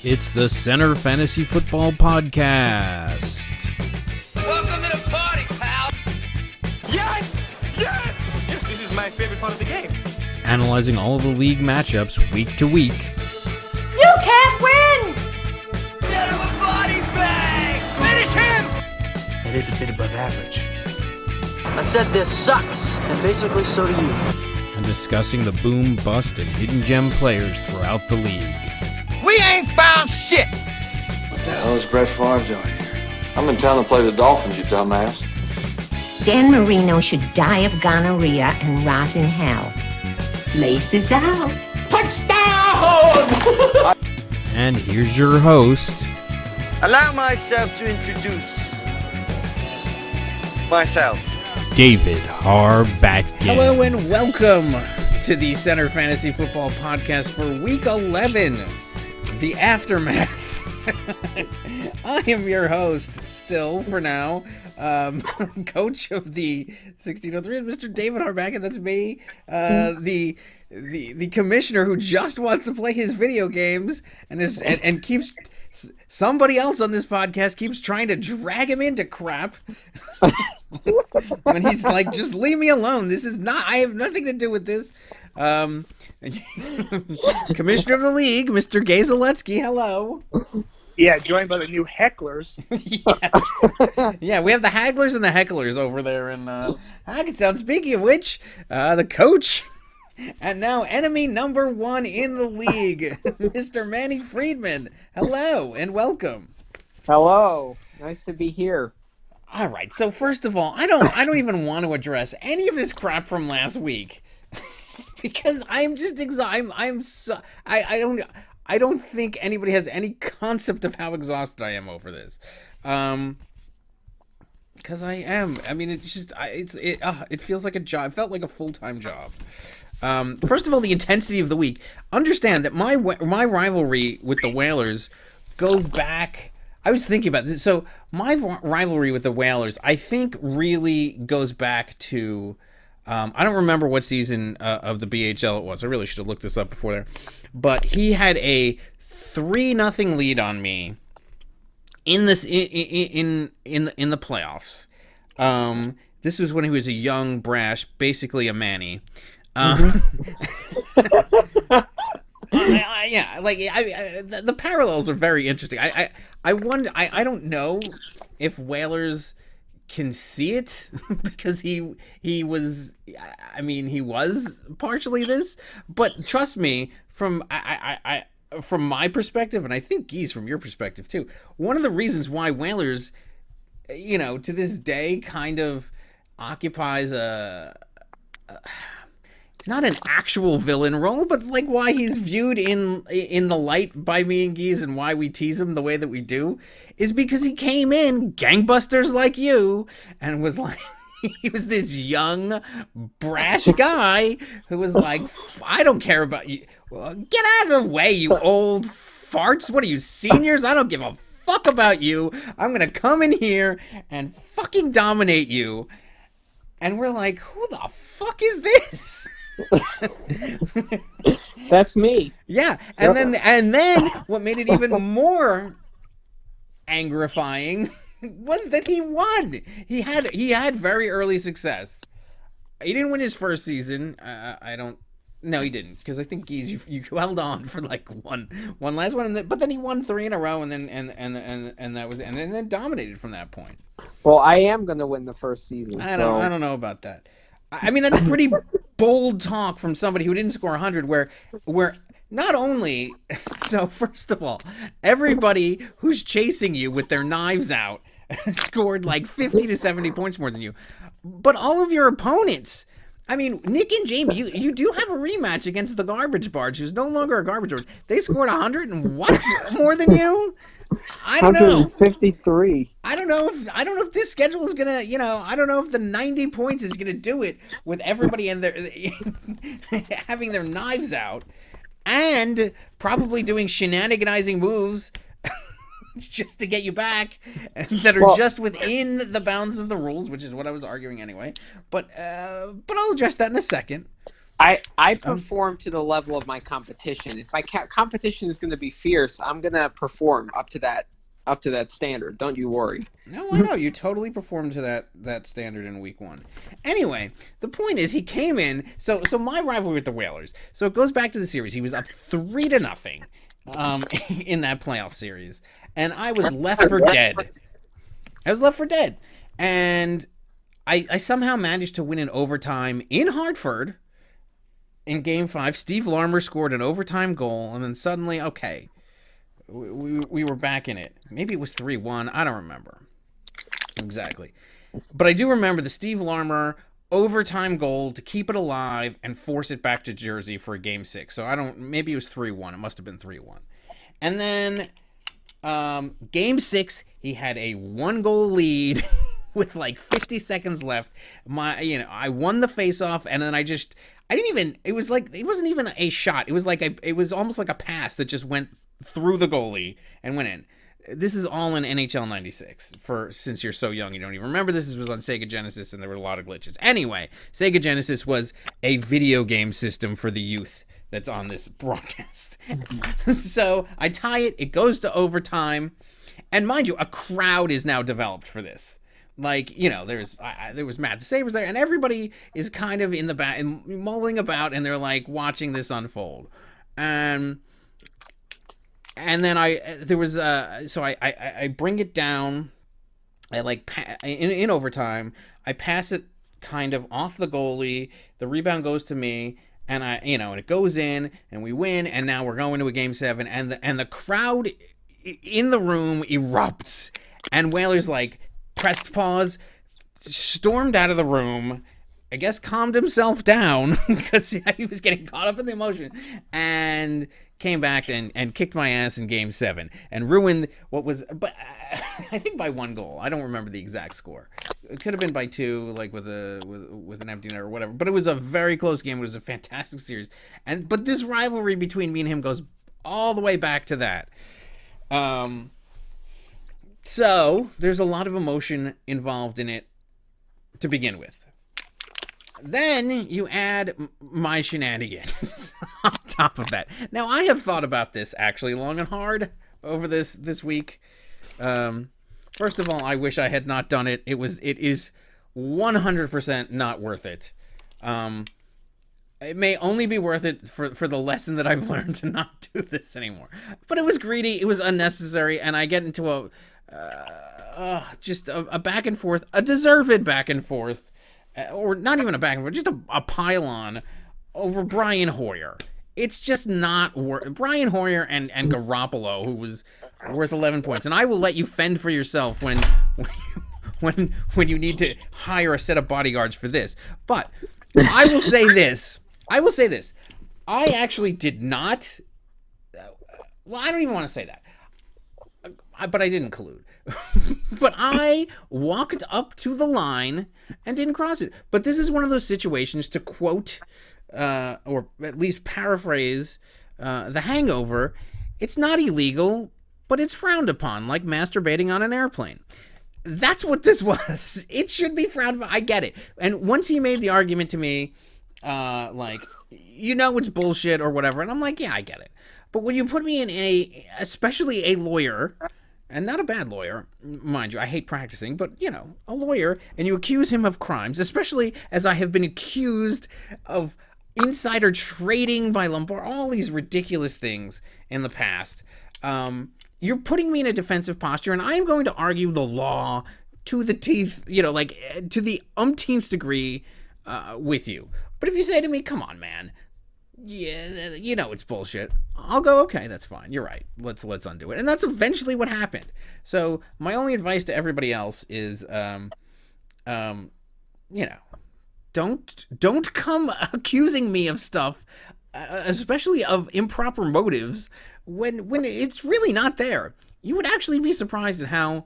It's the Center Fantasy Football Podcast. Welcome to the party, pal! Yes! Yes! Yes, this is my favorite part of the game. Analyzing all of the league matchups week to week. You can't win! Get him a body bag! Finish him! It is a bit above average. I said this sucks, and basically so do you. And discussing the boom, bust, and hidden gem players throughout the league. We ain't found shit! What the hell is Brett Favre doing here? I'm in town to play the Dolphins, you dumbass. Dan Marino should die of gonorrhea and rot in hell. Laces out. Touchdown! And here's your host, Allow myself to introduce myself. David Harbatkin. Hello and welcome to the Center Fantasy Football Podcast for Week 11, the aftermath. I am your host, still for now, coach of the 1603, Mr. David Harbatkin. That's me, the commissioner who just wants to play his video games and keeps. Somebody else on this podcast keeps trying to drag him into crap. And he's like, just leave me alone. This is not, I have nothing to do with this. Commissioner of the league, Mr. Gazaletsky, hello. Yeah, joined by the new hecklers. Yes. Yeah, we have the hagglers and the hecklers over there in Hackettstown. Speaking of which, the coach and now enemy number one in the league, Mr. Manny Friedman. Hello and welcome. Hello. Nice to be here. All right. So first of all, I don't even want to address any of this crap from last week because I'm just exhausted. I don't think anybody has any concept of how exhausted I am over this. Because I am. I mean, it's just it feels like a job. It felt like a full-time job. First of all, the intensity of the week. Understand that my rivalry with the Whalers goes back. I was thinking about this. So my rivalry with the Whalers, I think, really goes back to. I don't remember what season of the BHL it was. I really should have looked this up before there. But he had a 3-0 lead on me in this in the playoffs. This was when he was a young, brash, basically a Manny. The parallels are very interesting. I wonder. I don't know if Whalers can see it because he was. I mean, he was partially this, but trust me, from my perspective, and I think Geese from your perspective too. One of the reasons why Whalers, to this day, kind of occupies not an actual villain role, but like why he's viewed in the light by me and Geese and why we tease him the way that we do is because he came in gangbusters like you and was like, he was this young, brash guy who was like, I don't care about you. Get out of the way, you old farts. What are you, seniors? I don't give a fuck about you. I'm going to come in here and fucking dominate you. And we're like, who the fuck is this? That's me. Yeah, and then what made it even more angerifying was that he won. He had very early success. He didn't win his first season. No, he didn't, because I think Geese, you held on for like one last one, but then he won 3 in a row, and then that was and then dominated from that point. Well, I am going to win the first season. I don't know about that. I mean, that's pretty bold talk from somebody who didn't score 100, where not only, so first of all, everybody who's chasing you with their knives out scored like 50 to 70 points more than you, but all of your opponents, I mean, Nick and Jamie, you do have a rematch against the Garbage Barge, who's no longer a Garbage Barge. They scored 100 and what more than you? I don't know. 153. I don't know if this schedule is gonna, I don't know if the 90 points is gonna do it with everybody in their having their knives out and probably doing shenaniganizing moves just to get you back that are just within the bounds of the rules, which is what I was arguing anyway. But I'll address that in a second. I perform to the level of my competition. If my competition is going to be fierce, I'm going to perform up to that standard. Don't you worry. No, I know. You totally performed to that standard in week 1. Anyway, the point is he came in. So my rivalry with the Whalers. So it goes back to the series. He was up 3-0 in that playoff series. And I was left for dead. And I somehow managed to win in overtime in Hartford. In Game 5, Steve Larmer scored an overtime goal, and then suddenly, okay, we were back in it. Maybe it was 3-1. I don't remember exactly. But I do remember the Steve Larmer overtime goal to keep it alive and force it back to Jersey for a Game 6. So maybe it was 3-1. It must have been 3-1. And then Game 6, he had a 1-goal lead with like 50 seconds left. I won the face-off, and then it wasn't even a shot. It was almost like a pass that just went through the goalie and went in. This is all in NHL 96. Since you're so young, you don't even remember this. This was on Sega Genesis, and there were a lot of glitches. Anyway, Sega Genesis was a video game system for the youth that's on this broadcast. So I tie it. It goes to overtime, and mind you, a crowd is now developed for this. Like, there was Matt Sabres there, and everybody is kind of in the back and mulling about, and they're like watching this unfold. And then I bring it down. In overtime, I pass it kind of off the goalie. The rebound goes to me, and and it goes in, and we win, and now we're going to a Game 7, and the crowd in the room erupts, and Whalers pressed pause, stormed out of the room, I guess calmed himself down because he was getting caught up in the emotion, and came back and kicked my ass in Game 7 and ruined what was, but I think by 1 goal. I don't remember the exact score. It could have been by 2, with an empty net or whatever. But it was a very close game. It was a fantastic series, but this rivalry between me and him goes all the way back to that. So, there's a lot of emotion involved in it to begin with. Then you add my shenanigans on top of that. Now, I have thought about this actually long and hard over this week. First of all, I wish I had not done it. It is 100% not worth it. It may only be worth it for the lesson that I've learned to not do this anymore. But it was greedy, it was unnecessary, and I get into just a back and forth, a deserved back and forth, or not even a back and forth, just a pile-on over Brian Hoyer. It's just not worth Brian Hoyer and Garoppolo, who was worth 11 points. And I will let you fend for yourself when you need to hire a set of bodyguards for this. But I will say this. I actually did not. Well, I don't even want to say that. But I didn't collude. But I walked up to the line and didn't cross it. But this is one of those situations, to quote, or at least paraphrase, The Hangover. It's not illegal, but it's frowned upon, like masturbating on an airplane. That's what this was. It should be frowned upon. I get it. And once he made the argument to me, it's bullshit or whatever, and I'm like, yeah, I get it. But when you put me in especially a lawyer, and not a bad lawyer, mind you, I hate practicing, but, a lawyer, and you accuse him of crimes, especially as I have been accused of insider trading by Lombard, all these ridiculous things in the past, you're putting me in a defensive posture, and I'm going to argue the law to the teeth, to the umpteenth degree with you. But if you say to me, come on, man, yeah, it's bullshit, I'll go, okay, that's fine, you're right, let's undo it. And that's eventually what happened. So my only advice to everybody else is, don't come accusing me of stuff, especially of improper motives, when it's really not there. You would actually be surprised at how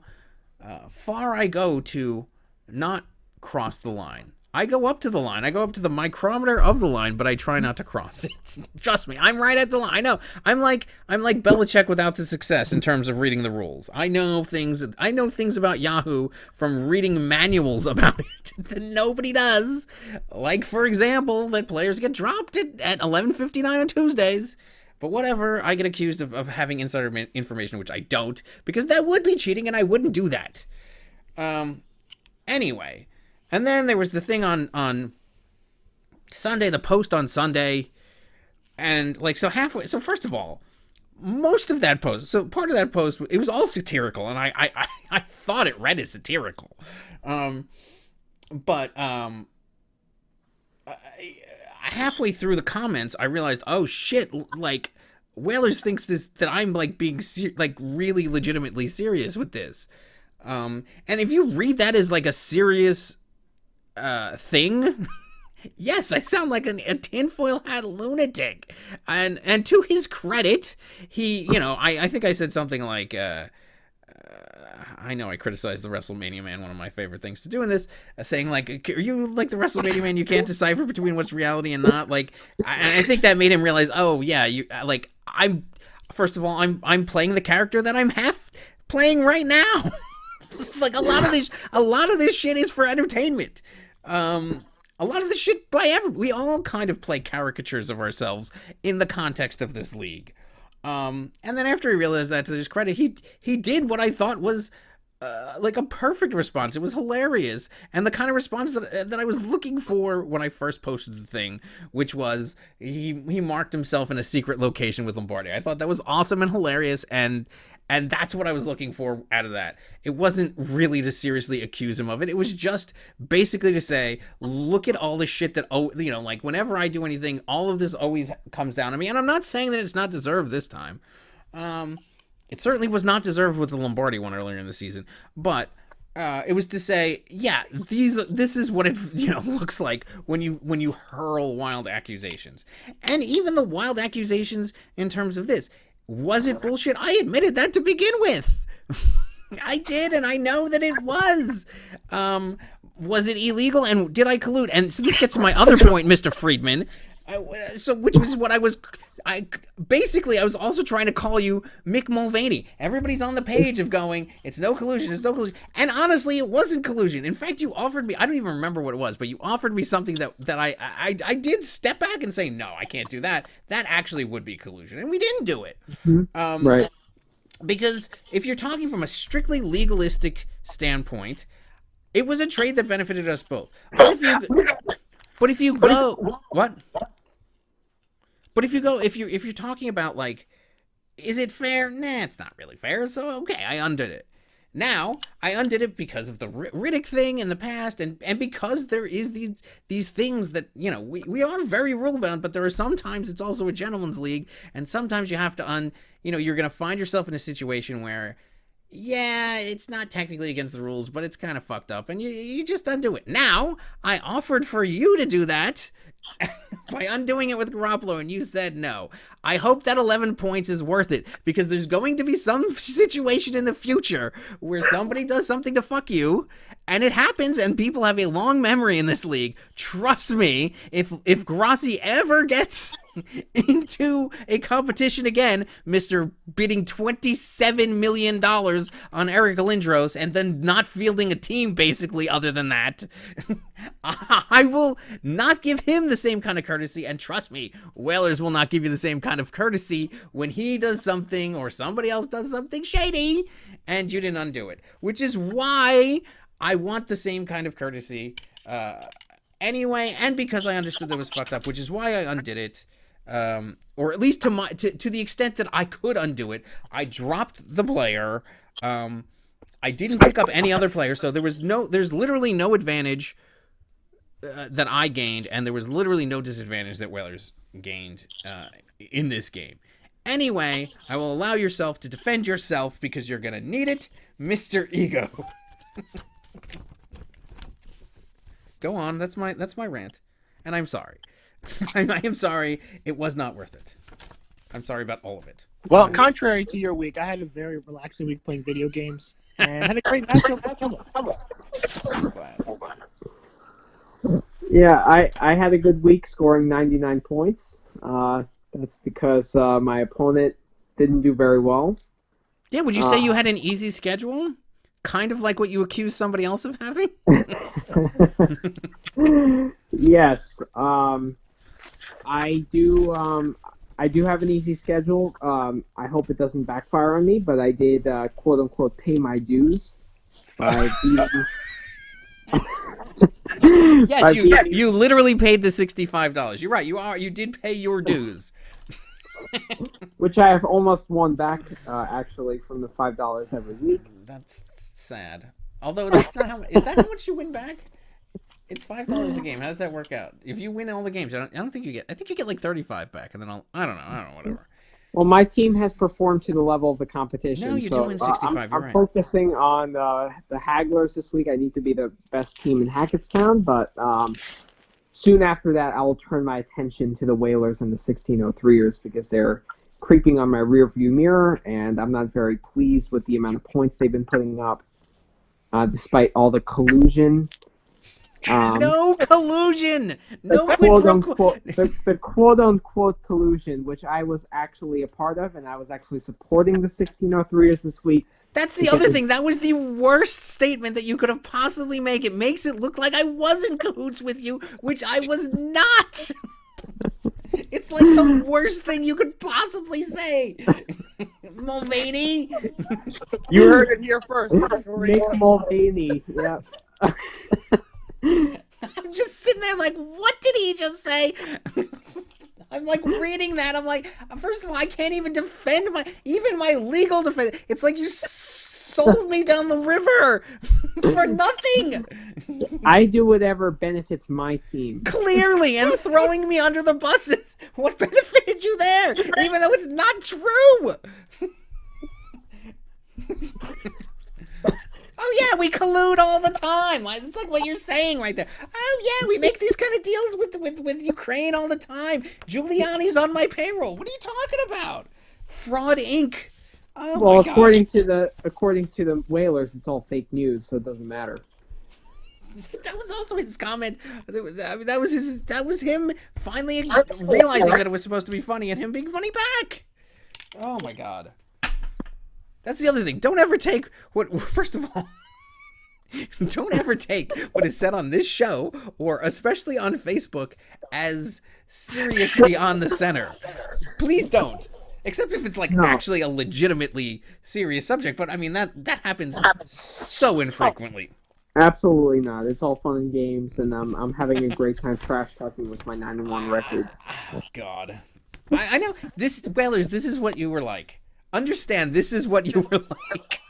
far I go to not cross the line. I go up to the line. I go up to the micrometer of the line, but I try not to cross it. Trust me, I'm right at the line. I know. I'm like Belichick without the success in terms of reading the rules. I know things about Yahoo from reading manuals about it that nobody does. Like, for example, that players get dropped at 11:59 on Tuesdays. But whatever, I get accused of having insider information, which I don't, because that would be cheating, and I wouldn't do that. Anyway, and then there was the thing on Sunday, the post on Sunday, and so first of all, most of that post, so part of that post, it was all satirical, and I thought it read as satirical, but halfway through the comments, I realized, oh shit, Whalers thinks that I'm being really legitimately serious with this. And if you read that as a serious thing, yes, I sound like a tinfoil hat lunatic. And to his credit, he, I think I said something like, I know I criticized the WrestleMania man, one of my favorite things to do in this, saying are you like the WrestleMania man? You can't decipher between what's reality and not. I think that made him realize, oh yeah, first of all, I'm playing the character that I'm half playing right now. A lot of this shit is for entertainment. A lot of this shit we all kind of play caricatures of ourselves in the context of this league. And then after he realized that, to his credit, he did what I thought was a perfect response. It was hilarious, and the kind of response that I was looking for when I first posted the thing, which was he marked himself in a secret location with Lombardi. I thought that was awesome and hilarious, and that's what I was looking for out of that. It wasn't really to seriously accuse him of it. It was just basically to say, look at all the shit that, whenever I do anything, all of this always comes down to me. And I'm not saying that it's not deserved this time. It certainly was not deserved with the Lombardi one earlier in the season. But it was to say, yeah, this is what it looks like when you hurl wild accusations. And even the wild accusations in terms of this. Was it bullshit? I admitted that to begin with. I did, and I know that it was. Was it illegal, and did I collude? And so this gets to my other point, Mr. Friedman. Which was what I was also trying to call you Mick Mulvaney. Everybody's on the page of going, it's no collusion. And honestly, it wasn't collusion. In fact, you offered me, I don't even remember what it was, but you offered me something that I did step back and say, no, I can't do that. That actually would be collusion. And we didn't do it. Right. Because if you're talking from a strictly legalistic standpoint, it was a trade that benefited us both. But if you go, what? But if you're talking about is it fair? Nah, it's not really fair. So okay, I undid it. Now I undid it because of the Riddick thing in the past, and because there is these things that we are very rule bound, but there are sometimes it's also a gentleman's league, and sometimes you have to you're gonna find yourself in a situation where. Yeah, it's not technically against the rules, but it's kind of fucked up, and you just undo it. Now, I offered for you to do that by undoing it with Garoppolo, and you said no. I hope that 11 points is worth it, because there's going to be some situation in the future where somebody does something to fuck you, and it happens, and people have a long memory in this league. Trust me, if Grossi ever gets into a competition again, Mr. bidding $27 million on Eric Lindros and then not fielding a team basically other than that, I will not give him the same kind of courtesy, and trust me, Whalers will not give you the same kind of courtesy when he does something or somebody else does something shady and you didn't undo it, which is why I want the same kind of courtesy anyway, and because I understood that it was fucked up, which is why I undid it. Or at least to the extent that I could undo it. I dropped the player. I didn't pick up any other player, so there's literally no advantage that I gained, and there was literally no disadvantage that Whalers gained in this game. Anyway, I will allow yourself to defend yourself because you're gonna need it, Mr. Ego. Go on, that's my rant, and I'm sorry. I am sorry. It was not worth it. I'm sorry about all of it. Well, contrary to your week, I had a very relaxing week playing video games and had a great matchup. Yeah, I had a good week scoring 99 points. That's because my opponent didn't do very well. Yeah, would you say you had an easy schedule? Kind of like what you accused somebody else of having? Yes. I do have an easy schedule. I hope it doesn't backfire on me, but I did quote unquote pay my dues by beating. Yes, you literally paid the $65. You're right. You did pay your dues. Which I have almost won back, actually, from the $5 every week. That's sad. Although that's not how. Is that how much you win back? It's $5 a game. How does that work out? If you win all the games, I don't think you get. I think you get like 35 back, and then I don't know, whatever. Well, my team has performed to the level of the competition. No, you so, do win 65. I'm Right. focusing on the Hagglers this week. I need to be the best team in Hackettstown, but soon after that, I will turn my attention to the Whalers and the 1603ers because they're creeping on my rearview mirror, and I'm not very pleased with the amount of points they've been putting up, despite all the collusion. No collusion. No the quote unquote collusion, which I was actually a part of, and I was actually supporting the 1603ers this week. That's the other thing. That was the worst statement that you could have possibly made. It makes it look like I was in cahoots with you, which I was not. It's like the worst thing you could possibly say. Mulvaney. You heard it here first. Nick Mulvaney. Yeah. I'm just sitting there like, what did he just say? I'm like reading that. I'm like, first of all, I can't even defend my legal defense. It's like you sold me down the river for nothing. I do whatever benefits my team. Clearly, and throwing me under the buses. What benefited you there? Even though it's not true. Oh yeah, we collude all the time. It's like what you're saying right there. Oh yeah, we make these kind of deals with Ukraine all the time. Giuliani's on my payroll. What are you talking about? Fraud Inc. Oh well, my God. according to the Whalers, it's all fake news, so it doesn't matter. That was also his comment. That was him finally realizing that it was supposed to be funny and him being funny back. Oh my God. That's the other thing. Don't ever take what. First of all, don't ever take what is said on this show, or especially on Facebook, as serious beyond the center. Please don't. Except if it's like actually a legitimately serious subject. But I mean that happens so infrequently. Absolutely not. It's all fun and games, and I'm having a great time trash talking with my 9-1 record. Oh God, I know this Whalers. This is what you were like. Understand, this is what you were like.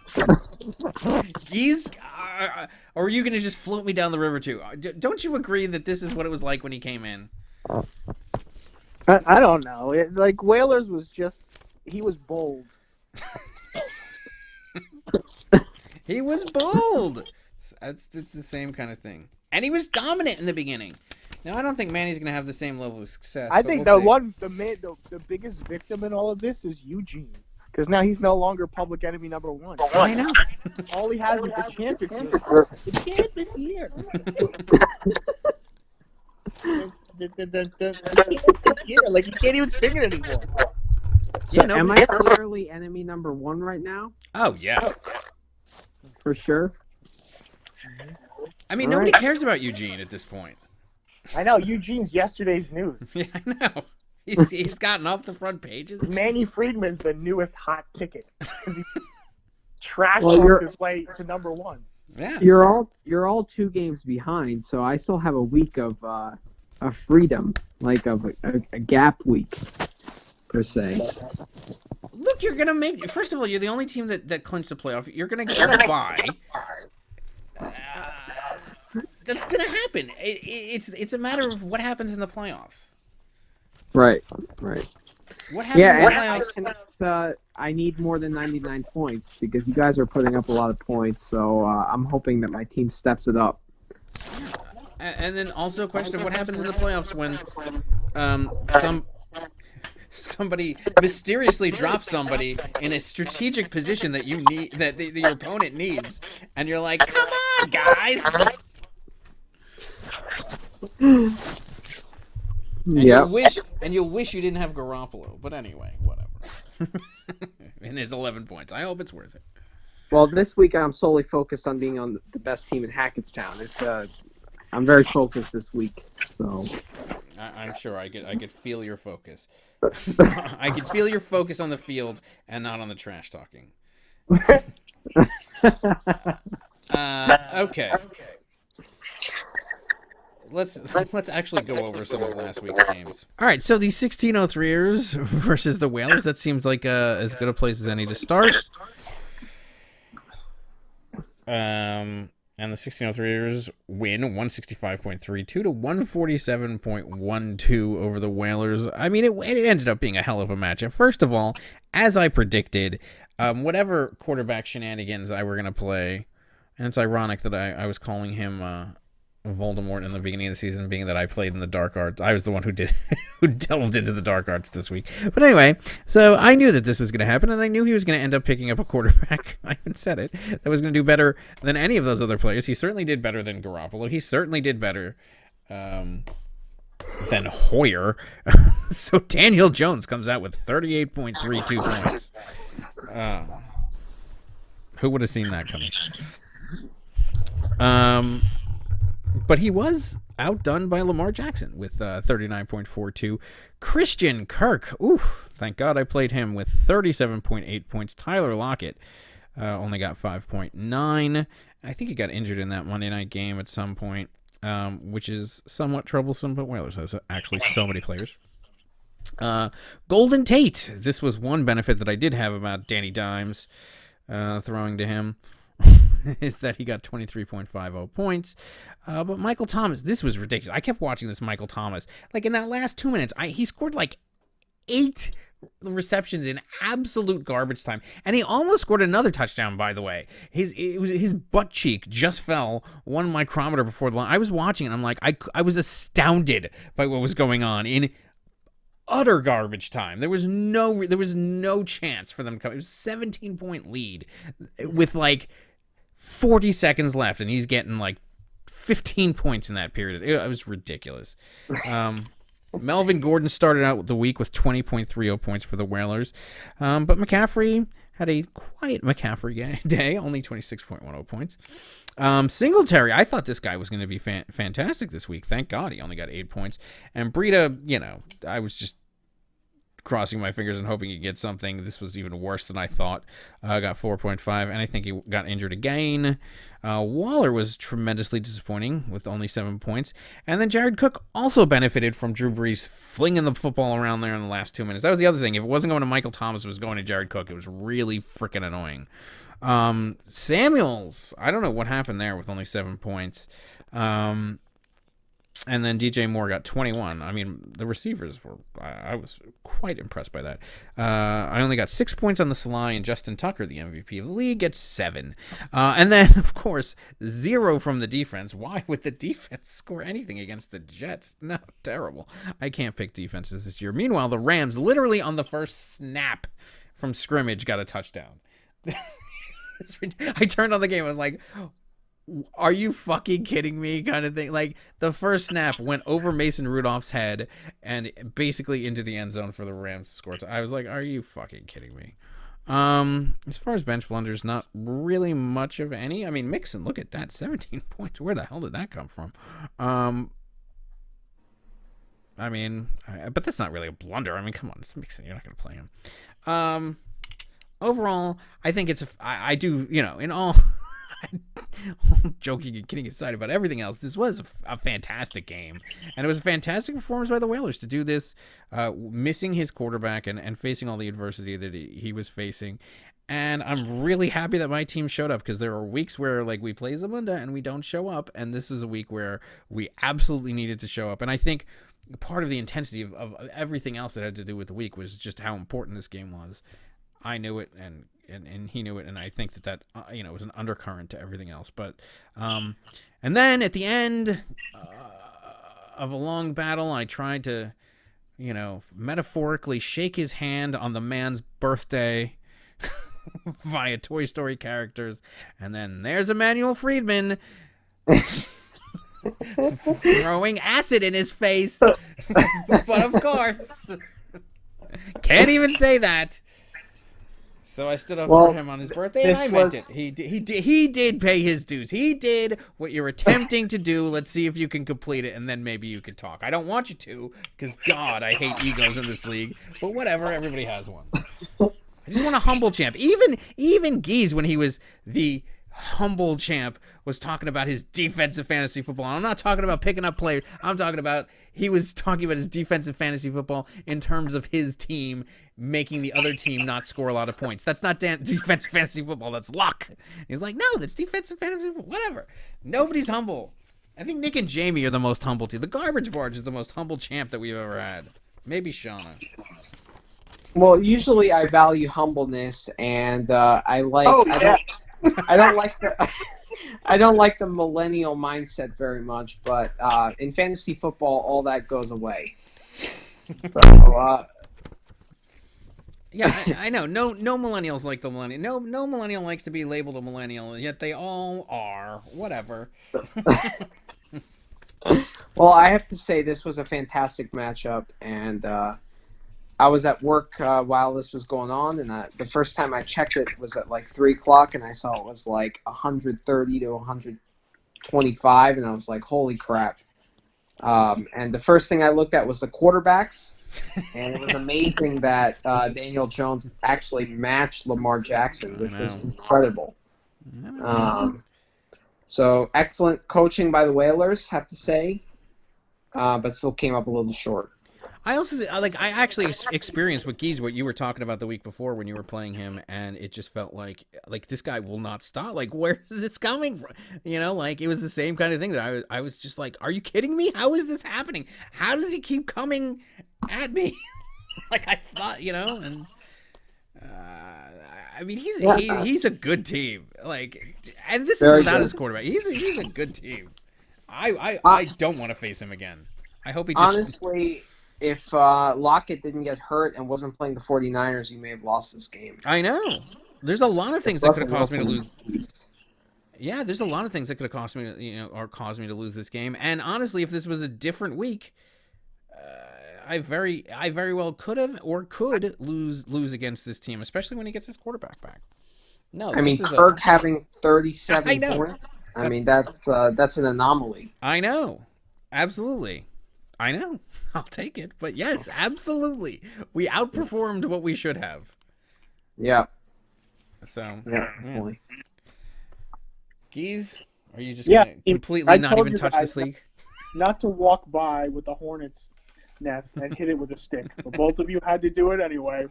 Or are you going to just float me down the river too? Don't you agree that this is what it was like when he came in? I don't know. Like, Whalers was just... He was bold. He was bold. It's the same kind of thing. And he was dominant in the beginning. Now, I don't think Manny's going to have the same level of success. I think the biggest victim in all of this is Eugene. Because now he's no longer public enemy number one. I know. All he has is the champ this year. The champ this year. Like, you can't even sing it anymore. Yeah, am I clearly enemy number one right now? Oh, yeah. For sure. I mean, nobody cares about Eugene at this point. I know. Eugene's yesterday's news. Yeah, I know. He's gotten off the front pages. Manny Friedman's the newest hot ticket. He trashed his way to number one. Yeah. You're all 2 games behind, so I still have a week of freedom, like of a gap week, per se. Look, you're gonna make. First of all, you're the only team that clinched the playoff. You're gonna get a bye. That's gonna happen. It's a matter of what happens in the playoffs. Right. What happens in the playoffs? I need more than 99 points because you guys are putting up a lot of points, so I'm hoping that my team steps it up. And then also a question of what happens in the playoffs when somebody mysteriously drops somebody in a strategic position that you need, that your opponent needs, and you're like, come on, guys. And Yeah. you'll wish you didn't have Garoppolo. But anyway, whatever. And his 11 points. I hope it's worth it. Well, this week I'm solely focused on being on the best team in Hackettstown. I'm very focused this week, so. I'm sure I could feel your focus. I could feel your focus on the field and not on the trash talking. Okay. Let's actually go over some of last week's games. All right, so the 1603ers versus the Whalers. That seems like as good a place as any to start. And the 1603ers win 165.32 to 147.12 over the Whalers. I mean, it ended up being a hell of a matchup. First of all, as I predicted, whatever quarterback shenanigans I were going to play, and it's ironic that I was calling him Voldemort in the beginning of the season, being that I played in the dark arts. I was the one who delved into the dark arts this week. But anyway, so I knew that this was going to happen, and I knew he was going to end up picking up a quarterback. I even said it. That was going to do better than any of those other players. He certainly did better than Garoppolo. He certainly did better than Hoyer. So Daniel Jones comes out with 38.32 points. Who would have seen that coming? But he was outdone by Lamar Jackson with 39.42. Christian Kirk, thank God I played him with 37.8 points. Tyler Lockett only got 5.9. I think he got injured in that Monday night game at some point, which is somewhat troublesome, but Whalers has actually so many players. Golden Tate, this was one benefit that I did have about Danny Dimes throwing to him. Is that he got 23.50 points. But Michael Thomas, this was ridiculous. I kept watching this Michael Thomas. Like in that last 2 minutes, he scored like 8 receptions in absolute garbage time. And he almost scored another touchdown, by the way. His butt cheek just fell 1 micrometer before the line. I was watching and I'm like, I was astounded by what was going on in utter garbage time. There was no chance for them to come. It was a 17-point lead with like 40 seconds left, and he's getting like 15 points in that period. It was ridiculous. Melvin Gordon started out the week with 20.30 points for the Whalers, but McCaffrey had a quiet McCaffrey day, only 26.10 points. Singletary, I thought this guy was going to be fantastic this week. Thank God he only got 8 points. And Breida, I was just crossing my fingers and hoping he'd get something. This was even worse than I thought. Got 4.5, and I think he got injured again. Waller was tremendously disappointing with only 7 points. And then Jared Cook also benefited from Drew Brees flinging the football around there in the last 2 minutes. That was the other thing. If it wasn't going to Michael Thomas, it was going to Jared Cook. It was really freaking annoying. Samuels, I don't know what happened there with only 7 points. And then DJ Moore got 21. I mean, the receivers I was quite impressed by that. I only got 6 points on the sly, and Justin Tucker, the MVP of the league, gets 7. And then, of course, 0 from the defense. Why would the defense score anything against the Jets? No, terrible. I can't pick defenses this year. Meanwhile, the Rams, literally on the first snap from scrimmage, got a touchdown. I turned on the game and was like, are you fucking kidding me, kind of thing. Like, the first snap went over Mason Rudolph's head and basically into the end zone for the Rams to score. So I was like, are you fucking kidding me? As far as bench blunders, not really much of any. I mean, Mixon, look at that, 17 points. Where the hell did that come from? I mean, but that's not really a blunder. I mean, come on, it's Mixon. You're not going to play him. Overall, I think I do, in all... joking and kidding aside about everything else, this was a fantastic game, and it was a fantastic performance by the Whalers to do this, missing his quarterback and facing all the adversity that he was facing. And I'm really happy that my team showed up, because there are weeks where like we play Zamunda and we don't show up, and this is a week where we absolutely needed to show up. And I think part of the intensity of everything else that had to do with the week was just how important this game was. I knew it, and he knew it, and I think that was an undercurrent to everything else. But and then at the end of a long battle, I tried to metaphorically shake his hand on the man's birthday via Toy Story characters, and then there's Emmanuel Friedman throwing acid in his face. But of course, can't even say that. So I stood up for him on his birthday, and I meant it. He did pay his dues. He did what you're attempting to do. Let's see if you can complete it, and then maybe you can talk. I don't want you to, because, God, I hate egos in this league. But whatever, everybody has one. I just want a humble champ. Even Geese, when he was the humble champ, was talking about his defensive fantasy football. I'm not talking about picking up players. I'm talking about he was talking about his defensive fantasy football in terms of his team making the other team not score a lot of points. That's not defensive fantasy football. That's luck. He's like, no, that's defensive fantasy football. Whatever. Nobody's humble. I think Nick and Jamie are the most humble team. The Garbage Barge is the most humble champ that we've ever had. Maybe Shauna. Well, usually I value humbleness, and I like. I don't like the. I don't like the millennial mindset very much, but in fantasy football, all that goes away. So, yeah, I know. No millennials like the millennial. No millennial likes to be labeled a millennial, yet they all are. Whatever. Well, I have to say this was a fantastic matchup, and I was at work while this was going on, and the first time I checked it was at like 3 o'clock, and I saw it was like 130 to 125, and I was like, holy crap. And the first thing I looked at was the quarterbacks, and it was amazing that Daniel Jones actually matched Lamar Jackson, which was incredible. So excellent coaching by the Whalers, have to say, but still came up a little short. I actually experienced with Geese what you were talking about the week before when you were playing him, and it just felt like this guy will not stop. Like, where is this coming from? You know, like, it was the same kind of thing that I was just like, are you kidding me? How is this happening? How does he keep coming at me? Like, I thought, you know, and I mean, he's a good team. Like, and this is without his quarterback. He's a good team. I don't want to face him again. I hope he just honestly. If Lockett didn't get hurt and wasn't playing the 49ers, you may have lost this game. I know. There's a lot of things that could have caused me to lose. Yeah, there's a lot of things that could have caused me to lose this game. And honestly, if this was a different week, I very well could have or could lose against this team, especially when he gets his quarterback back. No, I mean, Kirk having 37 points. I mean, that's an anomaly. I know. Absolutely. I know. I'll take it. But yes, absolutely. We outperformed what we should have. Yeah. So, yeah. Geese, are you just going to completely not even touch this league? Not to walk by with the Hornets nest and hit it with a stick. But both of you had to do it anyway.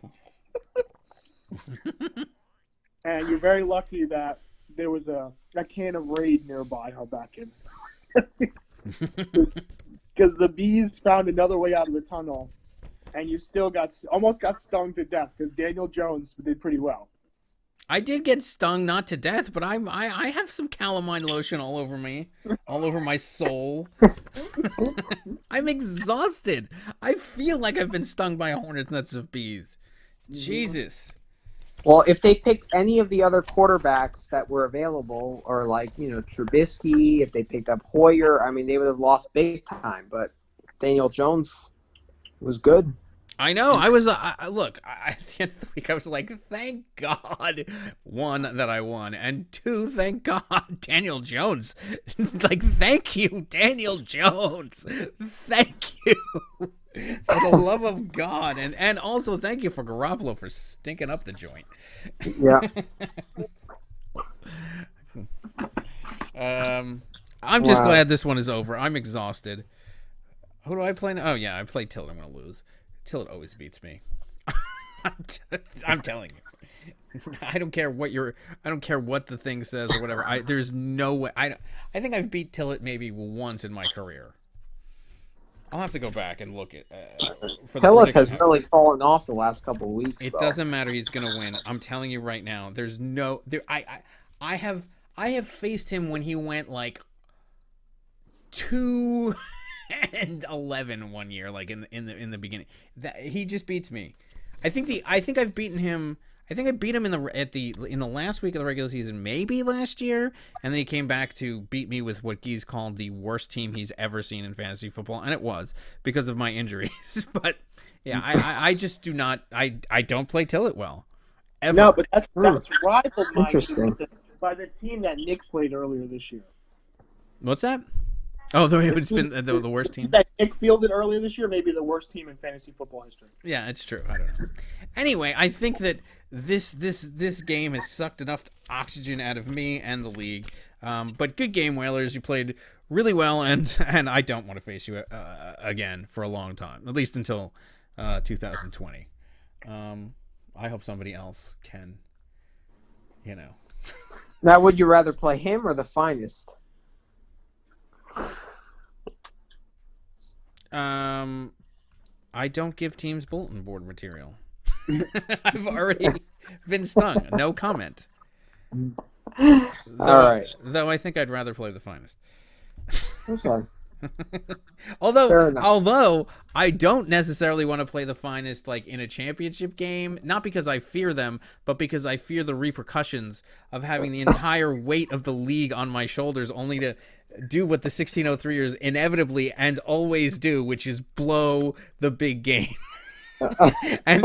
And you're very lucky that there was a can of Raid nearby our back end. Because the Bees found another way out of the tunnel, and you still almost got stung to death because Daniel Jones did pretty well. I did get stung, not to death, but I have some calamine lotion all over me, all over my soul. I'm exhausted. I feel like I've been stung by a hornet's nest of bees. Jesus. Well, if they picked any of the other quarterbacks that were available, or Trubisky, if they picked up Hoyer, I mean, they would have lost big time. But Daniel Jones was good. I know. I was look. At the end of the week, I was like, "Thank God, one, that I won, and two, thank God, Daniel Jones. Like, thank you, Daniel Jones. Thank you." For the love of God, and also thank you for Garoppolo for stinking up the joint. Yeah. I'm just glad this one is over. I'm exhausted. Who do I play now? Oh yeah, I play Tilt. I'm gonna lose. Tilt always beats me. I'm telling you. I don't care what the thing says or whatever. There's no way. I think I've beat Tillet maybe once in my career. I'll have to go back and look at. Tillet has really fallen off the last couple of weeks. It doesn't matter. He's gonna win. I'm telling you right now. There's no. I have faced him when he went like 2-11 one year, like in the beginning. That he just beats me. I think I've beaten him. I think I beat him in the last week of the regular season, maybe last year, and then he came back to beat me with what he's called the worst team he's ever seen in fantasy football, and it was because of my injuries. But yeah, I just do not. I don't play Tillett well. Ever. No, but that's rivaled Interesting. by the team that Nick played earlier this year. What's that? Oh, it's been the worst team. That Nick fielded earlier this year, maybe the worst team in fantasy football history. Yeah, it's true. I don't know. Anyway, I think that this game has sucked enough oxygen out of me and the league. But good game, Whalers. You played really well, and I don't want to face you again for a long time, at least until 2020. I hope somebody else can. Now, would you rather play him or the finest? I don't give teams bulletin board material. I've already been stung. No comment. All right. Though I think I'd rather play the finest. I'm sorry. Although I don't necessarily want to play the finest like in a championship game, not because I fear them, but because I fear the repercussions of having the entire weight of the league on my shoulders, only to do what the 1603ers inevitably and always do, which is blow the big game. and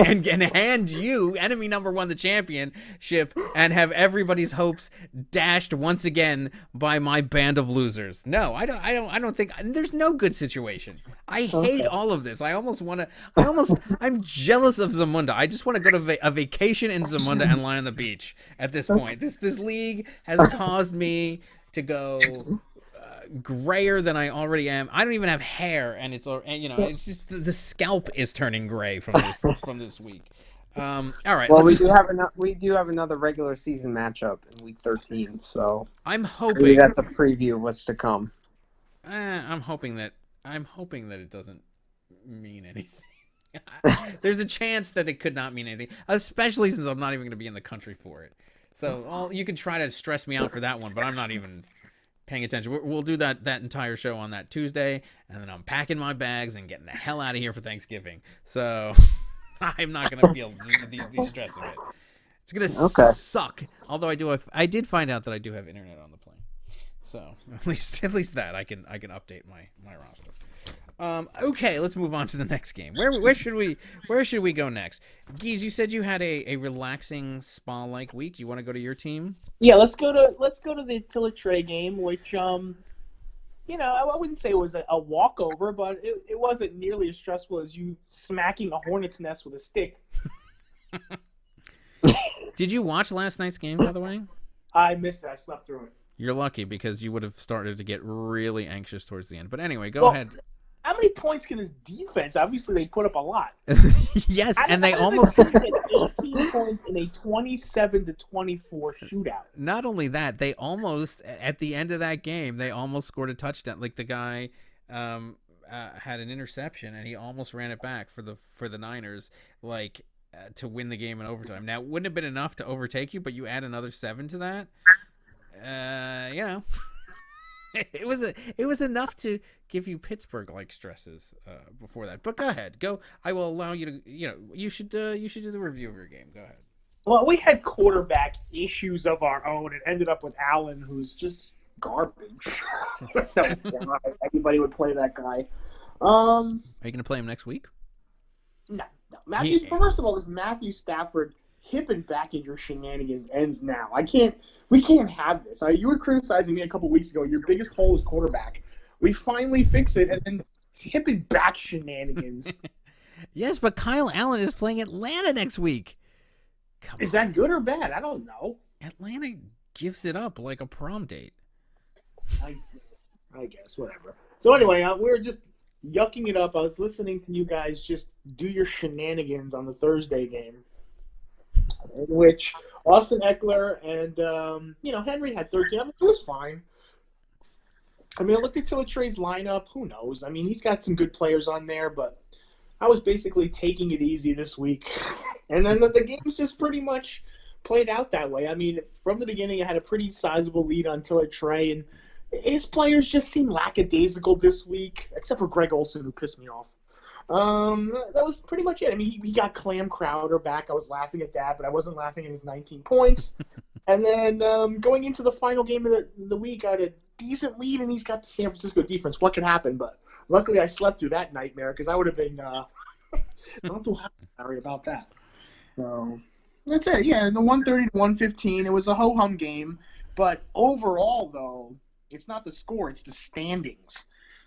hand you, enemy number one, the championship, and have everybody's hopes dashed once again by my band of losers. No, I don't think there's no good situation. I hate all of this. I'm jealous of Zamunda. I just want to go to a vacation in Zamunda and lie on the beach at this point. This league has caused me to go grayer than I already am. I don't even have hair, and it's just the scalp is turning gray from this week. All right. Well, we do have another regular season matchup in week 13, so I'm hoping that's a preview of what's to come. I'm hoping that it doesn't mean anything. There's a chance that it could not mean anything, especially since I'm not even going to be in the country for it. So you can try to stress me out for that one, but I'm not even paying attention. We'll do that entire show on that Tuesday, and then I'm packing my bags and getting the hell out of here for Thanksgiving. So I'm not going to feel the stress of it. It's going to suck. Although I did find out that I do have internet on the plane. So at least that I can update my roster. Okay, let's move on to the next game. Where should we go next? Geez, you said you had a relaxing spa-like week. You want to go to your team? Yeah, let's go to the Tillett game, which I wouldn't say it was a walkover, but it wasn't nearly as stressful as you smacking a hornet's nest with a stick. Did you watch last night's game, by the way? I missed it. I slept through it. You're lucky, because you would have started to get really anxious towards the end. But anyway, go ahead. How many points can his defense? Obviously, they put up a lot. Yes, and they almost 18 points in a 27-24 shootout. Not only that, they almost at the end of that game, they almost scored a touchdown. Like the guy had an interception, and he almost ran it back for the Niners, to win the game in overtime. Now, it wouldn't have been enough to overtake you, but you add another 7 to that. It was enough to give you Pittsburgh-like stresses before that. But go ahead, go. I will allow you to. You should do the review of your game. Go ahead. Well, we had quarterback issues of our own. It ended up with Allen, who's just garbage. Anybody would play that guy. Are you going to play him next week? No. First of all, this Matthew Stafford hip and back injury shenanigans ends now. We can't have this. You were criticizing me a couple weeks ago. Your biggest hole is quarterback. We finally fix it, and then hip and back shenanigans. Yes, but Kyle Allen is playing Atlanta next week. Is that good or bad? I don't know. Atlanta gives it up like a prom date. I guess, whatever. So anyway, we were just yucking it up. I was listening to you guys just do your shenanigans on the Thursday game, in which Austin Eckler and Henry had 13. I mean, it was fine. I looked at Trey's lineup. Who knows? He's got some good players on there, but I was basically taking it easy this week. And then the game's just pretty much played out that way. From the beginning, I had a pretty sizable lead on Trey, and his players just seem lackadaisical this week, except for Greg Olsen, who pissed me off. That was pretty much it. I mean, he got Clam Crowder back. I was laughing at that, but I wasn't laughing at his 19 points. And then going into the final game of the week, I had a decent lead, and he's got the San Francisco defense. What could happen? But luckily, I slept through that nightmare because I would have been not too happy about that. So that's it. Yeah, the 130 to 115. It was a ho-hum game, but overall, though, it's not the score; it's the standings.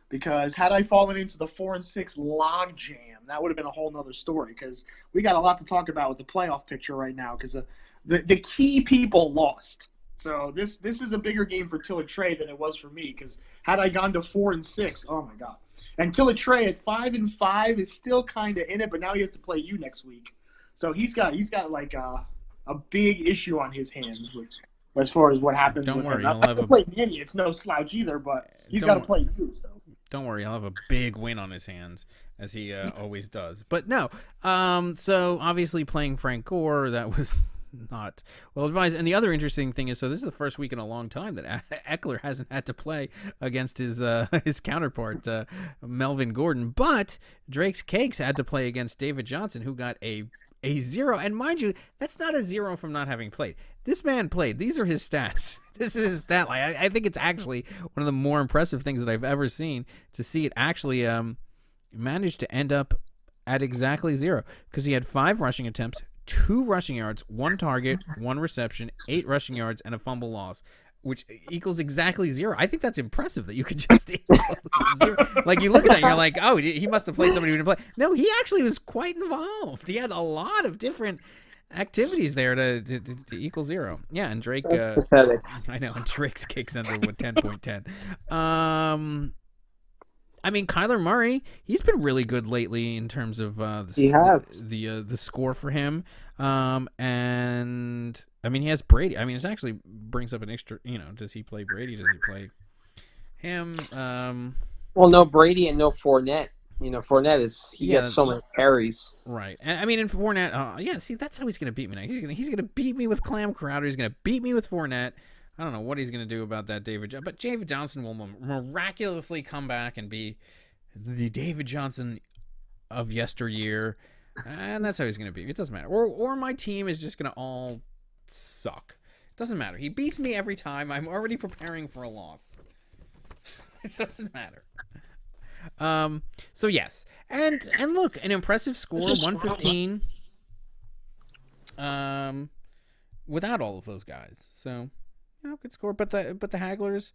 Because had I fallen into the 4-6 log jam, that would have been a whole nother story. Because we got a lot to talk about with the playoff picture right now. Because the key people lost. So this is a bigger game for Tilla Trey than it was for me. Because had I gone to 4-6, oh my god! And Tilla Trey at 5-5 is still kind of in it, but now he has to play you next week. So he's got like a big issue on his hands as far as what happens. Don't worry, he'll have to play Manny. It's no slouch either, but he's got to play you. So. Don't worry, he'll have a big win on his hands, as he always does. But no, so obviously playing Frank Gore, that was not well advised. And the other interesting thing is, so this is the first week in a long time that Eckler hasn't had to play against his counterpart, Melvin Gordon. But Drake's Cakes had to play against David Johnson, who got a 0. And mind you, that's not a 0 from not having played. This man played. These are his stats. This is his stat line. I think it's actually one of the more impressive things that I've ever seen, to see it actually manage to end up at exactly 0. Because he had 5 rushing attempts, 2 rushing yards, 1 target, 1 reception, 8 rushing yards, and a fumble loss, which equals exactly 0. I think that's impressive that you could just equal 0. Like, you look at that and you're like, oh, he must have played somebody who didn't play. No, he actually was quite involved. He had a lot of different activities there to equal 0. Yeah, and Drake. That's pathetic. I know, and Drake's Cakes ended with 10.10. I mean, Kyler Murray, he's been really good lately in terms of the score for him. And I mean, he has Brady. I mean, it actually brings up an extra. Does he play Brady? Does he play him? Well, no Brady and no Fournette. Fournette gets so many carries. Right. And I mean, in Fournette, see, that's how he's going to beat me now. He's going to beat me with Clam Crowder. He's going to beat me with Fournette. I don't know what he's going to do about that, but David Johnson will miraculously come back and be the David Johnson of yesteryear. And that's how he's going to be. It doesn't matter. Or my team is just going to all suck. It doesn't matter. He beats me every time. I'm already preparing for a loss. It doesn't matter. So yes, and look, an impressive score, 115. Without all of those guys, so good score. But the Hagglers,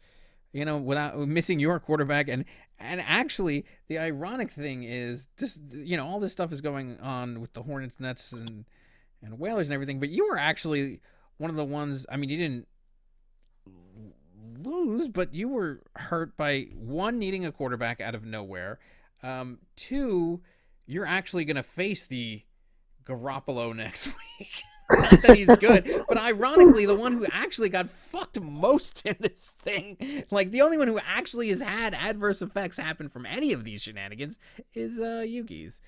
without missing your quarterback, and actually the ironic thing is just all this stuff is going on with the Hornets, Nets, and Whalers and everything. But you were actually one of the ones. I mean, you didn't lose, but you were hurt by 1, needing a quarterback out of nowhere. 2, you're actually going to face the Garoppolo next week. Not that he's good, but ironically, the one who actually got fucked most in this thing, like the only one who actually has had adverse effects happen from any of these shenanigans, is Yugi's.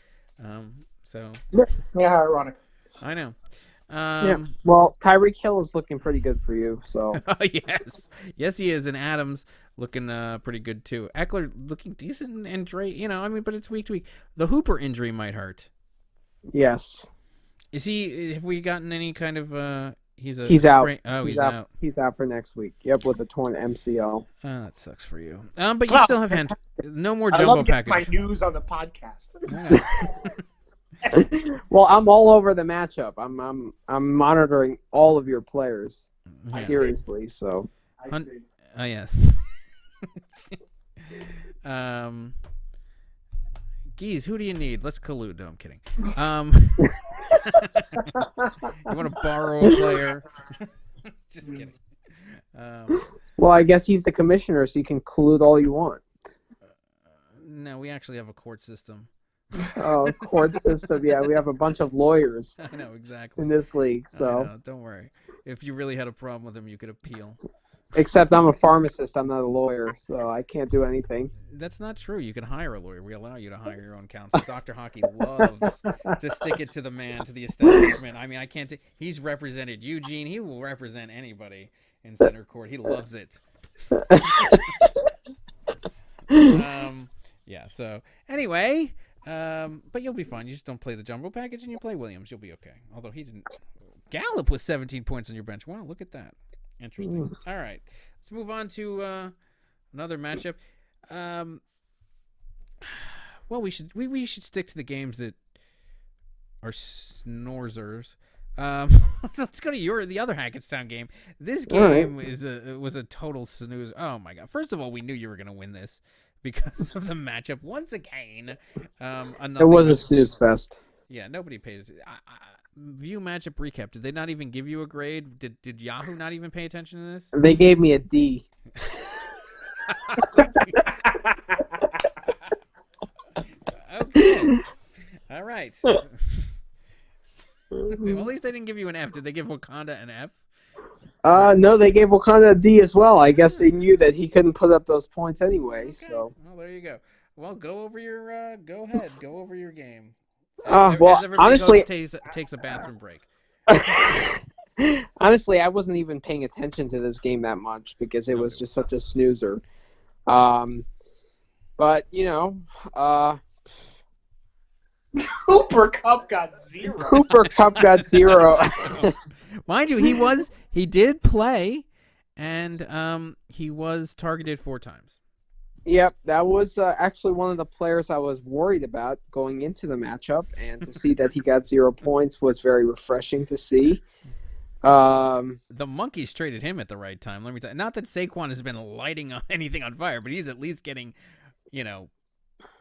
So yeah, ironic. I know. Well, Tyreek Hill is looking pretty good for you. So yes, he is, and Adams looking pretty good too. Eckler looking decent, and Drake, but it's week to week. The Hooper injury might hurt. Yes. Is he? Have we gotten any kind of? He's out. Oh, he's out. He's out for next week. Yep, with a torn MCL. That sucks for you. But you still have no more jumbo I love package. my news on the podcast. Well, I'm all over the matchup. I'm monitoring all of your players seriously. So. Yes. Geez, who do you need? Let's collude. No, I'm kidding. You want to borrow a player? Just kidding. Well, I guess he's the commissioner, so you can collude all you want. No, we actually have a court system. Oh, court system. Yeah, we have a bunch of lawyers. I know, exactly. In this league, so. Don't worry. If you really had a problem with him, you could appeal. Except I'm a pharmacist. I'm not a lawyer, so I can't do anything. That's not true. You can hire a lawyer. We allow you to hire your own counsel. Dr. Hockey loves to stick it to the man, to the establishment. I mean, I can't. He's represented Eugene. He will represent anybody in center court. He loves it. Yeah. So anyway, But you'll be fine. You just don't play the jumbo package and you play Williams. You'll be okay. Although he didn't. Gallup with 17 points on your bench. Wow, look at that. Interesting. All right. Let's move on to another matchup. Well, we should stick to the games that are snorzers. Let's go to the other Hackettstown game. This game was a total snooze. Oh my god! First of all, we knew you were going to win this because of the matchup once again. It was a snooze fest. Yeah, nobody pays. View matchup recap. Did they not even give you a grade? Did Yahoo not even pay attention to this? They gave me a D. Okay. All right. Well, at least they didn't give you an F. Did they give Wakanda an F? No, they gave Wakanda a D as well. I guess they knew that he couldn't put up those points anyway. Okay. So. Well, there you go. Well, go over your. Go ahead. Go over your game. Well, honestly, takes a bathroom break. Honestly, I wasn't even paying attention to this game that much because it was just such a snoozer. But Cooper Cup got 0. Cooper Cup got 0. Mind you, he did play, and he was targeted 4 times. Yep, that was actually one of the players I was worried about going into the matchup, and to see that he got 0 points was very refreshing to see. The Monkeys traded him at the right time. Let me tell you. Not that Saquon has been lighting anything on fire, but he's at least getting,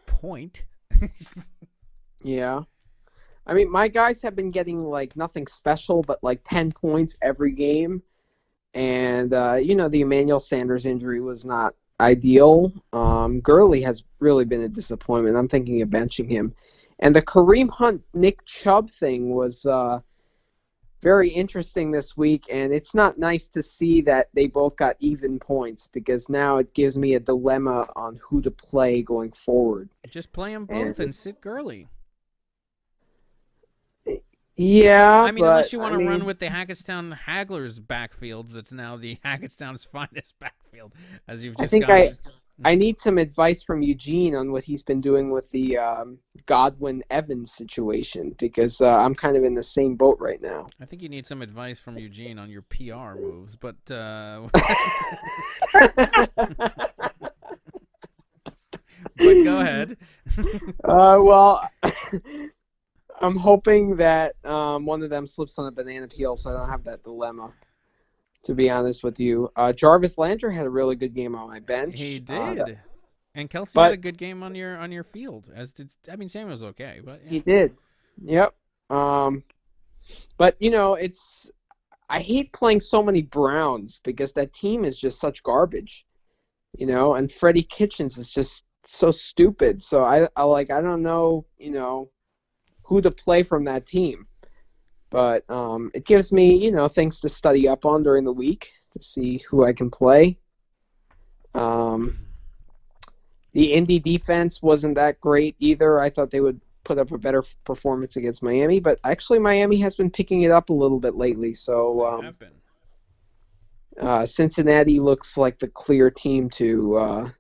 point. Yeah. I mean, my guys have been getting, nothing special, but, 10 points every game. And, the Emmanuel Sanders injury was not ideal. Gurley has really been a disappointment. I'm thinking of benching him. And the Kareem Hunt, Nick Chubb thing was very interesting this week, and it's not nice to see that they both got even points because now it gives me a dilemma on who to play going forward. Just play them both and sit Gurley. Yeah, I mean, unless you want to run with the Hackettstown Hagglers backfield, that's now the Hackettstown's finest backfield, as you've just. I need some advice from Eugene on what he's been doing with the Godwin Evans situation because I'm kind of in the same boat right now. I think you need some advice from Eugene on your PR moves, but. But go ahead. Well. I'm hoping that one of them slips on a banana peel so I don't have that dilemma, to be honest with you. Jarvis Landry had a really good game on my bench. He did. And Kelsey had a good game on your field, as did Samuel's okay. But yeah. He did. Yep. But, I hate playing so many Browns because that team is just such garbage, and Freddie Kitchens is just so stupid. So I don't know, who to play from that team. But it gives me, things to study up on during the week to see who I can play. The Indy defense wasn't that great either. I thought they would put up a better performance against Miami, but actually Miami has been picking it up a little bit lately. So Cincinnati looks like the clear team to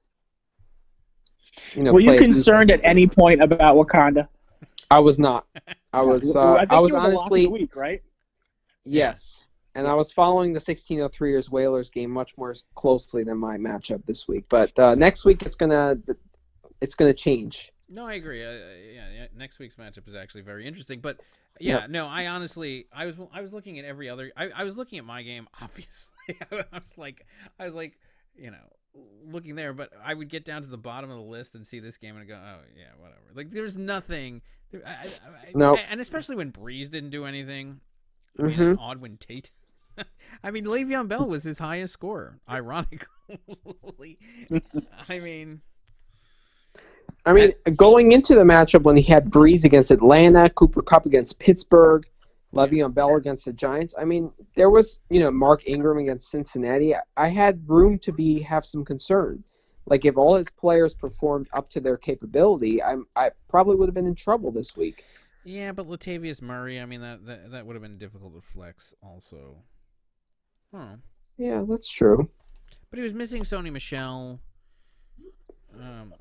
Were you concerned at any point about Wakanda? I was not. I was honestly the week, right? Yes. And I was following the 1603ers Whalers game much more closely than my matchup this week. But next week it's gonna change. No, I agree. Yeah, next week's matchup is actually very interesting. But I honestly, I was looking at every other. I was looking at my game. Obviously, I was like, looking there. But I would get down to the bottom of the list and see this game and go, oh yeah, whatever. Like there's nothing. No. And especially when Breeze didn't do anything. I mean, Odwin Tate. I mean, Le'Veon Bell was his highest scorer, ironically. I mean, going into the matchup when he had Breeze against Atlanta, Cooper Kupp against Pittsburgh, Le'Veon Bell against the Giants. I mean, there was, Mark Ingram against Cincinnati. I had room to have some concern. Like, if all his players performed up to their capability, I probably would have been in trouble this week. Yeah, but Latavius Murray, I mean, that would have been difficult to flex also. Yeah, that's true. But he was missing Sony Michel.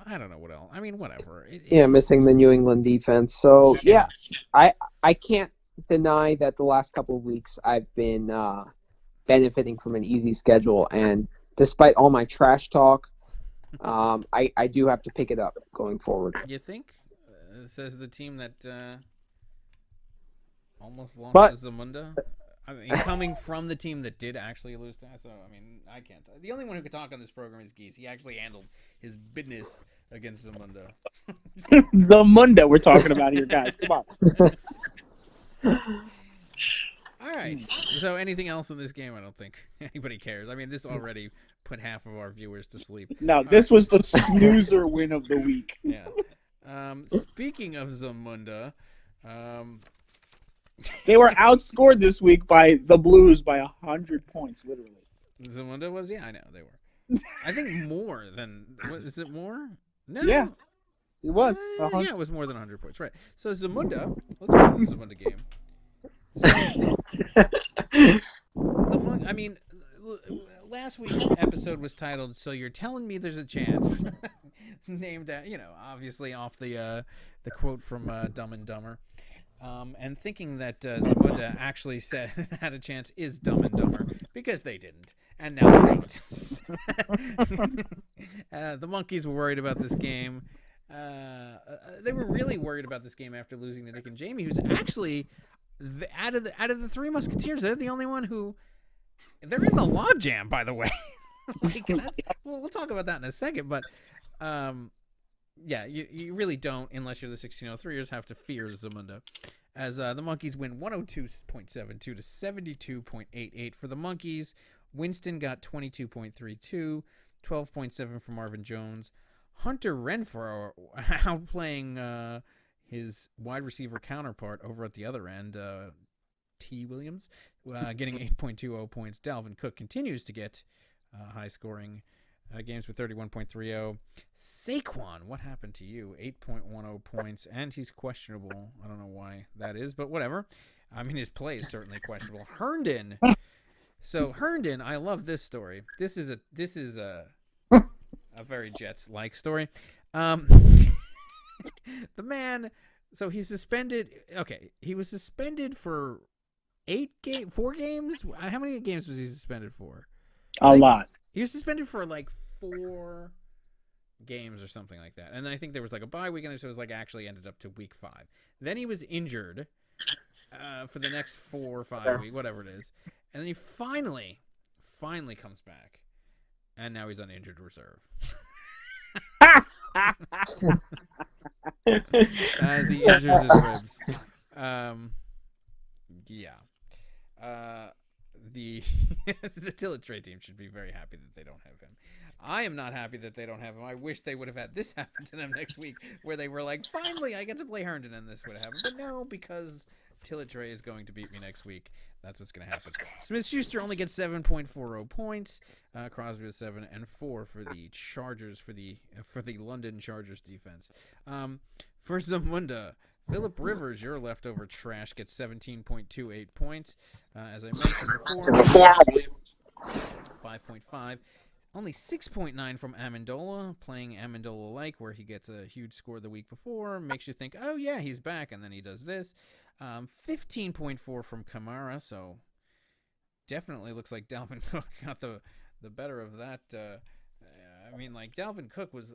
I don't know what else. I mean, whatever. Missing the New England defense. So I can't deny that the last couple of weeks I've been benefiting from an easy schedule, and despite all my trash talk, I do have to pick it up going forward. You think? Says the team that almost lost to Zamunda. I mean, coming from the team that did actually lose to us, so I mean, I can't. The only one who could talk on this program is Geese. He actually handled his business against Zamunda. Zamunda we're talking about here, guys. Come on. All right. So anything else in this game? I don't think anybody cares. I mean, this already put half of our viewers to sleep. No, this was the snoozer win of the week. Yeah. Speaking of Zamunda, they were outscored this week by the Blues by 100 points, literally. Zamunda was? Yeah, I know they were. I think more than. What, is it more? No. Yeah, it was. Yeah, it was more than 100 points. Right. So Zamunda. Let's go to the Zamunda game. So, I mean, last week's episode was titled "So You're Telling Me There's a Chance," named, obviously off the quote from Dumb and Dumber. And thinking that Zamunda actually had a chance is Dumb and Dumber, because they didn't, and now they don't. The Monkeys were worried about this game. They were really worried about this game after losing to Nick and Jamie, who's actually out of the Three Musketeers, they're the only one who they're in the logjam, by the way. We'll talk about that in a second, but you really don't, unless you're the 1603ers, have to fear Zamunda. As the Monkeys win 102.72 to 72.88 for the Monkeys. Winston got 22.32, 12.7 for Marvin Jones. Hunter Renfrow outplaying his wide receiver counterpart over at the other end, T. Williams, getting 8.20 points. Dalvin Cook continues to get high-scoring games with 31.30. Saquon, what happened to you? 8.10 points, and he's questionable. I don't know why that is, but whatever. I mean, his play is certainly questionable. Herndon. So Herndon, I love this story. This is a very Jets-like story. The man, so he's suspended. Okay, he was suspended for 4 games. How many games was he suspended for? A lot. He was suspended for like 4 games or something like that. And then I think there was like a bye weekend, so it was like actually ended up to week 5. Then he was injured for the next 4 or 5 weeks, whatever it is. And then he finally comes back. And now he's on injured reserve. As he injures his ribs. The Tillett team should be very happy that they don't have him. I am not happy that they don't have him. I wish they would have had this happen to them next week, where they were like, finally, I get to play Herndon, and this would have happened. But no, because Tillett is going to beat me next week. That's what's going to happen. Smith-Schuster only gets 7.40 points. Crosby with 7 and 4 for the Chargers, for the London Chargers defense. For Zamunda, Phillip Rivers, your leftover trash, gets 17.28 points. As I mentioned before, 5.5. Only 6.9 from Amendola, playing Amendola-like, where he gets a huge score the week before. Makes you think, oh, yeah, he's back, and then he does this. 15.4 from Kamara, so definitely looks like Dalvin Cook got the better of that. Dalvin Cook was...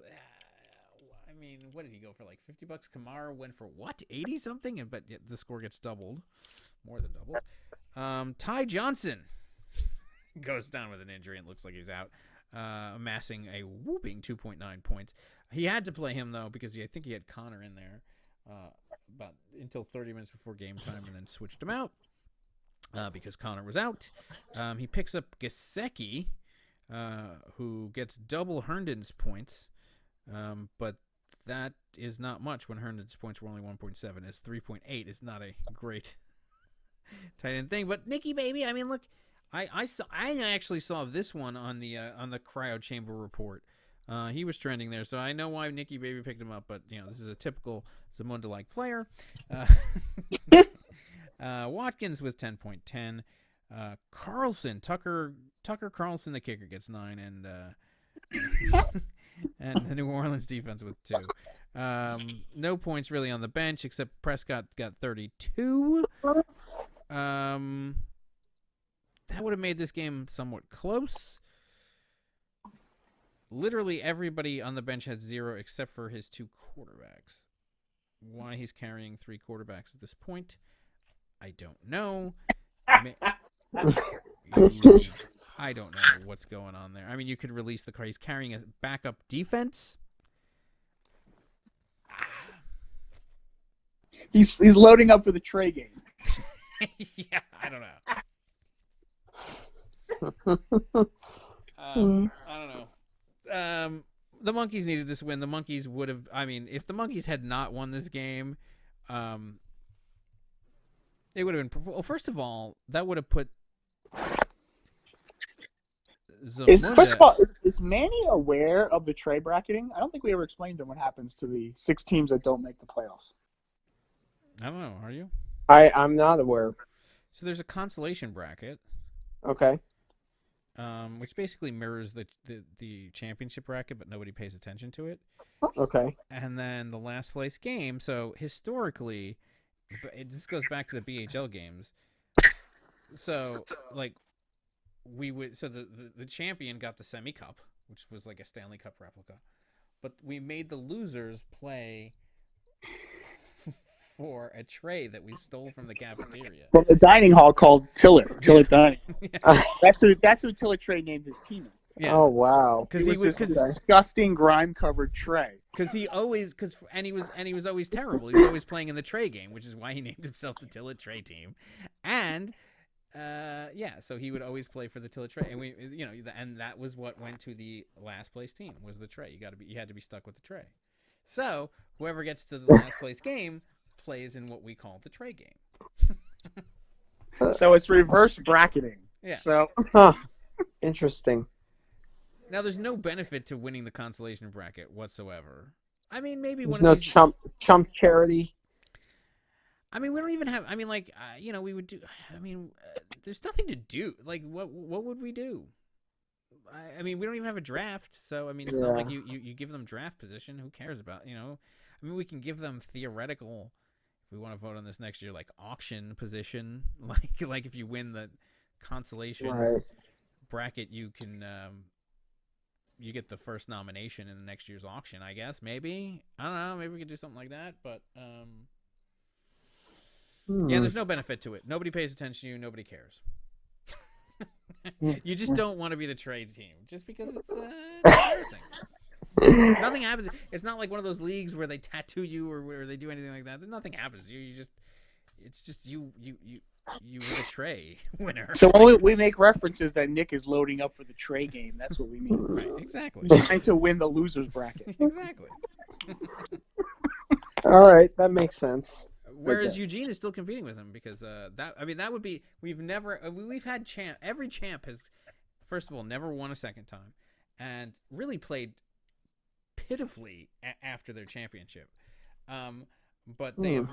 what did he go for, like $50? Kamara went for what, 80 something? But the score gets doubled, more than doubled. Ty Johnson goes down with an injury and looks like he's out, amassing a whooping 2.9 points. He had to play him though, because I think he had Connor in there about until 30 minutes before game time, and then switched him out because Connor was out. He picks up Gesicki, who gets double Herndon's points, but that is not much when Herndon's points were only 1.7, as 3.8 is not a great tight end thing. But Nicky baby, I mean, look, I actually saw this one on the cryo chamber report. He was trending there, so I know why Nicky baby picked him up. But this is a typical Zamunda-like player. Watkins with 10.10. Carlson, Tucker Carlson, the kicker, gets 9, and and the New Orleans defense with 2. No points really on the bench except Prescott got 32. That would have made this game somewhat close. Literally everybody on the bench had 0 except for his 2 quarterbacks. Why he's carrying 3 quarterbacks at this point, I don't know. I don't know what's going on there. I mean, you could release the car. He's carrying a backup defense. He's loading up for the Trey game. Yeah, I don't know. I don't know. The Monkeys needed this win. The Monkeys would have. I mean, if the Monkeys had not won this game, it would have been. Well, first of all, that would have put. First of all, is Manny aware of the Trey bracketing? I don't think we ever explained to him what happens to the 6 teams that don't make the playoffs. I don't know. Are you? I'm not aware. So there's a consolation bracket. Okay. Which basically mirrors the championship bracket, but nobody pays attention to it. Okay. And then the last place game. So historically, this goes back to the BHL games. So like the champion got the semi cup, which was like a Stanley Cup replica, but we made the losers play for a tray that we stole from the cafeteria. From the dining hall called Tillet Dining. Yeah. That's who Tillet Trey named his team. Yeah. Oh wow! Because he was this disgusting grime-covered Trey. Because he was always terrible. He was always playing in the Trey game, which is why he named himself the Tillet Trey team. And so he would always play for the Tillet Trey, and and that was what went to the last place team was the Trey. You had to be stuck with the Trey. So whoever gets to the last place game plays in what we call the Trey game. So it's reverse bracketing. Yeah. So Interesting. Now there's no benefit to winning the consolation bracket whatsoever. I mean, maybe There's one no of these... chump charity. I mean, we don't even have. I mean, like, we would do. I mean, there's nothing to do. Like, what would we do? I mean, we don't even have a draft, so I mean, it's not like you give them draft position. Who cares about I mean, we can give them theoretical. If we want to vote on this next year, like auction position, like if you win the consolation bracket, you can you get the first nomination in the next year's auction. I guess maybe I don't know. Maybe we could do something like that, but yeah, there's no benefit to it. Nobody pays attention to you. Nobody cares. You just don't want to be the trade team, just because it's embarrassing. Nothing happens. It's not like one of those leagues where they tattoo you or where they do anything like that. Nothing happens. It's just you were the Trey winner. So when we make references that Nick is loading up for the Trey game, that's what we mean. Right, exactly. Trying to win the losers bracket. Exactly. All right, that makes sense. Whereas Eugene is still competing with him because that would be we've had every champ has first of all never won a second time and really played pitifully after their championship, but they have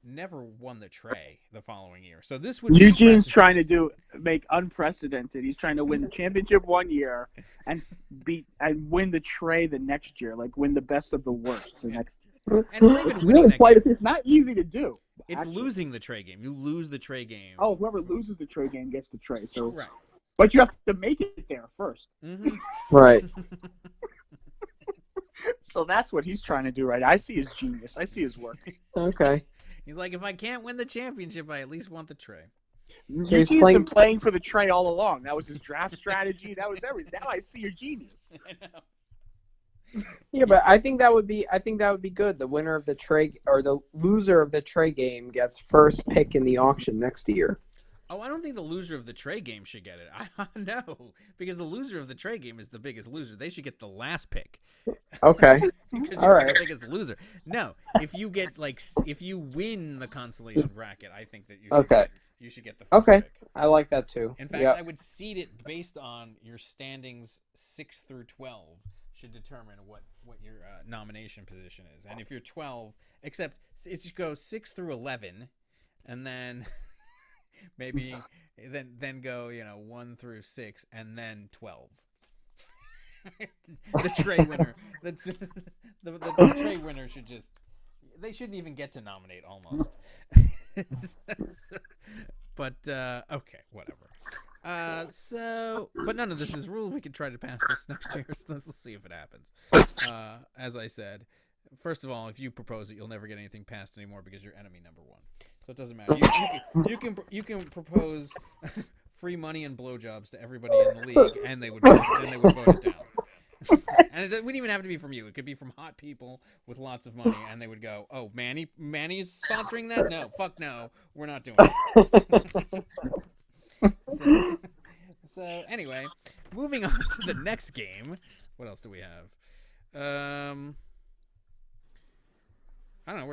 never won the Trey the following year. So this would Eugene's trying to make unprecedented. He's trying to win the championship one year and win the Trey the next year, like win the best of the worst the next year. And it's not even winning that game. It's not easy to do. It's losing the Trey game. You lose the Trey game. Oh, whoever loses the Trey game gets the Trey. So, right. But you have to make it there first. Mm-hmm. Right. So that's what he's trying to do, right? I see his genius. I see his work. Okay. He's like, if I can't win the championship, I at least want the Trey. So Eugene's been playing for the Trey all along. That was his draft strategy. That was everything. Now I see your genius. I know. Yeah, but I think that would be good. The winner of the Trey or the loser of the Trey game gets first pick in the auction next year. Oh, I don't think the loser of the Trey game should get it. No, because the loser of the Trey game is the biggest loser. They should get the last pick. Okay. Because All you're right. the biggest loser. No, if you win the consolation bracket, I think that you should get the first pick. I like that too. In fact, I would seed it based on your standings 6 through 12 should determine what your nomination position is. And if you're 12, except it should go 6 through 11, and then maybe then go 1 through 6, and then 12. The Trey winner. The Trey winner should just. They shouldn't even get to nominate almost. But okay, whatever. But none of this is ruled. We can try to pass this next year. So we'll see if it happens. As I said, first of all, if you propose it, you'll never get anything passed anymore because you're enemy number one. So it doesn't matter. You can propose free money and blowjobs to everybody in the league, and they would vote it down. And it wouldn't even have to be from you. It could be from hot people with lots of money, and they would go, "Oh, Manny's sponsoring that? No, fuck no, we're not doing it." So anyway, moving on to the next game. What else do we have? I don't know.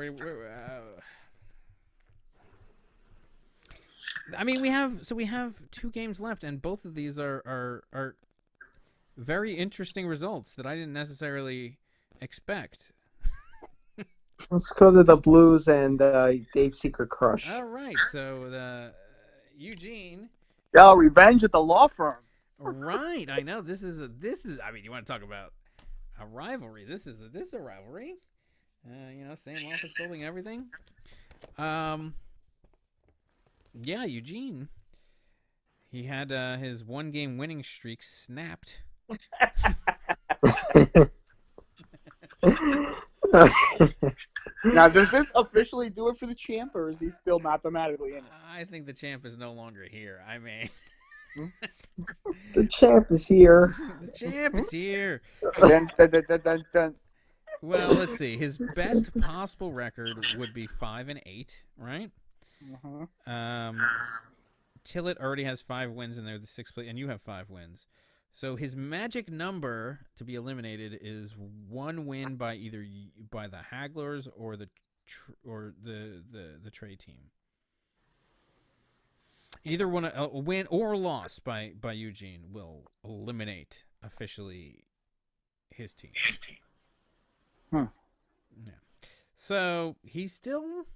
I mean, we have 2 games left, and both of these are very interesting results that I didn't necessarily expect. Let's go to the Blues and Dave's Secret Crush. All right, so the Eugene. Oh, revenge at the law firm. Right, I know this is. I mean, you want to talk about a rivalry? This is a rivalry. Same office building, everything. Yeah, Eugene. He had his 1-game winning streak snapped. Now, does this officially do it for the champ, or is he still mathematically in it? I think the champ is no longer here. I mean, the champ is here. The champ is here. Dun, dun, dun, dun, dun, dun. Well, let's see. His best possible record would be 5-8, right? Uh-huh. Tillett already has 5 wins, and they're the 6th place, and you have 5 wins. So his magic number to be eliminated is 1 win by either by the Hagglers or the Trey team. Either one, a win or a loss by Eugene will eliminate officially his team. Huh. Yeah. So he still,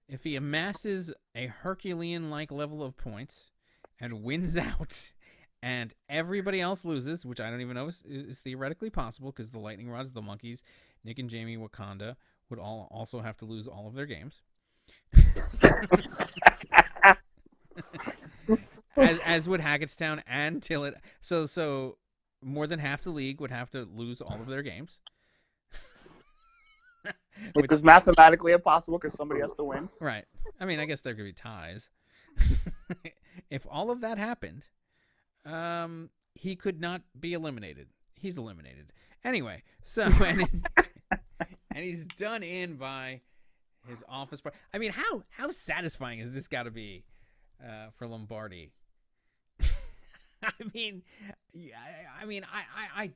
if he amasses a Herculean-like level of points and wins out, and everybody else loses, which I don't even know is theoretically possible because the Lightning Rods, the Monkeys, Nick and Jamie Wakanda would all also have to lose all of their games. as would Hackettstown and Tillett. So more than half the league would have to lose all of their games. Which is mathematically impossible because somebody has to win. Right. I mean, I guess there could be ties. If all of that happened, he could not be eliminated. He's eliminated. Anyway, so and he's done in by his office part. I mean, how satisfying has this got to be for Lombardi? I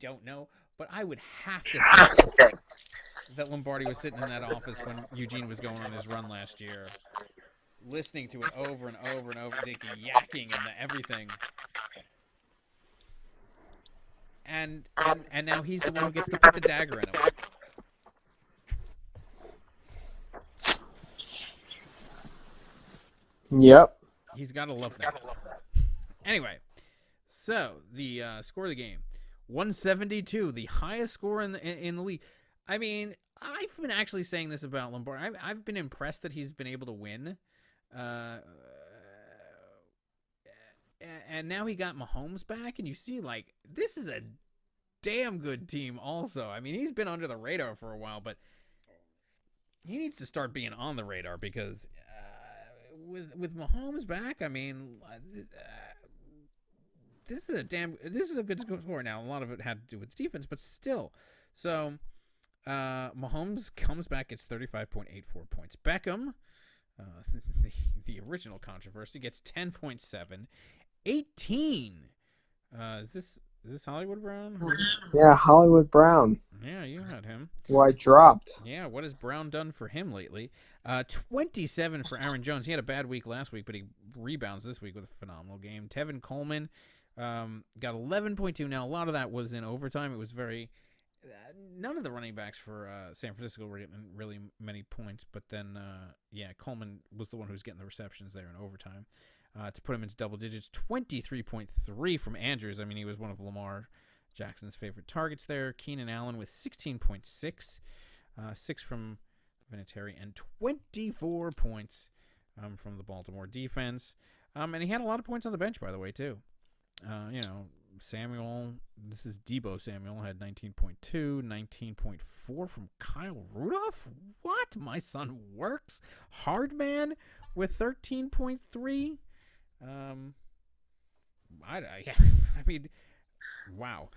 don't know, but I would have to think that Lombardi was sitting in that office when Eugene was going on his run last year, listening to it over and over and over, the yakking and the everything. And now he's the one who gets to put the dagger in him. Yep. He's got to love that. Anyway, so the score of the game, 172, the highest score in the league. I mean, I've been actually saying this about Lombardi. I've been impressed that he's been able to win. And now he got Mahomes back, and you see, like, this is a damn good team also. I mean, he's been under the radar for a while, but he needs to start being on the radar because with Mahomes back, I mean, this is a good score. Now, a lot of it had to do with the defense, but still. So, Mahomes comes back, gets 35.84 points. Beckham, the original controversy, gets 10.7. 18. Is this Hollywood Brown? Yeah, Hollywood Brown. Yeah, you had him. Who I dropped. Yeah, what has Brown done for him lately? 27 for Aaron Jones. He had a bad week last week, but he rebounds this week with a phenomenal game. Tevin Coleman got 11.2. Now, a lot of that was in overtime. It was very... none of the running backs for San Francisco were getting really many points, but then, Coleman was the one who was getting the receptions there in overtime. To put him into double digits, 23.3 from Andrews. I mean, he was one of Lamar Jackson's favorite targets there. Keenan Allen with 16.6, 6 from Vinatieri, and 24 points from the Baltimore defense. And he had a lot of points on the bench, by the way, too. Samuel, this is Debo Samuel, had 19.2, 19.4 from Kyle Rudolph. What? My son works. Hardman with 13.3. I mean, wow.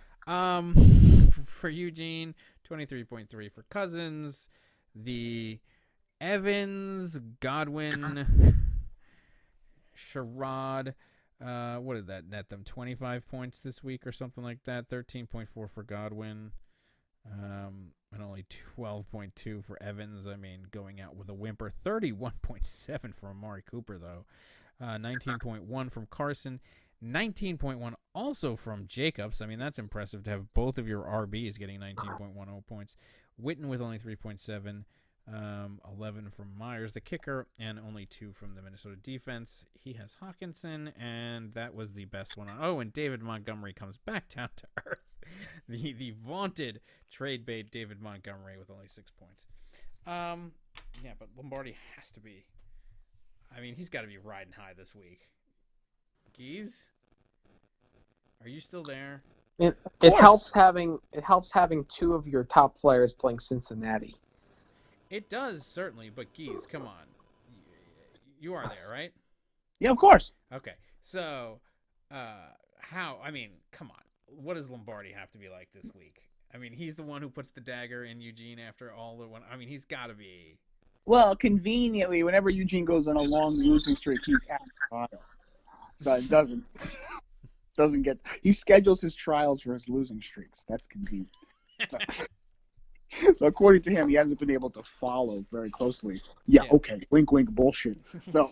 For Eugene, 23.3 for Cousins. The Evans, Godwin, Sherrod. What did that net them? 25 points this week or something like that. 13.4 for Godwin. And only 12.2 for Evans. I mean, going out with a whimper. 31.7 for Amari Cooper, though. 19.1 from Carson. 19.1 also from Jacobs. I mean, that's impressive to have both of your RBs getting 19.10 points. Witten with only 3.7. 11 from Myers, the kicker, and only 2 from the Minnesota defense. He has Hawkinson, and that was the best one. Oh, and David Montgomery comes back down to earth. The vaunted trade bait David Montgomery with only 6 points. Yeah, but Lombardi has to be. I mean, he's got to be riding high this week. Geez, are you still there? It helps having 2 of your top players playing Cincinnati. It does, certainly, but Geez, come on. You are there, right? Yeah, of course. Okay, so I mean, come on. What does Lombardi have to be like this week? I mean, he's the one who puts the dagger in Eugene after all the one. I mean, he's got to be. Well, conveniently, whenever Eugene goes on a long losing streak, he's at the bottom. So it doesn't get. He schedules his trials for his losing streaks. That's convenient. So according to him, he hasn't been able to follow very closely. Yeah. Okay. Wink, wink, bullshit. So.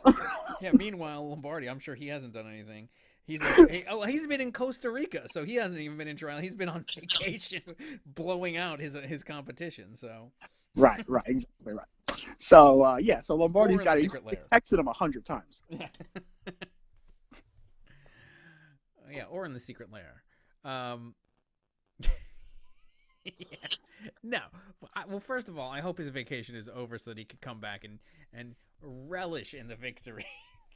Yeah. Meanwhile, Lombardi, I'm sure he hasn't done anything. He's been in Costa Rica, so he hasn't even been in trial. He's been on vacation, blowing out his competition. So. Right. Exactly right. So so Lombardi's got he texted him 100 times. Yeah. Yeah, or in the secret lair. Yeah. No. Well, first of all, I hope his vacation is over so that he can come back and relish in the victory.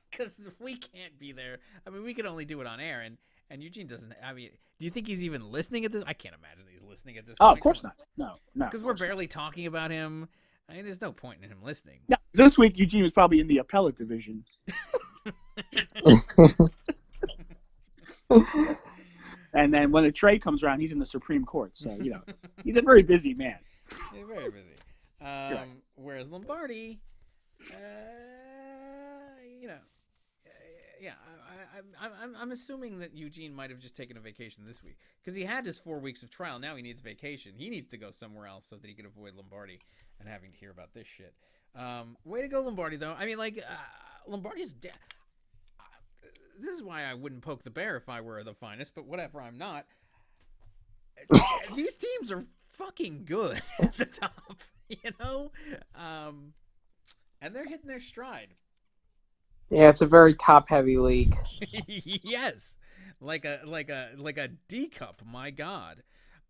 Because if we can't be there, I mean, we can only do it on air. And Eugene doesn't. I mean, do you think he's even listening at this? I can't imagine he's listening at this point. Oh, of course not. No. Because we're barely talking about him. I mean, there's no point in him listening. Yeah, this week Eugene was probably in the appellate division. And then when the trade comes around, he's in the Supreme Court. So, he's a very busy man. He's very busy. Whereas Lombardi, I'm assuming that Eugene might have just taken a vacation this week because he had his 4 weeks of trial. Now he needs vacation. He needs to go somewhere else so that he can avoid Lombardi and having to hear about this shit. Way to go, Lombardi, though. I mean, Lombardi's this is why I wouldn't poke the bear if I were the finest, but whatever, I'm not. These teams are fucking good at the top, and they're hitting their stride. Yeah, it's a very top-heavy league. Yes, like a D cup. My God.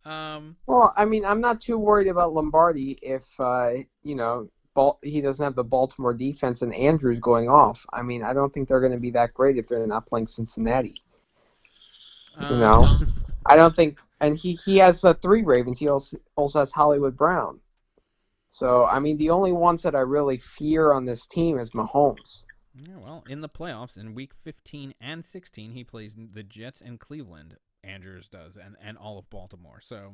Well, I mean, I'm not too worried about Lombardi if he doesn't have the Baltimore defense and Andrews going off. I mean, I don't think they're going to be that great if they're not playing Cincinnati. I don't think, and he has 3 Ravens. He also has Hollywood Brown. So, I mean, the only ones that I really fear on this team is Mahomes. Yeah, well, in the playoffs, in Week 15 and 16, he plays the Jets and Cleveland. Andrews does, and all of Baltimore. So,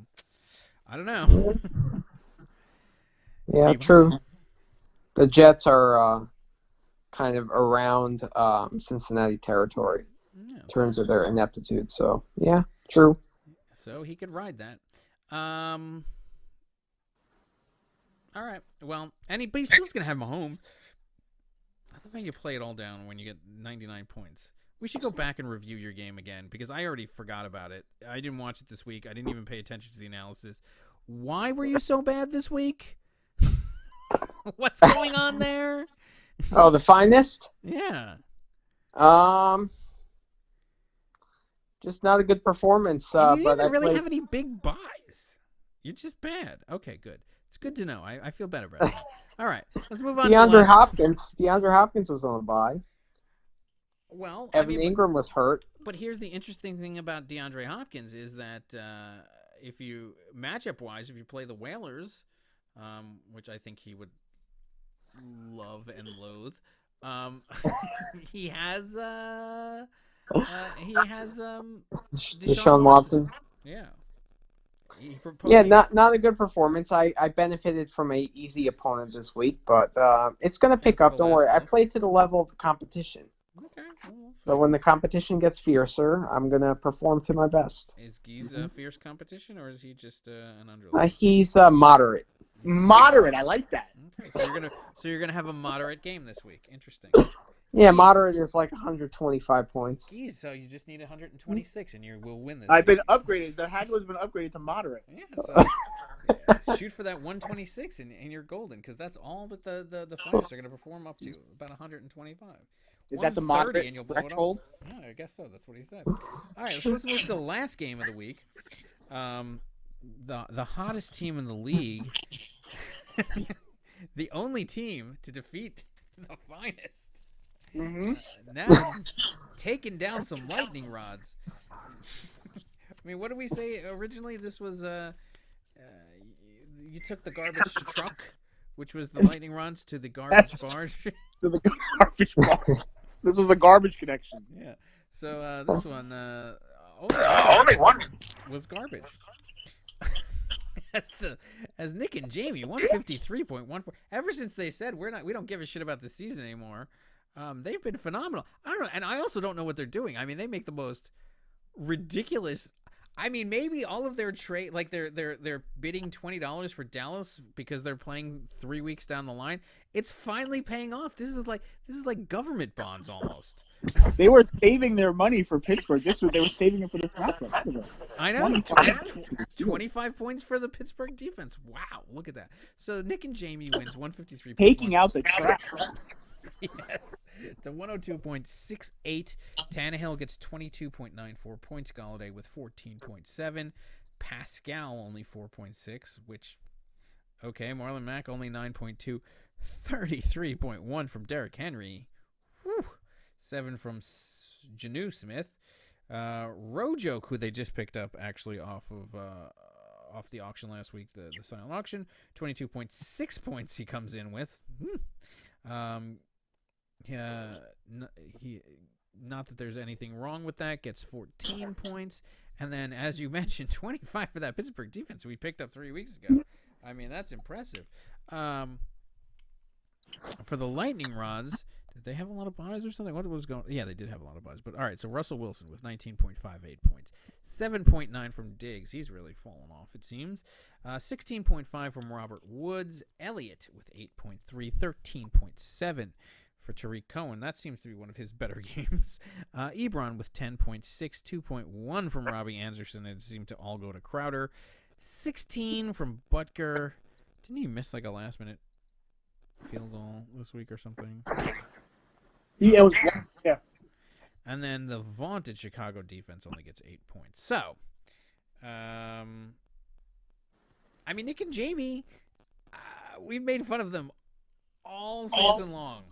I don't know. Yeah, true. The Jets are kind of around Cincinnati territory in terms of their ineptitude. So, yeah, true. So he could ride that. All right. Well, but he's still going to have Mahomes. I love how you play it all down when you get 99 points. We should go back and review your game again because I already forgot about it. I didn't watch it this week. I didn't even pay attention to the analysis. Why were you so bad this week? What's going on there? Oh, the finest? Yeah. Just not a good performance. You But didn't I really played... have any big buys. You're just bad. Okay, good. It's good to know. I feel better about that. All right, let's move on. DeAndre Hopkins was on a bye. Well, Evan Ingram was hurt. But here's the interesting thing about DeAndre Hopkins is that if you matchup-wise, if you play the Whalers, which I think he would love and loathe, he has Deshaun Watson. Yeah. Not a good performance. I benefited from a easy opponent this week, but it's going to pick up. Don't worry. I play to the level of the competition. Okay. Well, so when the competition gets fiercer, I'm going to perform to my best. Is Geese a fierce competition, or is he just an underling? He's moderate. Moderate. I like that. Okay, so you're gonna have a moderate game this week. Interesting. Yeah, moderate is like 125 points. Geez, so you just need 126, and you will win this. I've been upgraded. The Hagler's been upgraded to moderate. Yeah, so shoot for that 126, and you're golden, because that's all that the Flyers are going to perform up to, about 125. Is that the moderate and you'll blow threshold? It up. Yeah, I guess so. That's what he said. All right, so let's move to the last game of the week. The hottest team in the league, the only team to defeat the finest. Now taking down some lightning rods. I mean, what did we say originally? This was you took the garbage truck, which was the lightning rods, to the garbage barge. To the garbage barge. This was a garbage connection. Yeah. So this one only one was garbage. As Nick and Jamie 153.14. Ever since they said we don't give a shit about the season anymore. They've been phenomenal. I don't know, and I also don't know what they're doing. I mean, they make the most ridiculous. I mean, maybe all of their trade, like they're bidding $20 for Dallas because they're playing 3 weeks down the line. It's finally paying off. This is like government bonds almost. They were saving their money for Pittsburgh. They were saving it for this matchup. I know. 25 points for the Pittsburgh defense. Wow, look at that. So Nick and Jamie wins 153. Taking out the trash. Yes, to 102.68. Tannehill gets 22.94 points. Galladay with 14.7. Pascal only 4.6, which, okay. Marlon Mack only 9.2. 33.1 from Derrick Henry. Whew. 7 from Janu Smith. Rojoke, who they just picked up actually off the auction last week, the silent auction. 22.6 points he comes in with. Not that there's anything wrong with that, gets 14 points. And then, as you mentioned, 25 for that Pittsburgh defense we picked up 3 weeks ago. I mean, that's impressive. For the Lightning Rods, did they have a lot of buys or something? What was going? Yeah, they did have a lot of buys. But all right, so Russell Wilson with 19.58 points, 7.9 from Diggs. He's really fallen off, it seems. 16.5 from Robert Woods. Elliott with 8.3, 13.7 for Tariq Cohen. That seems to be one of his better games. Ebron with 10.6, 2.1 from Robbie Anderson. It seemed to all go to Crowder. 16 from Butker. Didn't he miss like a last-minute field goal this week or something? Yeah. And then the vaunted Chicago defense only gets 8 points. So, I mean, Nick and Jamie, we've made fun of them all season long,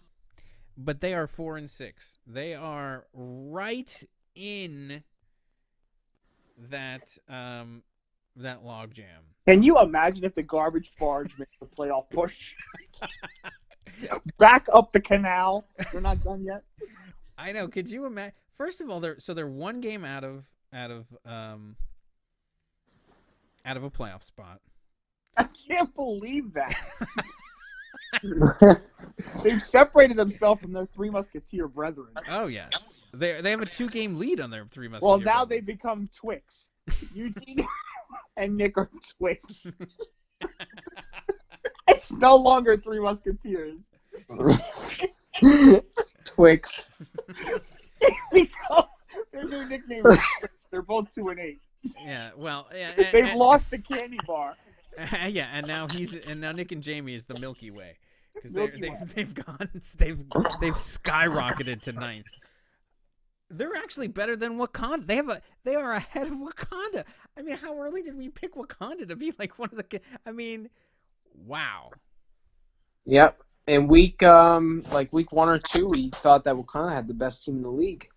but they are 4-6. They are right in that log jam. Can you imagine if the garbage barge makes the playoff push? Back up the canal. They're not done yet. I know. Could you imagine? First of all, they're one game out of a playoff spot. I can't believe that. They've separated themselves from their Three Musketeer brethren. Oh yes, they have a 2-game lead on their Three Musketeer. Well, now brethren. they become Twix. Eugene and Nick are Twix. It's no longer Three Musketeers. Twix. Their new nickname is Twix. They're both 2-8. Yeah, well, yeah, they've lost the candy bar. Yeah, and now Nick and Jamie is the Milky Way because they've skyrocketed to 9th. They're actually better than Wakanda. They are ahead of Wakanda. I mean, how early did we pick Wakanda to be like one of the? I mean, wow. Yep. And week 1 or 2, we thought that Wakanda had the best team in the league.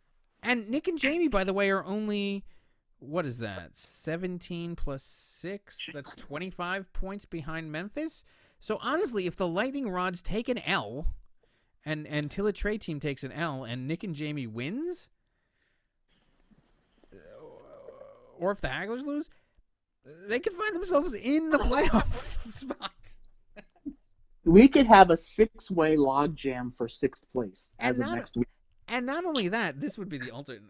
And Nick and Jamie, by the way, are only, what is that? 17 plus 6. That's 25 points behind Memphis. So honestly, if the Lightning Rods take an L, and Tilla Trey team takes an L, and Nick and Jamie wins, or if the Hagglers lose, they could find themselves in the playoff spot. We could have a 6-way logjam for 6th place as of next week. And not only that, this would be the ultimate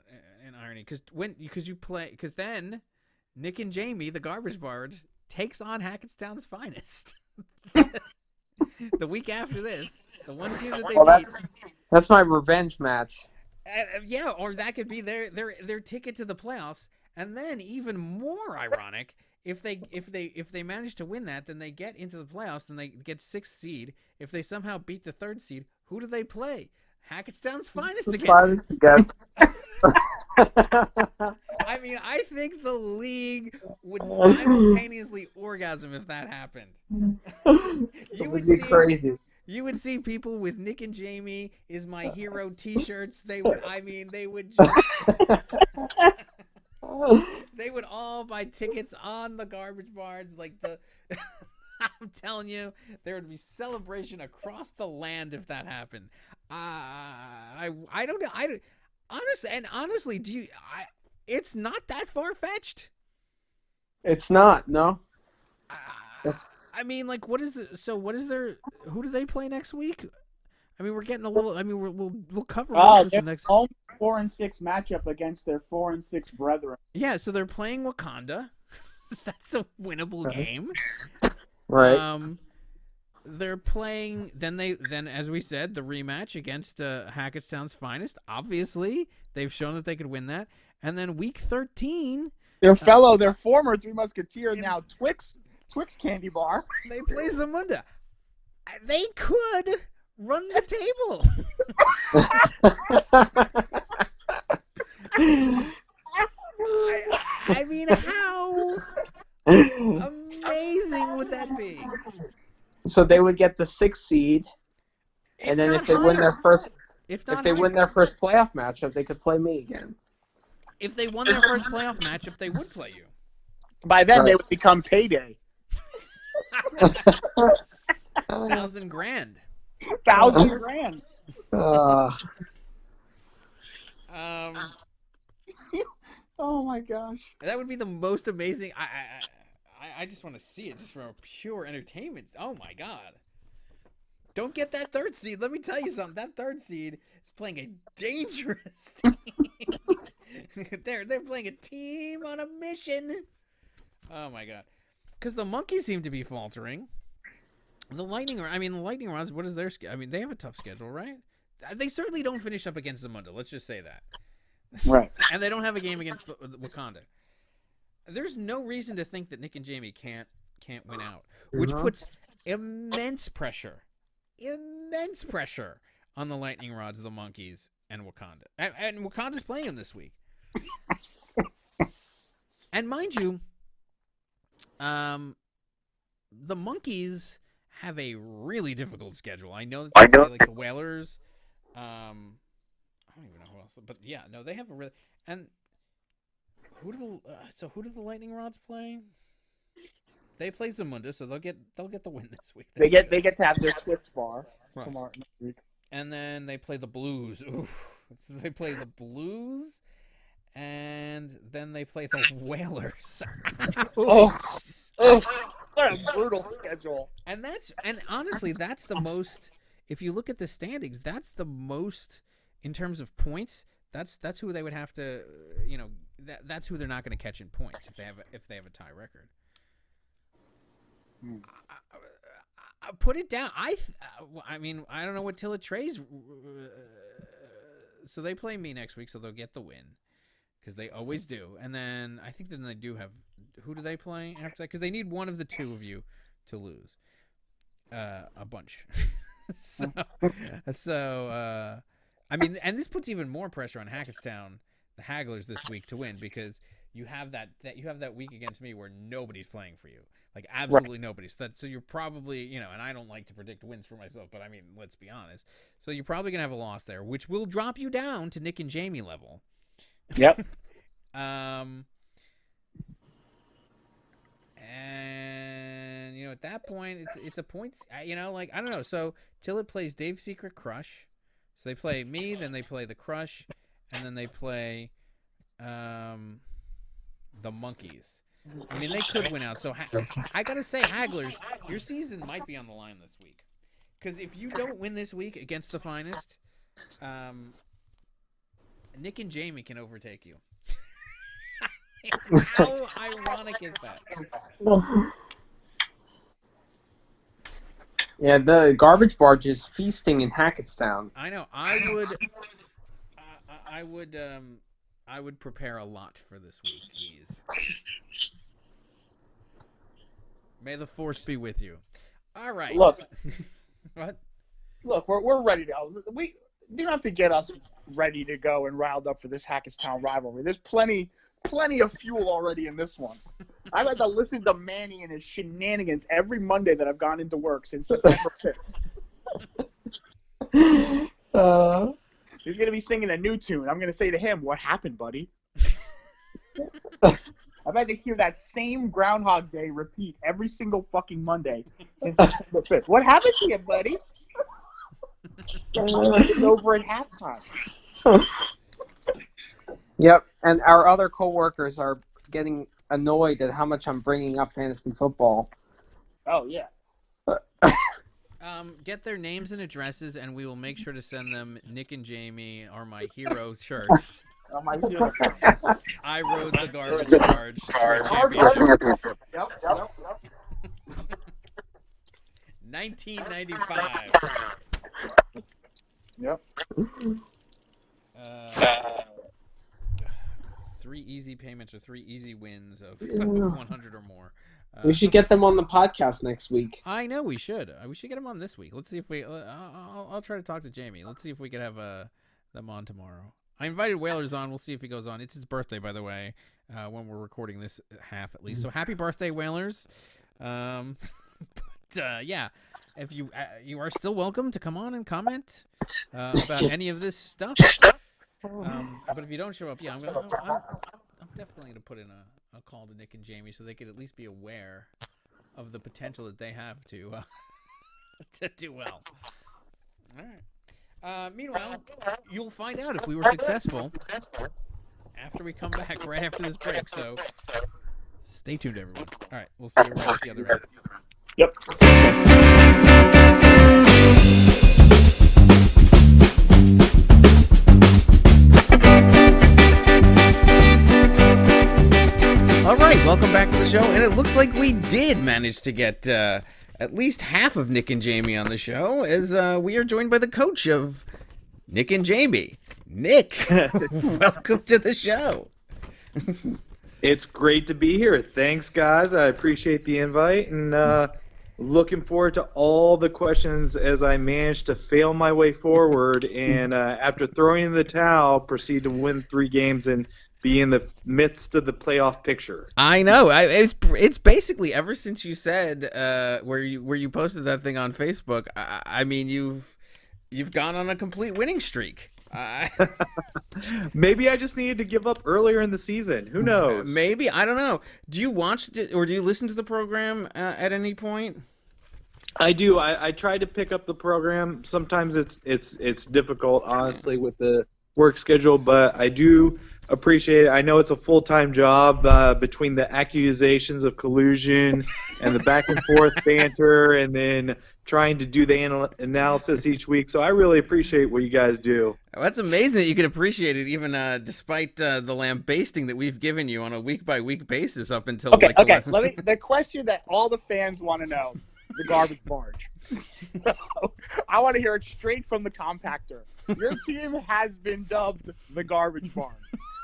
in irony, because then Nick and Jamie, the garbage bard, takes on Hackettstown's finest. The week after this, the one team that they beat. That's my revenge match. Yeah, or that could be their ticket to the playoffs. And then, even more ironic, if they manage to win that, then they get into the playoffs, then they get 6th seed. If they somehow beat the 3rd seed, who do they play? Hackettstown's finest again. I mean, I think the league would simultaneously orgasm if that happened. It would be crazy. You would see people with Nick and Jamie is my hero T-shirts. They would they would all buy tickets on the garbage bards. I'm telling you, there would be celebration across the land if that happened. I don't know. Honestly, it's not that far-fetched. It's not, no. I mean, what is who do they play next week? I mean, we're getting a little. I mean, we'll cover this the next. Home 4-6 matchup against their 4-6 brethren. Yeah, so they're playing Wakanda. That's a winnable game. Right. They're playing. Then as we said, the rematch against Hackettstown's finest. Obviously, they've shown that they could win that. And then week 13, their former Three Musketeer, now Twix Candy Bar. They play Zamunda. They could run the table. I mean, how amazing would that be? So they would get the 6th seed, and then if they win their first playoff matchup, they could play me again. If they won their first playoff matchup, they would play you. By then, they would become Payday. $1,000 grand. $1,000 grand. Oh my gosh. That would be the most amazing. I just want to see it just for pure entertainment. Oh my god. Don't get that 3rd seed. Let me tell you something. That 3rd seed is playing a dangerous team. They're playing a team on a mission. Oh my god. Because the Monkeys seem to be faltering. The Lightning Rods, what is their schedule? I mean, they have a tough schedule, right? They certainly don't finish up against Zamunda. Let's just say that. Right. And they don't have a game against Wakanda. There's no reason to think that Nick and Jamie can't win out, which puts immense pressure on the Lightning Rods, the Monkeys, and Wakanda. And Wakanda's playing them this week. And mind you, the Monkeys have a really difficult schedule. I know that they play like the Whalers. I don't even know who else, but yeah, no, they have a really. And who do the Lightning Rods play? They play Zamunda, so they'll get the win this week. They get to have their Twix bar tomorrow next week. And then they play the Blues. Oof. So they play the Blues, and then they play the Whalers. What a brutal schedule. And honestly, that's the most. If you look at the standings, that's the most in terms of points. That's who they would have to. That's who they're not going to catch in points if they have a tie record. I put it down. I mean, I don't know what Tilla Trey's. So they play me next week, so they'll get the win because they always do. And then I think they do have. Who do they play after that? Because they need one of the two of you to lose. A bunch. So I mean, and this puts even more pressure on Hackettstown, the Hagglers, this week to win because you have that week against me where nobody's playing for you, like absolutely nobody. So you're probably, and I don't like to predict wins for myself, but I mean, let's be honest. So you're probably gonna have a loss there, which will drop you down to Nick and Jamie level. Yep. And at that point, it's a point. I don't know. So Tillett plays Dave Secret Crush. So they play me, then they play the Crush, and then they play the Monkeys. I mean, they could win out. So I gotta say, Hagglers, your season might be on the line this week. Because if you don't win this week against the Finest, Nick and Jamie can overtake you. How ironic is that? Yeah, the garbage barge is feasting in Hackettstown. I know. I would prepare a lot for this week, please. May the force be with you. All right. Look. What? Look, we're ready to go. You don't have to get us ready to go and riled up for this Hackettstown rivalry. There's plenty of fuel already in this one. I've had to listen to Manny and his shenanigans every Monday that I've gone into work since September 5th. He's going to be singing a new tune. I'm going to say to him, what happened, buddy? I've had to hear that same Groundhog Day repeat every single fucking Monday since September 5th. What happened to you, buddy? It's over at halftime. Yep, and our other coworkers are getting annoyed at how much I'm bringing up fantasy football. Oh, yeah. Get their names and addresses, and we will make sure to send them Nick and Jamie are my hero shirts. Oh, my God. I rode the garbage barge to a championship. Yep. 1995. Yep. 3 easy payments or 3 easy wins of 100 or more. We should get them on the podcast next week. I know we should. We should get them on this week. Let's see if we. I'll try to talk to Jamie. Let's see if we could have them on tomorrow. I invited Whalers on. We'll see if he goes on. It's his birthday, by the way, when we're recording this half at least. So happy birthday, Whalers! But yeah, if you are still welcome to come on and comment about any of this stuff. But if you don't show up, yeah, I'm definitely gonna put in a call to Nick and Jamie so they could at least be aware of the potential that they have to do well. All right. Meanwhile, you'll find out if we were successful after we come back right after this break. So stay tuned, everyone. All right, we'll see you right at the other end. Yep. All right, welcome back to the show, and it looks like we did manage to get at least half of Nick and Jamie on the show, as we are joined by the coach of Nick and Jamie. Nick, welcome to the show. It's great to be here. Thanks, guys. I appreciate the invite, and looking forward to all the questions as I manage to fail my way forward, and after throwing in the towel, proceed to win 3 games and be in the midst of the playoff picture. I know. It's basically ever since you said where you posted that thing on Facebook. I mean, you've gone on a complete winning streak. Maybe I just needed to give up earlier in the season. Who knows? Maybe, I don't know. Do you watch or do you listen to the program at any point? I do. I try to pick up the program. Sometimes it's difficult, honestly, with the work schedule, but I do appreciate it. I know it's a full-time job between the accusations of collusion and the back and forth banter, and then trying to do the analysis each week. So I really appreciate what you guys do. That's amazing that you can appreciate it, even despite the lambasting that we've given you on a week-by-week basis up until Okay. Last... The question that all the fans want to know: the garbage barge. So, I want to hear it straight from the compactor. Your team has been dubbed the garbage barn.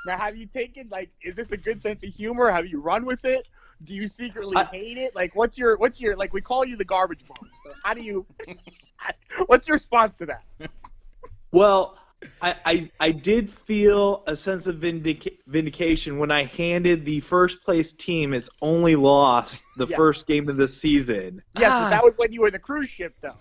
Now, have you taken, is this a good sense of humor? Have you run with it? Do you secretly hate it? What's your, we call you the garbage barn. So how do you, what's your response to that? Well, I did feel a sense of vindication when I handed the first place team its only loss the first game of the season. Yes, but that was when you were the cruise ship, though.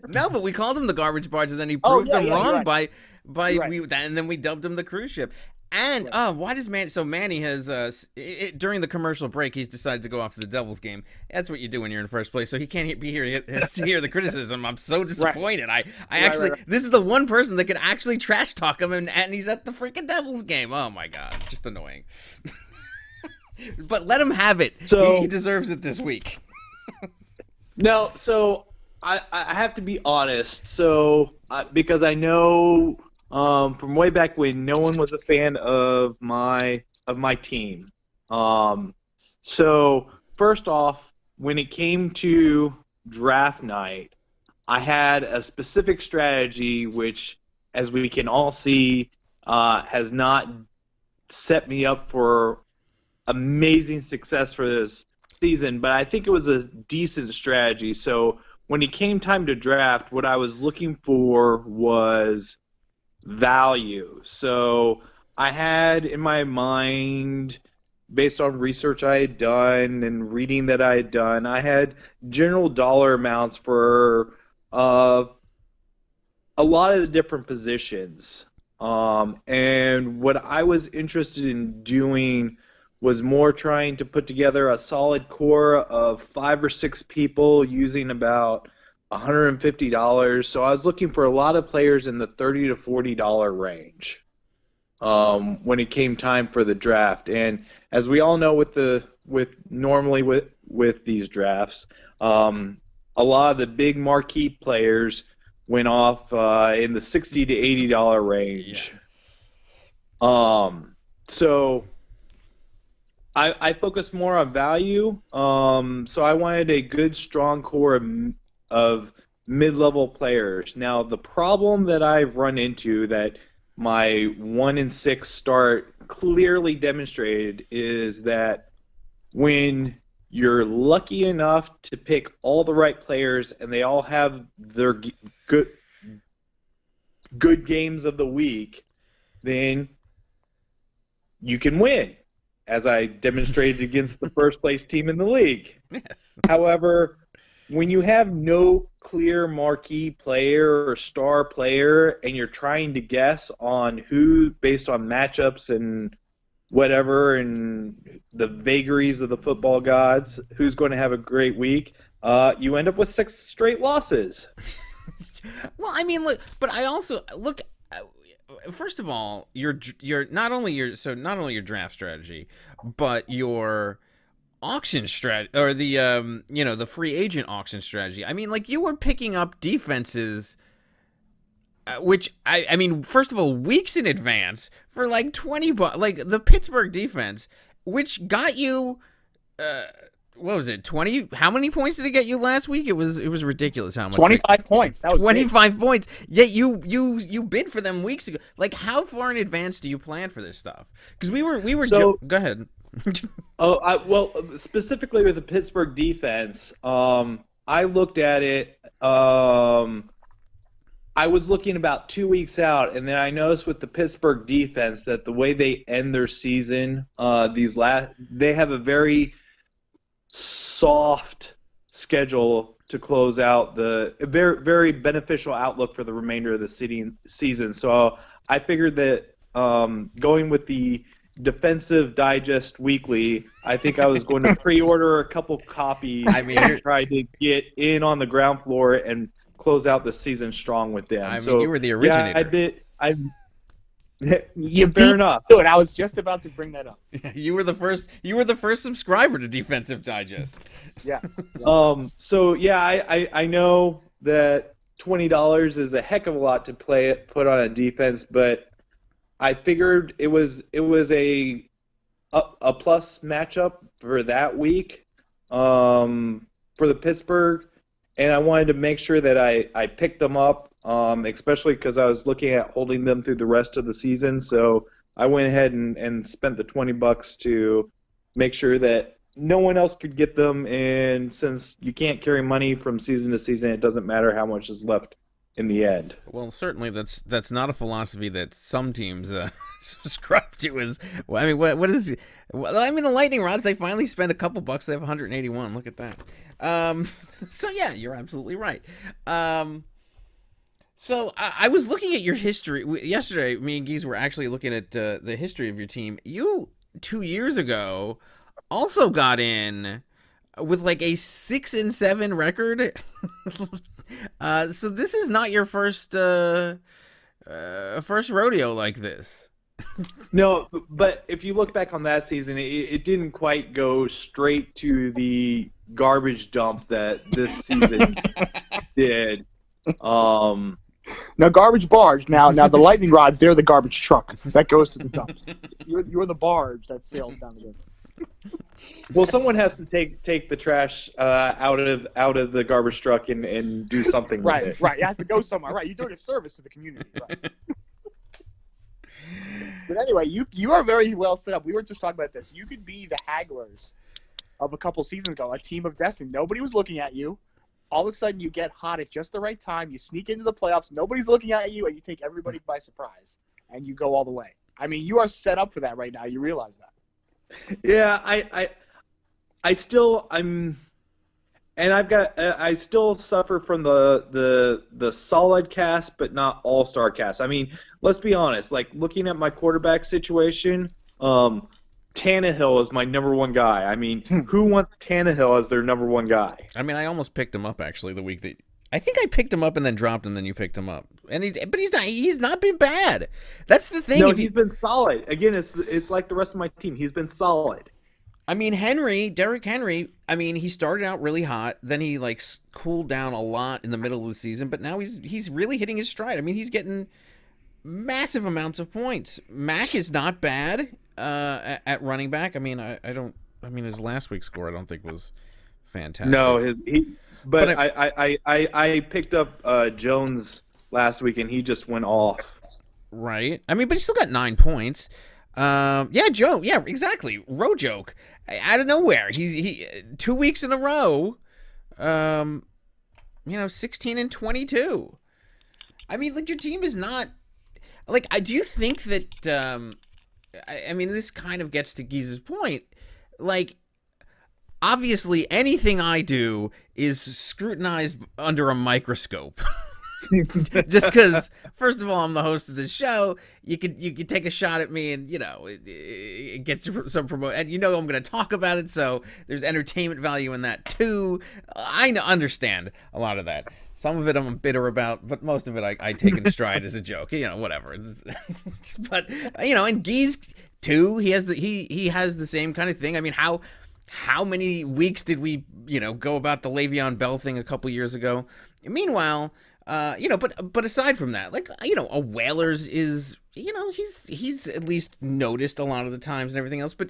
No, but we called him the garbage barge, and then he proved them wrong right. and then we dubbed him the cruise ship. And why does Manny? So Manny has during the commercial break, he's decided to go off to the Devils game. That's what you do when you're in first place. So he can't be here to hear the criticism. I'm so disappointed. I actually this is the one person that could actually trash talk him, and he's at the freaking Devils game. Oh my god, just annoying. But let him have it. So he deserves it this week. No, so I have to be honest. So because I know. From way back when, no one was a fan of my team. So first off, when it came to draft night, I had a specific strategy, which, as we can all see, has not set me up for amazing success for this season. But I think it was a decent strategy. So when it came time to draft, what I was looking for was value. So I had in my mind, based on research I had done and reading that I had done, I had general dollar amounts for a lot of the different positions. And what I was interested in doing was more trying to put together a solid core of 5 or 6 people using about $150. So I was looking for a lot of players in the $30 to $40 range when it came time for the draft. And as we all know, with these drafts, a lot of the big marquee players went off in the $60 to $80 range. So I focused more on value. So I wanted a good, strong core of mid-level players. Now, the problem that I've run into that my 1-6 start clearly demonstrated is that when you're lucky enough to pick all the right players and they all have their good games of the week, then you can win, as I demonstrated against the first place team in the league. Yes. However, when you have no clear marquee player or star player and you're trying to guess on who, based on matchups and whatever and the vagaries of the football gods, who's going to have a great week, you end up with 6 straight losses. Well, I mean, look, but I also look. First of all, your not only your draft strategy, but your auction strategy, or the the free agent auction strategy. I mean, like, you were picking up defenses, which I mean, first of all, weeks in advance for like $20, like the Pittsburgh defense, which got you, what was it, 20? How many points did it get you last week? It was ridiculous how much. 25 points. That was 25 points. Yet you bid for them weeks ago. Like, how far in advance do you plan for this stuff? Because we were go ahead. Well, specifically with the Pittsburgh defense, I looked at it. I was looking about 2 weeks out, and then I noticed with the Pittsburgh defense that the way they end their season, they have a very soft schedule to close out the very, very beneficial outlook for the remainder of the season. So I figured that going with the Defensive Digest Weekly, I think I was going to pre-order a couple copies. I mean, try to get in on the ground floor and close out the season strong with them. I mean, you were the originator. Yeah, fair enough. Dude, I was just about to bring that up. You were the first subscriber to Defensive Digest. Yes. So yeah, I know that $20 is a heck of a lot to put on a defense, but I figured it was a plus matchup for that week for the Pittsburgh, and I wanted to make sure that I picked them up, especially because I was looking at holding them through the rest of the season. So I went ahead and spent the $20 to make sure that no one else could get them, and since you can't carry money from season to season, it doesn't matter how much is left in the end. Well, certainly that's not a philosophy that some teams subscribe to. As well, I mean, what is? Well, I mean, the lightning rods. They finally spent a couple bucks. They have 181. Look at that. So yeah, you're absolutely right. So I was looking at your history yesterday. Me and Geese were actually looking at the history of your team. You 2 years ago also got in with like a 6-7 record. So this is not your first rodeo like this. No, but if you look back on that season, it didn't quite go straight to the garbage dump that this season did. Now, garbage barge. Now the lightning rods, they're the garbage truck that goes to the dumps. You're the barge that sails down the river. Well, someone has to take the trash out of the garbage truck and do something with it. Right. It has to go somewhere. Right. You're doing a service to the community. Right. But anyway, you are very well set up. We were just talking about this. You could be the Hagglers of a couple seasons ago, a team of destiny. Nobody was looking at you. All of a sudden, you get hot at just the right time. You sneak into the playoffs. Nobody's looking at you, and you take everybody by surprise, and you go all the way. I mean, you are set up for that right now. You realize that. Yeah, I still suffer from the solid cast, but not all-star cast. I mean, let's be honest. Like looking at my quarterback situation, Tannehill is my number one guy. I mean, who wants Tannehill as their number one guy? I mean, I almost picked him up actually the week that I think I picked him up and then dropped him, then you picked him up. And he's not been bad. That's the thing. No, he's been solid. Again, it's like the rest of my team. He's been solid. I mean, Derrick Henry, I mean, he started out really hot, then he like cooled down a lot in the middle of the season, but now he's really hitting his stride. I mean, he's getting massive amounts of points. Mac is not bad at running back. I mean, his last week's score I don't think was fantastic. No, I picked up Jones last week and he just went off. Right. I mean, but he still got 9 points. Joe. Yeah, exactly. Rojoke out of nowhere. He 2 weeks in a row. 16 and 22. I mean, like your team is not like. Do you think that? I mean, this kind of gets to Geeze's point. Like, obviously, anything I do is scrutinized under a microscope. Just because, first of all, I'm the host of this show. You could take a shot at me, and it gets some promote. And I'm going to talk about it, so there's entertainment value in that too. I understand a lot of that. Some of it I'm bitter about, but most of it I take in stride as a joke. Whatever. But and Geese too. He has the same kind of thing. I mean, how many weeks did we go about the Le'Veon Bell thing a couple years ago? Meanwhile. But aside from that, like, a Whalers is, he's at least noticed a lot of the times and everything else, but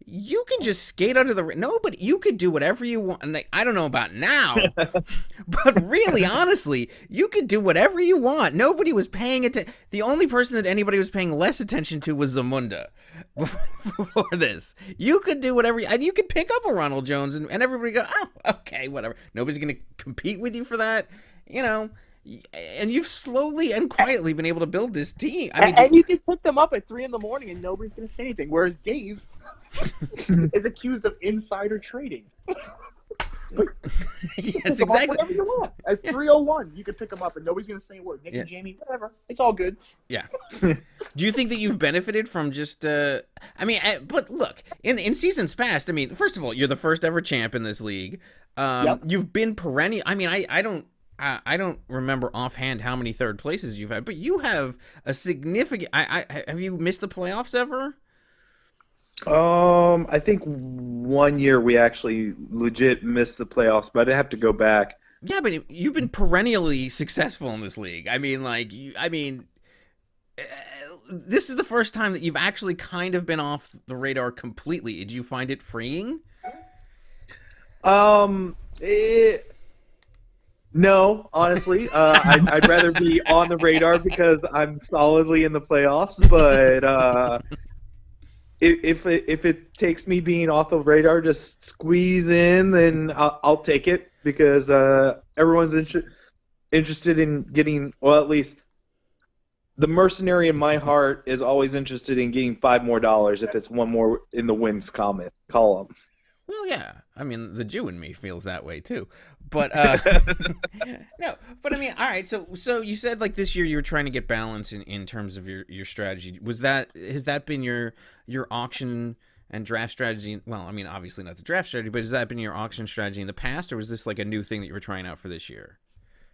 you can just skate under the, nobody, you could do whatever you want. And I don't know about now, but really, honestly, you could do whatever you want. Nobody was paying attention. The only person that anybody was paying less attention to was Zamunda before this. You could do whatever, and you could pick up a Ronald Jones and everybody go, oh, okay, whatever. Nobody's going to compete with you for that, And you've slowly and quietly been able to build this team. I mean, and you can pick them up at 3 a.m. and nobody's going to say anything. Whereas Dave is accused of insider trading. Yes, exactly. Whatever you want. At 3:01, you can pick them up and nobody's going to say a word. Nick and Jamie, whatever. It's all good. Yeah. Do you think that you've benefited from just? But look, in seasons past, I mean, first of all, you're the first ever champ in this league. Yep. You've been perennial. I mean, I don't remember offhand how many third places you've had, but you have a significant. Have you missed the playoffs ever? I think 1 year we actually legit missed the playoffs, but I'd have to go back. Yeah, but you've been perennially successful in this league. I mean, this is the first time that you've actually kind of been off the radar completely. Did you find it freeing? No, honestly, I'd rather be on the radar because I'm solidly in the playoffs. But if it takes me being off the radar, just squeeze in, then I'll take it because everyone's interested in getting, well, at least the mercenary in my heart is always interested in getting $5 more if it's one more in the wins column. Well, yeah. I mean, the Jew in me feels that way too. But no. But I mean, all right. So you said like this year you were trying to get balance in terms of your strategy. Has that been your auction and draft strategy? Well, I mean, obviously not the draft strategy, but has that been your auction strategy in the past, or was this like a new thing that you were trying out for this year?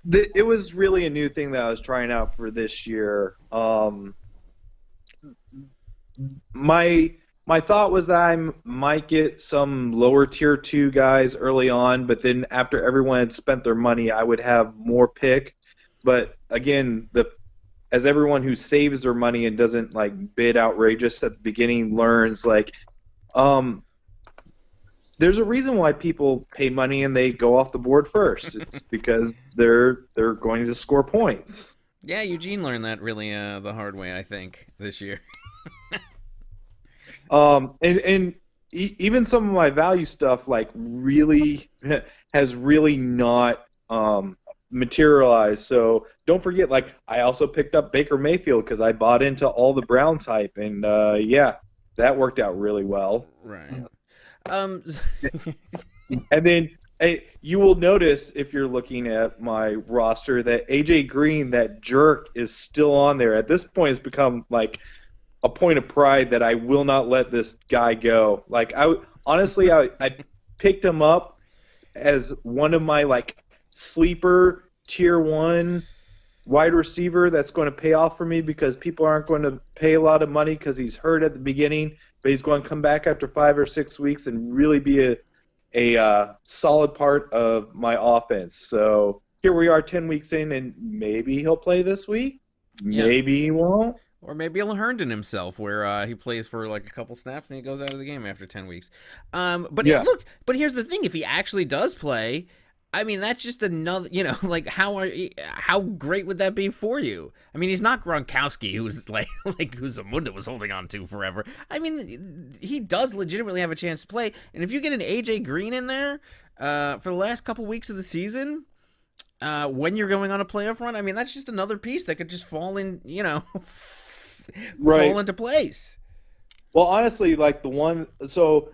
It was really a new thing that I was trying out for this year. My thought was that I might get some lower tier 2 guys early on, but then after everyone had spent their money, I would have more pick. But again, as everyone who saves their money and doesn't like bid outrageous at the beginning learns, like, there's a reason why people pay money and they go off the board first. It's because they're going to score points. Yeah, Eugene learned that really the hard way, I think, this year. Even some of my value stuff like really has really not materialized. So don't forget, like, I also picked up Baker Mayfield because I bought into all the Browns hype, and yeah, that worked out really well. Right. And then you will notice if you're looking at my roster that AJ Green, that jerk, is still on there. At this point, it's become like a point of pride that I will not let this guy go. Like, honestly, I picked him up as one of my like sleeper tier 1 wide receiver that's going to pay off for me because people aren't going to pay a lot of money because he's hurt at the beginning, but he's going to come back after 5 or 6 weeks and really be a solid part of my offense. So here we are 10 weeks in, and maybe he'll play this week. Maybe he won't. Or maybe he'll Herndon himself, where he plays for like a couple snaps and he goes out of the game after 10 weeks. But here's the thing: if he actually does play, I mean, that's just another, like how great would that be for you? I mean, he's not Gronkowski, who's like who Zamunda was holding on to forever. I mean, he does legitimately have a chance to play, and if you get an AJ Green in there for the last couple weeks of the season, when you're going on a playoff run, I mean, that's just another piece that could just fall in, fall into place. Well, honestly, like the one, so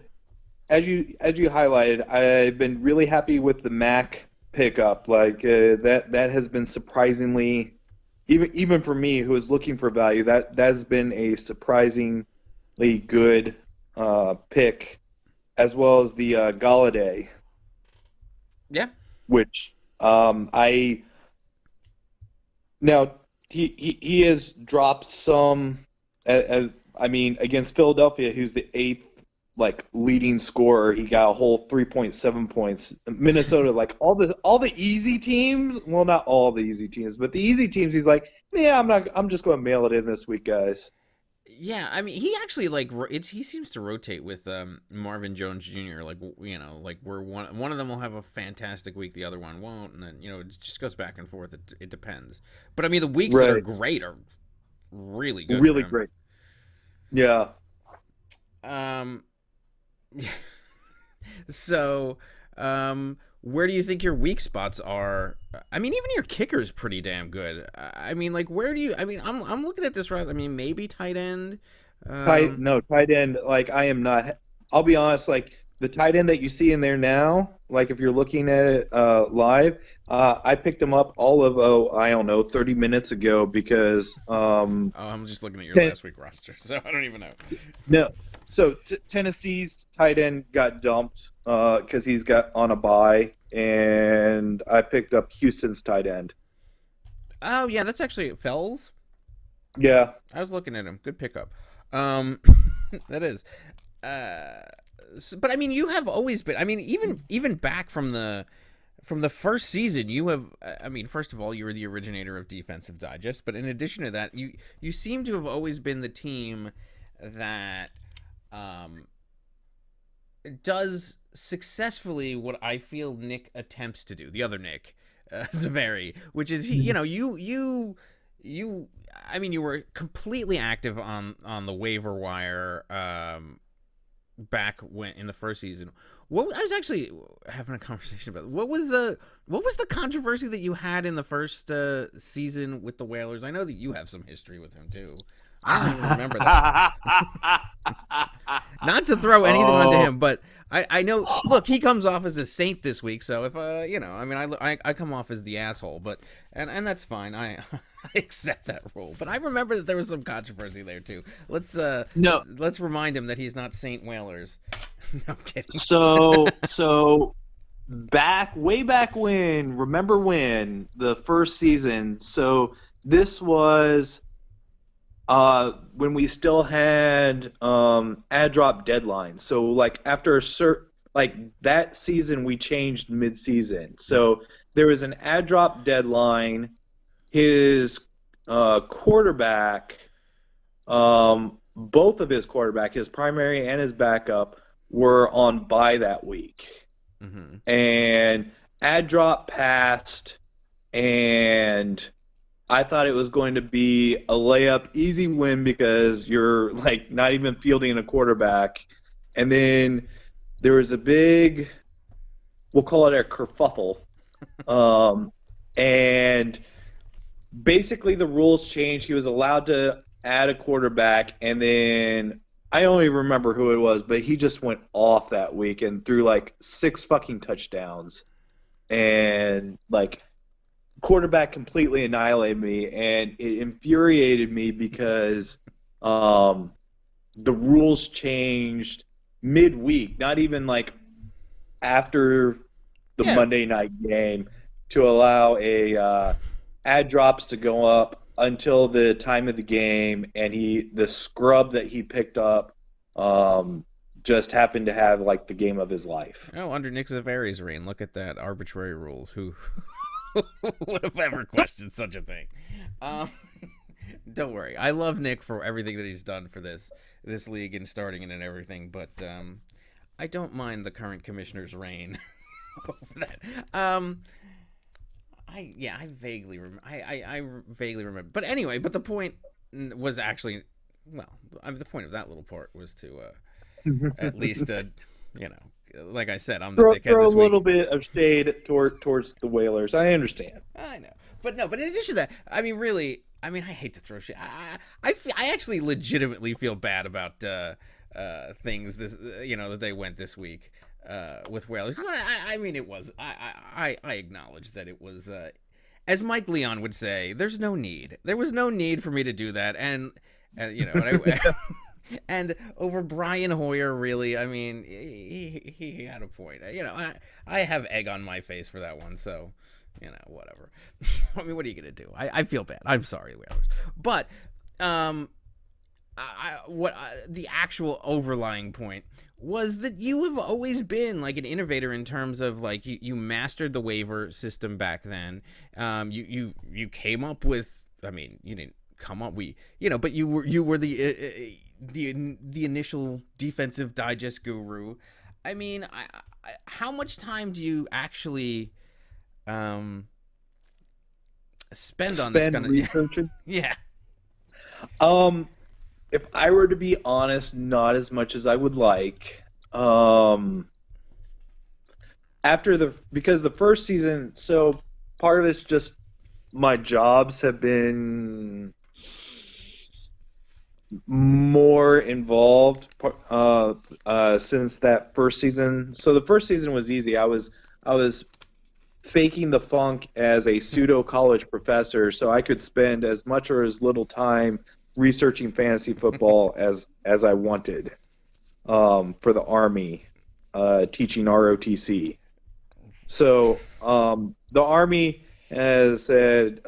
as you highlighted, I've been really happy with the Mac pickup. Like that has been surprisingly, even for me who is looking for value, that's been a surprisingly good pick, as well as the Galladay. Yeah. Which now he has dropped some. I mean, against Philadelphia, who's the 8th leading scorer, he got a whole 3.7 points. Minnesota, like all the easy teams, well, not all the easy teams, but the easy teams, he's like, yeah, I'm just going to mail it in this week, guys. Yeah, I mean, he actually he seems to rotate with Marvin Jones Jr. Where one of them will have a fantastic week, the other one won't, and then it just goes back and forth. It depends. But I mean, the weeks that are great are really good. Really great. Yeah. So, where do you think your weak spots are? I mean, even your kicker's pretty damn good. I mean, where do you? I mean, I'm looking at this right. I mean, maybe tight end. Tight end. Like, I am not. I'll be honest. Like, the tight end that you see in there now, like if you're looking at it live, I picked him up all of 30 minutes ago because. I'm just looking at your last week roster, so I don't even know. No. So Tennessee's tight end got dumped because he's got on a bye, and I picked up Houston's tight end. Oh yeah, that's actually Fells. Yeah, I was looking at him. Good pickup. That is. But I mean, you have always been. I mean, even back from the first season, you have. I mean, first of all, you were the originator of Defensive Digest, but in addition to that, you seem to have always been the team that does successfely what I feel Nick attempts to do. The other Nick, Zaveri, which is you. I mean, you were completely active on the waiver wire. back when in the first season. What I was actually having a conversation about. What was the controversy that you had in the first season with the Whalers? I know that you have some history with him too. I don't even remember that. Not to throw anything onto him, but I know. Look, he comes off as a saint this week, so if I come off as the asshole, but and that's fine. I accept that role. But I remember that there was some controversy there too. Let's remind him that he's not Saint Whalers. No, I'm kidding. So way back when, remember when the first season? So this was when we still had ad drop deadlines. So like after that season, we changed mid-season. So there was an ad drop deadline. His quarterback, both of his quarterback, his primary and his backup, were on bye that week. Mm-hmm. And ad drop passed, and I thought it was going to be a layup, easy win because you're like not even fielding a quarterback. And then there was a big, we'll call it a kerfuffle. And basically the rules changed. He was allowed to add a quarterback, and then I only remember who it was, but he just went off that week and threw like 6 fucking touchdowns. And like quarterback completely annihilated me, and it infuriated me because the rules changed midweek, not even like after the Monday night game, to allow a ad drops to go up until the time of the game, and the scrub that he picked up just happened to have like the game of his life. Oh, under Nick Zaveri's reign, look at that, arbitrary rules. Who would have ever questioned such a thing? Don't worry, I love Nick for everything that he's done for this league and starting it and everything, but I don't mind the current commissioner's reign over that. I vaguely remember. I vaguely remember. But anyway, the point was actually, the point of that little part was to at least, like I said, I'm the dickhead throw this a week. little bit of shade towards the Whalers. I understand. I know, but in addition to that, I mean, really, I hate to throw shit. I actually legitimately feel bad about things that they went this week. With Whalers, I mean, it was. I acknowledge that it was. As Mike Leon would say, there's no need. There was no need for me to do that, and and over Brian Hoyer, really. I mean, he had a point. I have egg on my face for that one, so whatever. I mean, what are you gonna do? I feel bad. I'm sorry, Whalers, but the actual overlying point was that you have always been like an innovator in terms of like you mastered the waiver system back then. You came up with, I mean, you didn't come up, but you were the initial defensive digest guru. I mean, how much time do you actually spend on this kind of researching? Yeah. If I were to be honest, not as much as I would like. Because the first season, so part of it's just my jobs have been more involved since that first season. So the first season was easy. I was faking the funk as a pseudo college professor, so I could spend as much or as little time researching fantasy football as I wanted for the Army, teaching ROTC. So the Army has said,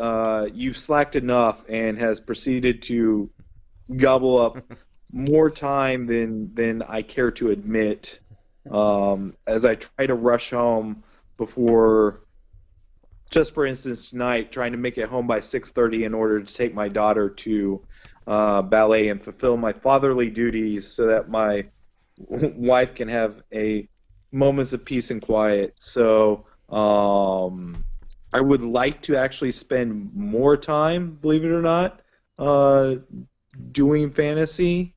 you've slacked enough, and has proceeded to gobble up more time than I care to admit as I try to rush home before, just for instance tonight, trying to make it home by 6:30 in order to take my daughter to ballet and fulfill my fatherly duties so that my wife can have a moments of peace and quiet. So I would like to actually spend more time, believe it or not, doing fantasy.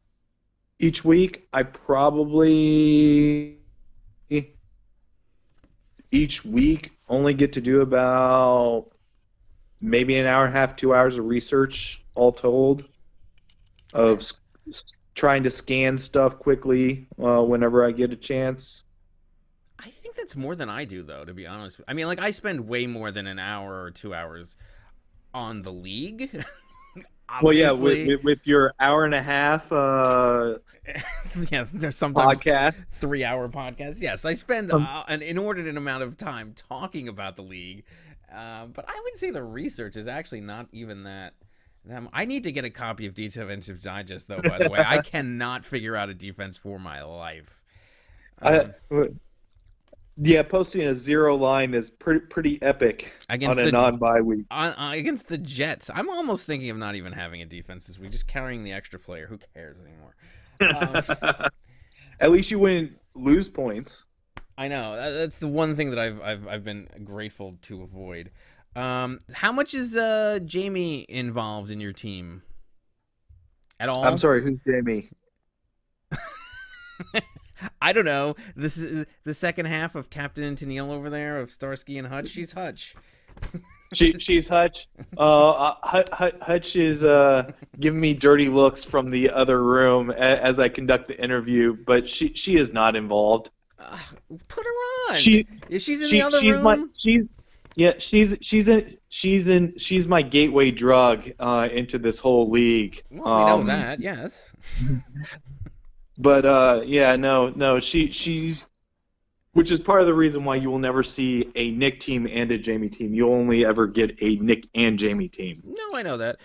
Each week, I probably each week only get to do about maybe an hour and a half, 2 hours of research all told, of trying to scan stuff quickly whenever I get a chance. I think that's more than I do, though, to be honest. I mean, like, I spend way more than an hour or 2 hours on the league. Well, yeah, with your hour and a half yeah, there's sometimes podcast. 3-hour podcasts. Yes, I spend an inordinate amount of time talking about the league. But I would say the research is actually not even that. I need to get a copy of Defensive Digest, though, by the way. I cannot figure out a defense for my life. Yeah, posting a 0 line is pretty epic on a non-bye week. Against the Jets. I'm almost thinking of not even having a defense this week, just carrying the extra player. Who cares anymore? At least you wouldn't lose points. I know. That's the one thing that I've been grateful to avoid. How much is Jamie involved in your team? At all? I'm sorry, who's Jamie? I don't know. This is the second half of Captain and Tennille over there of Starsky and Hutch. She's Hutch. She's Hutch. Hutch is giving me dirty looks from the other room as I conduct the interview, but she is not involved. Put her on. She's in the other room. She's my gateway drug into this whole league. Well, we know that, yes. But she's, which is part of the reason why you will never see a Nick team and a Jamie team. You'll only ever get a Nick and Jamie team. No, I know that.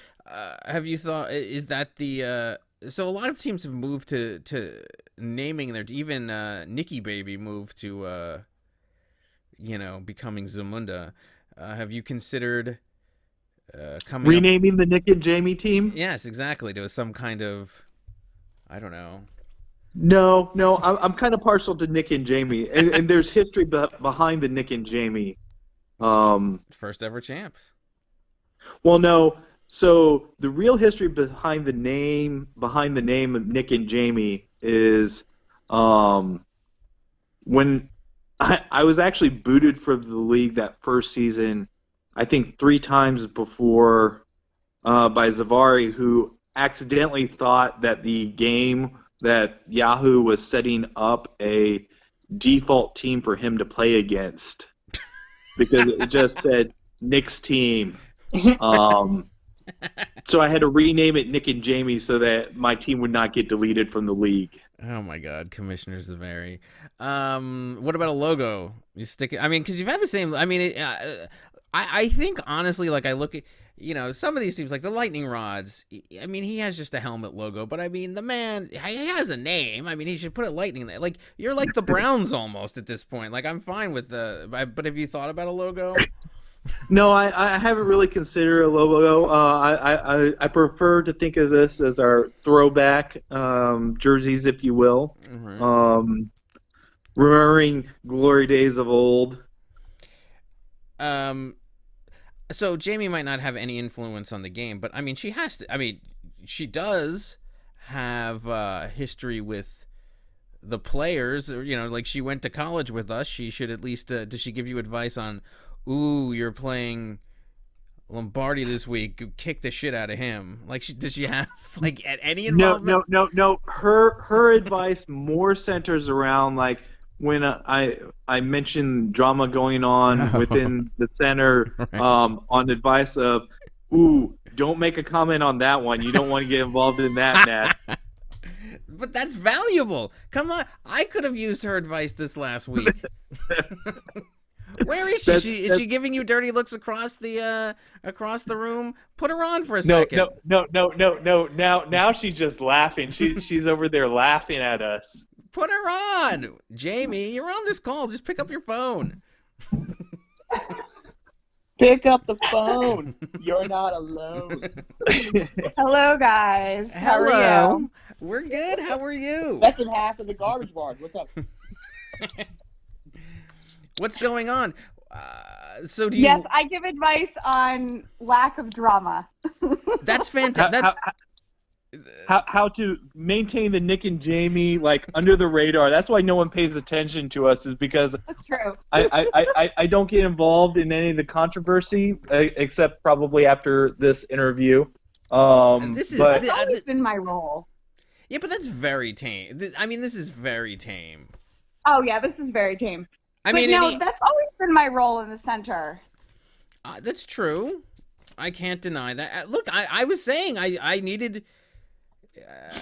Have you thought? Is that the? So a lot of teams have moved to naming their. Even Nicky Baby moved to, becoming Zamunda. Have you considered renaming the Nick and Jamie team? Yes, exactly. To some kind of, I don't know. No, I'm kind of partial to Nick and Jamie, and there's history behind the Nick and Jamie. First ever champs. Well, no. So the real history behind the name of Nick and Jamie is when I was actually booted from the league that first season, I think 3 times before by Zavari, who accidentally thought that the game that Yahoo was setting up a default team for him to play against because it just said Nick's team. So I had to rename it Nick and Jamie so that my team would not get deleted from the league. Oh my God, Commissioner Zavari. What about a logo? You stick it. I mean, because you've had the same. I mean, I think honestly, like I look at. Some of these teams, like the Lightning Rods, I mean, he has just a helmet logo, but I mean, the man, he has a name. I mean, he should put it Lightning there. Like, you're like the Browns almost at this point. Like, I'm fine with but have you thought about a logo? No, I haven't really considered a logo. I prefer to think of this as our throwback jerseys, if you will. Mm-hmm. Remembering glory days of old. So Jamie might not have any influence on the game, but I mean, she has to. I mean, she does have history with the players. Like she went to college with us. She should at least. Does she give you advice on? Ooh, you're playing Lombardi this week. Kick the shit out of him. Like, does she have like at any involvement? No. Her advice more centers around like. When I mentioned drama going on within the center on advice of, ooh, don't make a comment on that one. You don't want to get involved in that, Matt. But that's valuable. Come on. I could have used her advice this last week. Where is she? Is she giving you dirty looks across the room? Put her on for a second. No. Now she's just laughing. She's over there laughing at us. Put her on. Jamie, you're on this call. Just pick up your phone. Pick up the phone. You're not alone. Hello, guys. Hello. How are you? We're good. How are you? That's in half of the garbage barn. What's up? What's going on? So do you... Yes, I give advice on lack of drama. That's fantastic. how to maintain the Nick and Jamie like under the radar. That's why no one pays attention to us, is because That's true. I don't get involved in any of the controversy except probably after this interview. That's always been my role. Yeah, but that's very tame. I mean, this is very tame. Oh yeah, this is very tame. I but mean, no, that's always been my role in the center. That's true. I can't deny that. Look, I was saying I needed.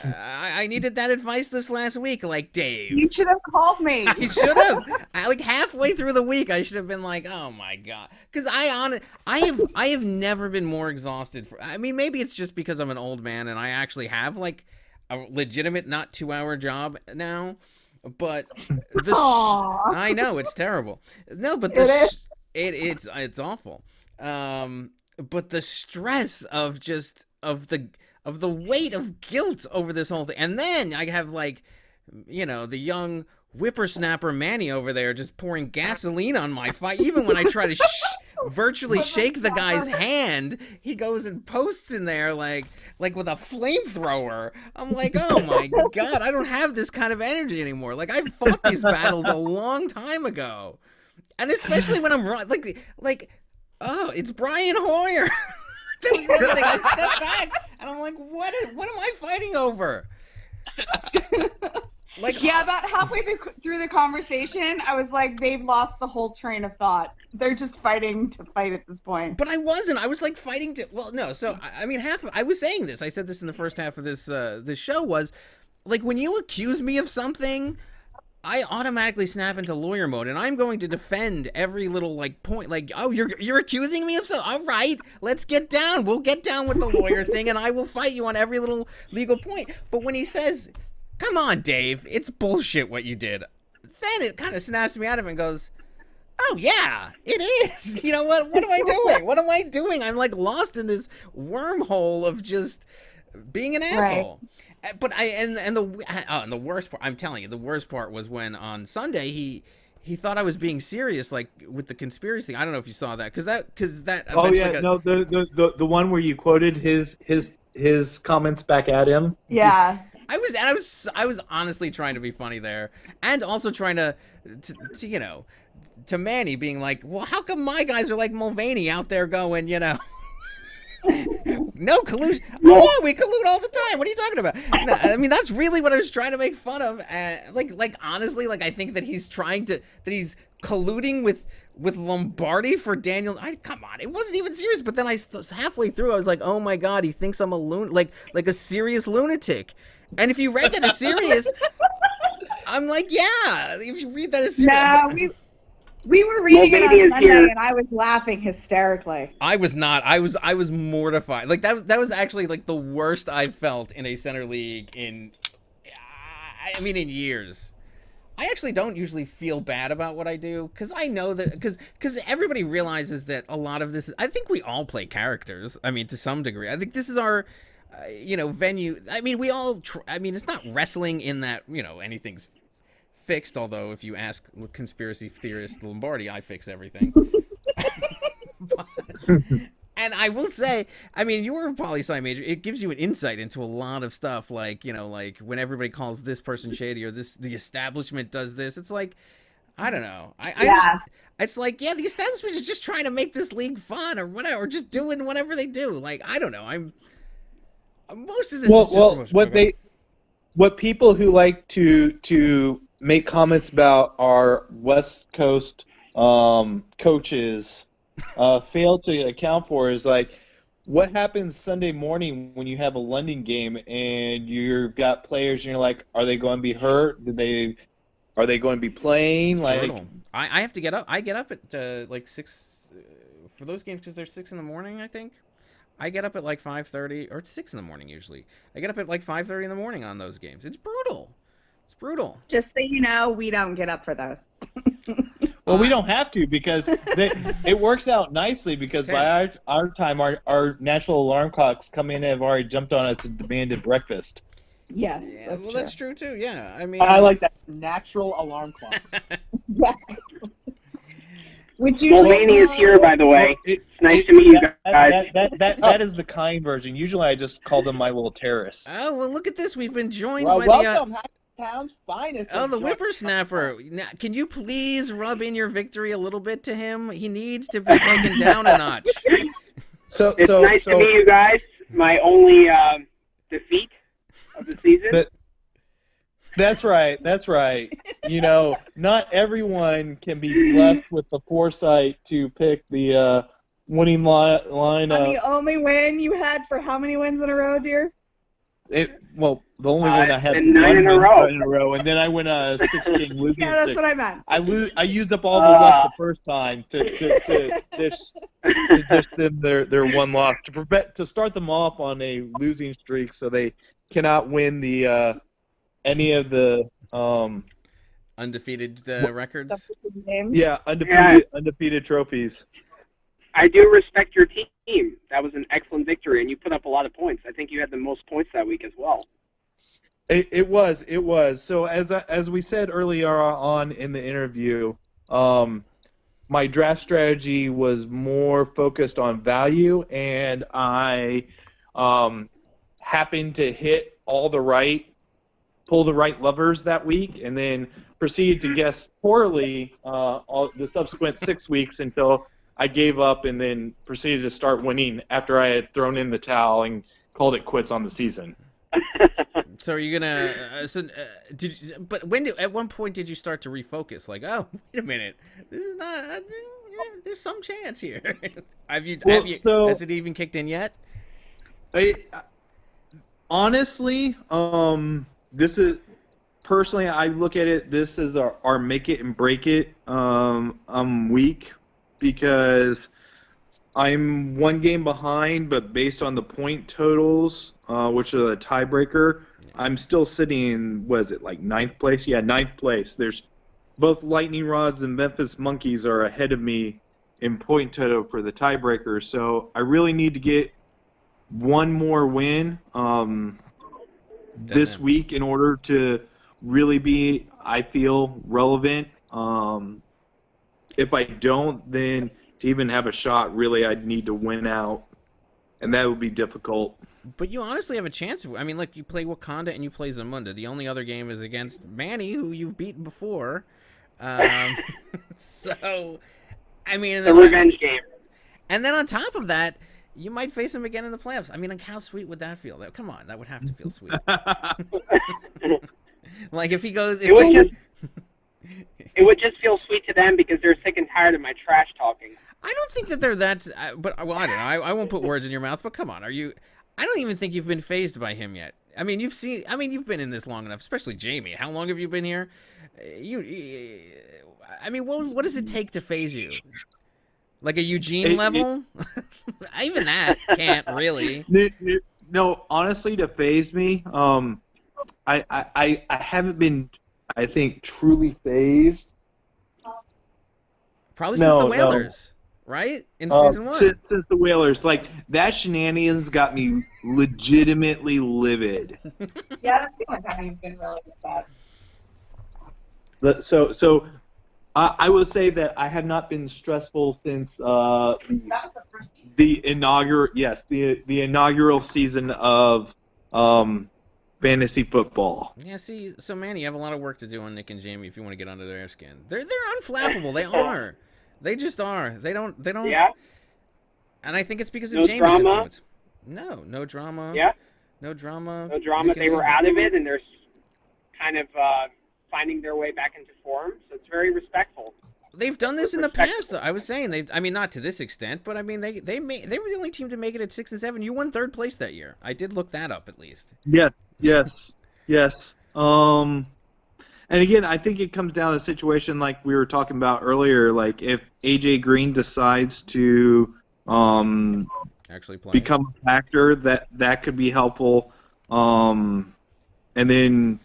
I needed that advice this last week, like Dave. You should have called me. I should have. Like halfway through the week, I should have been like, "Oh my god," because I have never been more exhausted. I mean, maybe it's just because I'm an old man and I actually have like a legitimate, not 2-hour job now. But I know it's terrible. No, but it's awful. But the stress of the weight of guilt over this whole thing. And then I have like, the young whippersnapper Manny over there just pouring gasoline on my fight. Even when I try to virtually shake the guy's hand, he goes and posts in there like with a flamethrower. I'm like, oh my god, I don't have this kind of energy anymore. Like I fought these battles a long time ago. And especially when I'm like, oh, it's Brian Hoyer. That was the other thing. I stepped back and I'm like, what am I fighting over? Like, yeah, about halfway through the conversation, I was like, they've lost the whole train of thought. They're just fighting to fight at this point. But I wasn't. I was like fighting to. Well, no. So I mean, I was saying this. I said this in the first half of this show was like when you accuse me of something, I automatically snap into lawyer mode, and I'm going to defend every little like point. Like, oh, you're accusing me of something. All right, let's get down. We'll get down with the lawyer thing, and I will fight you on every little legal point. But when he says, "Come on, Dave, it's bullshit what you did," then it kind of snaps me out of it and goes, "Oh yeah, it is." You know what? What am I doing? What am I doing? I'm like lost in this wormhole of just being an asshole. Right. But the worst part, I'm telling you, the worst part was when on Sunday he thought I was being serious, like with the conspiracy thing. I don't know if you saw that, because that. Oh yeah, no, the one where you quoted his comments back at him. Yeah. I was honestly trying to be funny there, and also trying to Manny being like, well, how come my guys are like Mulvaney out there going, no collusion. Oh yeah, we collude all the time. What are you talking about? No, I mean, that's really what I was trying to make fun of. Like honestly, like I think that he's colluding with Lombardi for Daniel. Come on, it wasn't even serious. But then halfway through, I was like, oh my god, he thinks I'm a like a serious lunatic. And if you read that as serious, I'm like, yeah. If you read that as serious, we were reading it on Monday, and I was laughing hysterically. I was not. I was mortified. Like that was actually like the worst I've felt in a center league in years. I actually don't usually feel bad about what I do, because I know that because everybody realizes that a lot of this is, I think we all play characters. I mean, to some degree. I think this is our venue. I mean, we all. It's not wrestling in that anything's fixed, although if you ask conspiracy theorist Lombardi, I fix everything. And I will say, I mean, you're a poli-sci major. It gives you an insight into a lot of stuff, like like when everybody calls this person shady or the establishment does this. It's like, I don't know. It's like, yeah, the establishment is just trying to make this league fun or whatever, or just doing whatever they do. Like, I don't know. Most of this is just what people who like to make comments about our West Coast coaches fail to account for is like, what happens Sunday morning when you have a London game and you've got players and you're like, are they going to be hurt? Are they going to be playing? It's like, brutal. I have to get up. I get up at like 6 for those games because they're 6 in the morning. I think I get up at like 5:30 or it's 6 in the morning usually. I get up at like 5:30 in the morning on those games. It's brutal. It's brutal. Just so you know, we don't get up for those. Well, we don't have to because it works out nicely because by our time, our natural alarm clocks come in and have already jumped on us and demanded breakfast. Yes. Yeah, that's true too. Yeah, I mean, I like that natural alarm clocks. Yeah. Which Mulvaney is here, by the way. It's nice to meet you guys. That is the kind version. Usually I just call them my little terrorists. Oh, well, look at this. We've been joined Well, by welcome, Town's finest. the whippersnapper. Now, can you please rub in your victory a little bit to him? He needs to be taken down a notch. It's nice to meet you guys. My only defeat of the season. That's right. You know, not everyone can be blessed with the foresight to pick the winning lineup. And the only win you had for how many wins in a row, dear? The only one I had nine in a row, and then I went a 6-game losing Yeah, that's streak. what I meant. I used up all the luck the first time to dish them their one loss to start them off on a losing streak, so they cannot win the any of the undefeated records. Yeah, undefeated trophies. I do respect your team. That was an excellent victory, and you put up a lot of points. I think you had the most points that week as well. It was. So as we said earlier on in the interview, my draft strategy was more focused on value, and I happened to pull the right levers that week, and then proceeded to guess poorly all the subsequent 6 weeks until I gave up, and then proceeded to start winning after I had thrown in the towel and called it quits on the season. So are you gonna? At one point did you start to refocus? Like, oh, wait a minute, this is not. There's some chance here. Has it even kicked in yet? Honestly, this is personally, I look at it. This is our make it and break it week, because I'm one game behind, but based on the point totals, which are the tiebreaker, I'm still sitting in, ninth place? Yeah, ninth place. There's both Lightning Rods and Memphis Monkeys are ahead of me in point total for the tiebreaker, so I really need to get one more win this week in order to really be, I feel, relevant. If I don't, then to even have a shot, really, I'd need to win out, and that would be difficult. But you honestly have a chance. You play Wakanda and you play Zamunda. The only other game is against Manny, who you've beaten before. So, I mean... The revenge game. And then on top of that, you might face him again in the playoffs. I mean, how sweet would that feel? Come on, that would have to feel sweet. Like, if he goes... It would just feel sweet to them because they're sick and tired of my trash talking. I don't think that they're that... I don't know. I won't put words in your mouth, but come on. I don't even think you've been fazed by him yet. I mean, you've been in this long enough, especially Jamie. How long have you been here? What does it take to phase you? Like a Eugene level? Even that can't really. No, honestly, to phase me, I haven't been, I think, truly phased. Probably since the Whalers, right? In season 1. Since the Whalers. Like, that shenanigans got me legitimately livid. Yeah, that's the only time you've been really upset. So I will say that I have not been stressful since the inaugural season of fantasy football. Yeah, see, so Manny, you have a lot of work to do on Nick and Jamie if you want to get under their skin. They're unflappable. They are. They just are. They don't. Yeah. And I think it's because of No Jamie's drama? influence. No drama. Yeah. No drama. No drama. They were out of it, and they're kind of finding their way back into form. So it's very respectful. They've done this in the past, though. I was saying not to this extent, but I mean they were the only team to make it at 6 and 7. You won 3rd place that year. I did look that up at least. Yes. And again, I think it comes down to a situation like we were talking about earlier. Like, if AJ Green decides to actually play, become a factor, that could be helpful. And then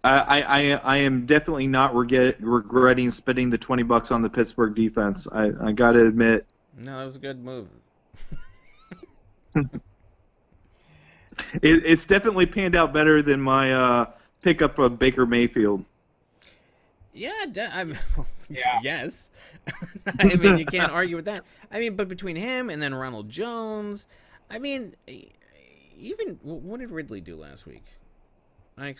I am definitely not regretting spending the $20 on the Pittsburgh defense. I got to admit. No, that was a good move. It's definitely panned out better than my pickup of Baker Mayfield. Yeah, yes. I mean, you can't argue with that. I mean, but between him and then Ronald Jones, I mean, even what did Ridley do last week? Well,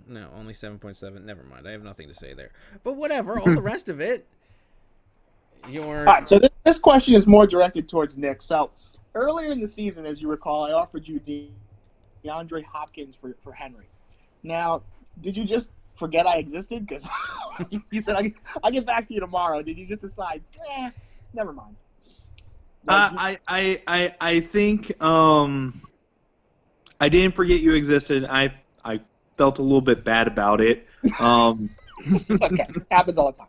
no, only 7.7. Never mind. I have nothing to say there. But whatever. All the rest of it, All right, so this question is more directed towards Nick. So earlier in the season, as you recall, I offered you DeAndre Hopkins for Henry. Now, did you just forget I existed? Because you said I'll get back to you tomorrow. Did you just decide, never mind? I think I didn't forget you existed. I felt a little bit bad about it. Okay, happens all the time.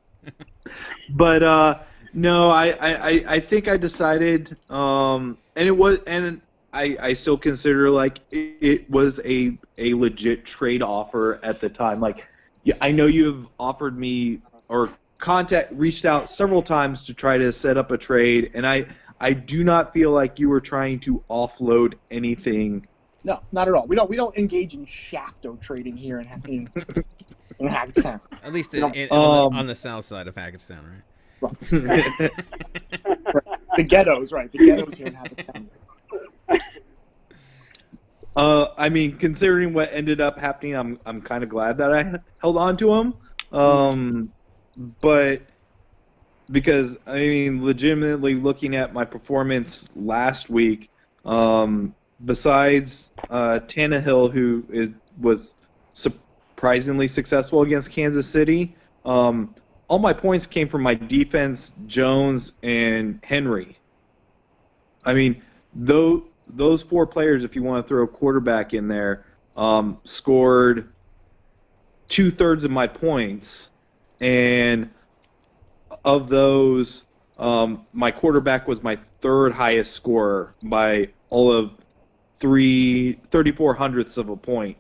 But no, I think I decided, and I still consider like it was a legit trade offer at the time. Like, yeah, I know you've offered me or reached out several times to try to set up a trade, and I do not feel like you were trying to offload anything. No, not at all. We don't engage in shafto trading here in Hackettstown. At least on the south side of Hackettstown, right? The ghettos, right? The ghettos here in Hackettstown. I mean, considering what ended up happening, I'm kind of glad that I held on to him. But because I mean, legitimately looking at my performance last week, besides Tannehill, who was surprisingly successful against Kansas City, all my points came from my defense, Jones and Henry. I mean, those four players, if you want to throw a quarterback in there, scored 2/3 of my points, and of those, my quarterback was my third highest scorer by all of 34 hundredths of a point.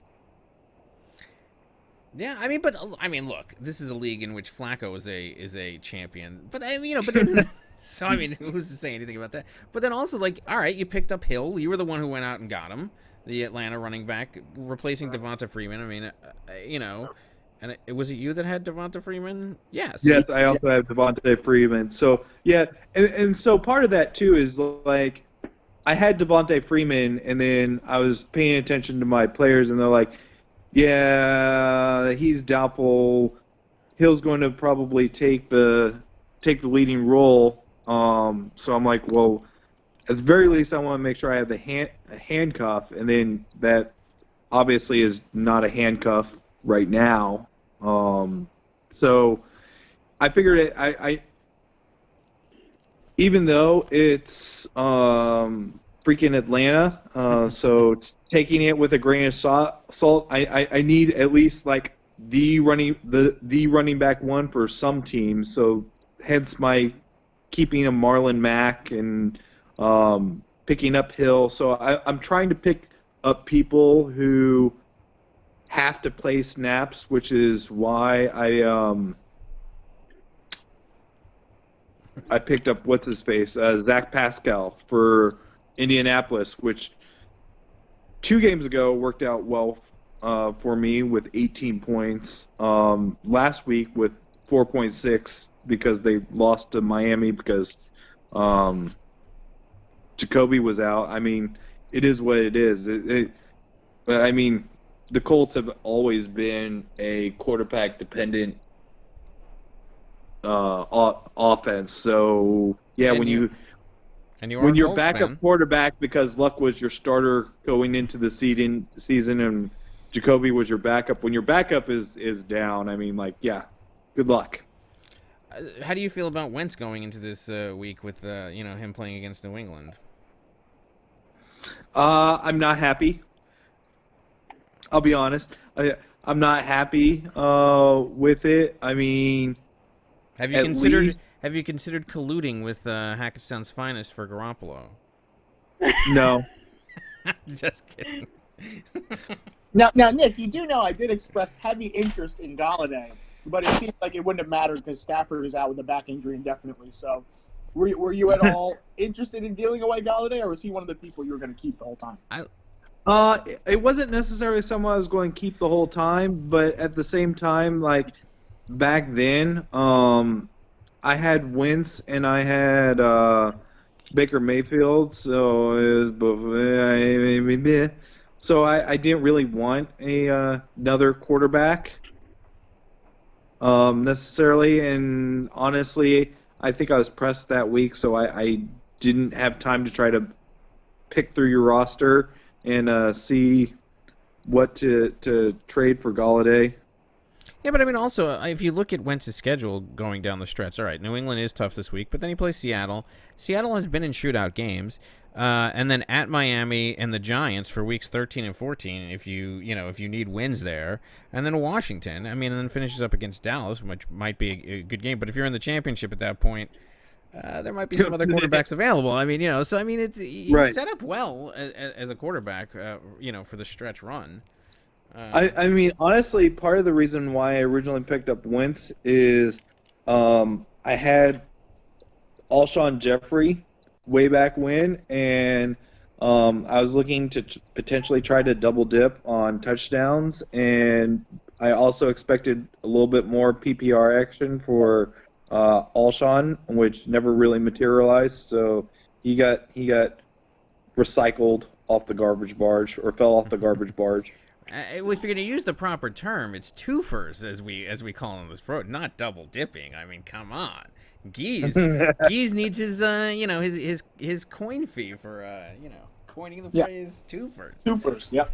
Yeah, I mean, look, this is a league in which Flacco is a champion, but so I mean, who's to say anything about that? But then also, like, all right, you picked up Hill. You were the one who went out and got him, the Atlanta running back, replacing Devonta Freeman. I mean, and was it you that had Devonta Freeman? Yes. Yes, I also have Devonta Freeman. So yeah, and so part of that too is like I had Devonta Freeman, and then I was paying attention to my players, and they're like, yeah, he's doubtful. Hill's going to probably take the leading role. So I'm like, well, at the very least, I want to make sure I have a handcuff, and then that obviously is not a handcuff right now. So I figured I even though it's freaking Atlanta, so taking it with a grain of salt, I need at least like the running back one for some teams. So hence my keeping a Marlon Mack and picking up Hill. So I'm trying to pick up people who have to play snaps, which is why I picked up what's his face, Zach Pascal for Indianapolis, which 2 games ago worked out well for me with 18 points. Last week with 4.6 because they lost to Miami because Jacoby was out. I mean, it is what it is. I mean, the Colts have always been a quarterback-dependent offense. So yeah, when your backup quarterback, because Luck was your starter going into the season, and Jacoby was your backup. When your backup is down, I mean, like, yeah, good luck. How do you feel about Wentz going into this week with him playing against New England? I'm not happy. I'll be honest. I'm not happy with it. I mean, have you considered colluding with Hackettstown's finest for Garoppolo? No. Just kidding. Now, Nick, you do know I did express heavy interest in Galladay, but it seems like it wouldn't have mattered because Stafford is out with a back injury indefinitely. So, were you at all interested in dealing away Galladay, or was he one of the people you were going to keep the whole time? It wasn't necessarily someone I was going to keep the whole time, but at the same time, like, back then, I had Wentz and I had Baker Mayfield, so it was so I didn't really want another quarterback necessarily, and honestly, I think I was pressed that week, so I didn't have time to try to pick through your roster and see what to trade for Galladay. Yeah, but I mean, also, if you look at Wentz's schedule going down the stretch, all right, New England is tough this week, but then he plays Seattle. Seattle has been in shootout games, and then at Miami and the Giants for weeks 13 and 14. If you need wins there, and then Washington. I mean, and then finishes up against Dallas, which might be a good game. But if you're in the championship at that point, there might be some other quarterbacks available. I mean, so I mean, he's Right. set up well as a quarterback, for the stretch run. I mean, honestly, part of the reason why I originally picked up Wentz is I had Alshon Jeffrey way back when, and I was looking to potentially try to double dip on touchdowns, and I also expected a little bit more PPR action for Alshon, which never really materialized. So he got recycled off the garbage barge, or fell off the garbage barge. If you're going to use the proper term, it's twofers, as we call on this program, not double dipping. I mean, come on, Geese needs his his coin fee for coining the phrase twofers. Twofers, yeah.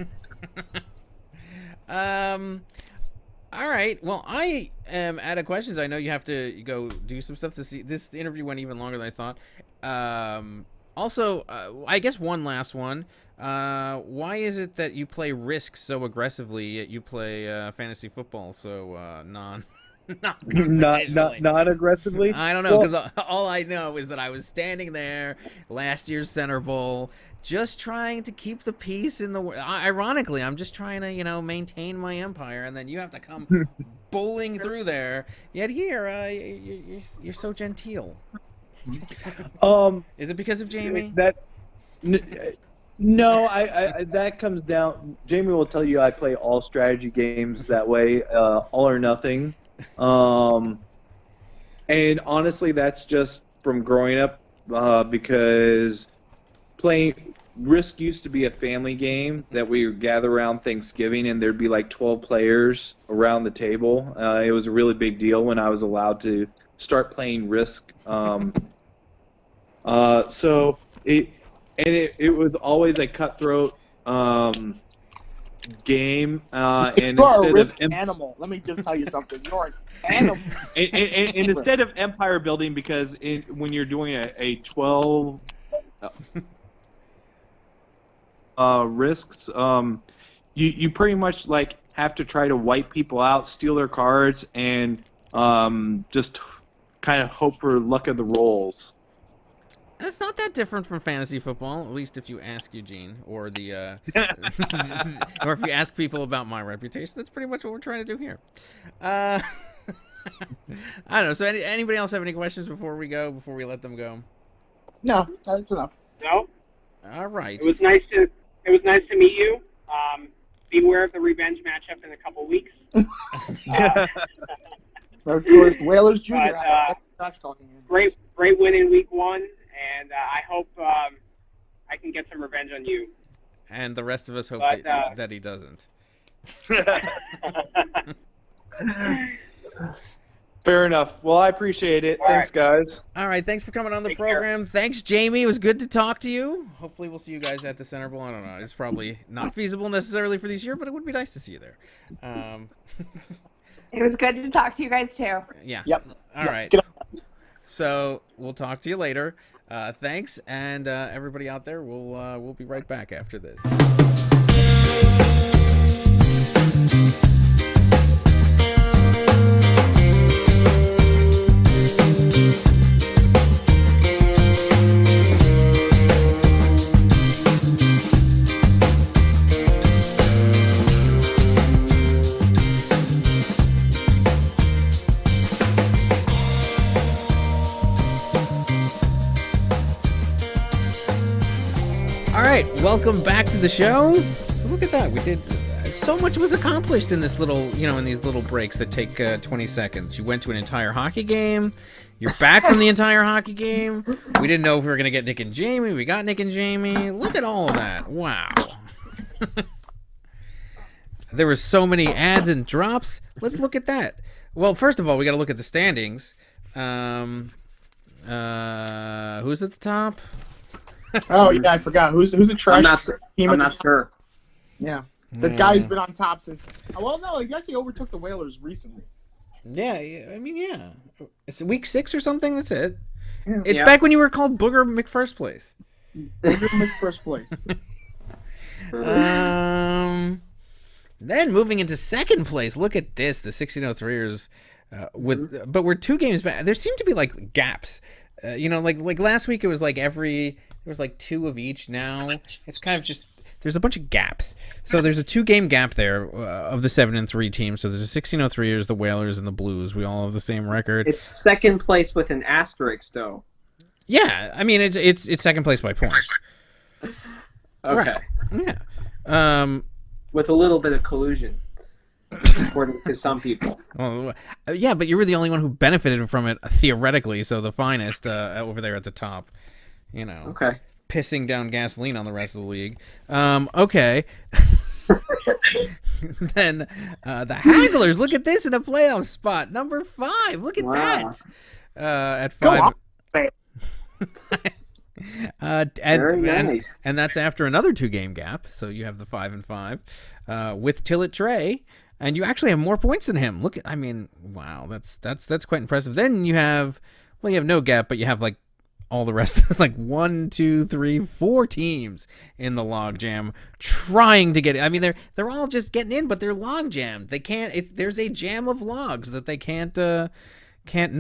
All right. Well, I am out of questions. I know you have to go do some stuff to see. This interview went even longer than I thought. Also, I guess one last one. Why is it that you play Risk so aggressively, yet you play fantasy football so not aggressively? I don't know, because all I know is that I was standing there last year's Center Bowl, just trying to keep the peace in the world. Ironically, I'm just trying to maintain my empire, and then you have to come bowling through there. Yet here, you're so genteel. Is it because of Jamie? No, I that comes down. Jamie will tell you I play all strategy games that way, all or nothing. And honestly, that's just from growing up, because playing Risk used to be a family game that we would gather around Thanksgiving, and there'd be like 12 players around the table. It was a really big deal when I was allowed to start playing Risk. So it was always a cutthroat game. And You're a risk animal. Let me just tell you something. You're an animal. and instead of empire building, because when you're doing a 12 risks, you pretty much have to try to wipe people out, steal their cards, and just kind of hope for luck of the rolls. It's not that different from fantasy football, at least if you ask Eugene or the or if you ask people about my reputation. That's pretty much what we're trying to do here. I don't know. So anybody else have any questions before we let them go? No, that's enough. No. All right. It was nice to meet you. Beware of the revenge matchup in a couple weeks. Of course, Whalers Jr. But, great win in week 1. And I hope I can get some revenge on you. And the rest of us hope that he doesn't. Fair enough. Well, I appreciate it. Thanks, guys. All right. Thanks for coming on the program. Thanks, Jamie. It was good to talk to you. Hopefully we'll see you guys at the Center Bowl. I don't know. It's probably not feasible necessarily for this year, but it would be nice to see you there. It was good to talk to you guys, too. Yeah. Yep. All right. So we'll talk to you later. Thanks, and everybody out there, we'll be right back after this. Welcome back to the show. So look at that. We did So much was accomplished in this little, in these little breaks that take 20 seconds. You went to an entire hockey game. You're back from the entire hockey game. We didn't know if we were going to get Nick and Jamie. We got Nick and Jamie. Look at all of that. Wow. There were so many ads and drops. Let's look at that. Well, first of all, we got to look at the standings. Who's at the top? Oh, yeah, I forgot. Who's the trash team? I'm not sure. Yeah. The guy's been on top since... Well, no, he actually overtook the Whalers recently. Yeah. It's week 6 or something. That's it. Yeah. It's back when you were called Booger McFirst Place. Booger McFirst Place. Then moving into second place, look at this. The 1603ers but we're 2 games back. There seem to be like gaps. Like last week it was like there was like 2 of each. Now it's kind of just there's a bunch of gaps. So there's a 2-game gap there of the 7-3 teams. So there's the 1603ers, the Whalers, and the Blues. We all have the same record. It's second place with an asterisk, though. Yeah, I mean it's second place by points. Okay. Right. Yeah. With a little bit of collusion, according to some people. Well, yeah, but you were the only one who benefited from it theoretically. So the finest over there at the top, Okay. Pissing down gasoline on the rest of the league. Okay. Then the Hagglers. Look at this in a playoff spot, number 5. Look at that. At 5. Very nice. And that's after another 2-game gap. So you have the 5-5 with Tillett Trey, and you actually have more points than him. Wow, that's quite impressive. Then you have no gap, but you have like all the rest, like 1, 2, 3, 4 teams in the log jam trying to get it. I mean, they're all just getting in, but they're log jammed. They can't. There's a jam of logs that they can't. None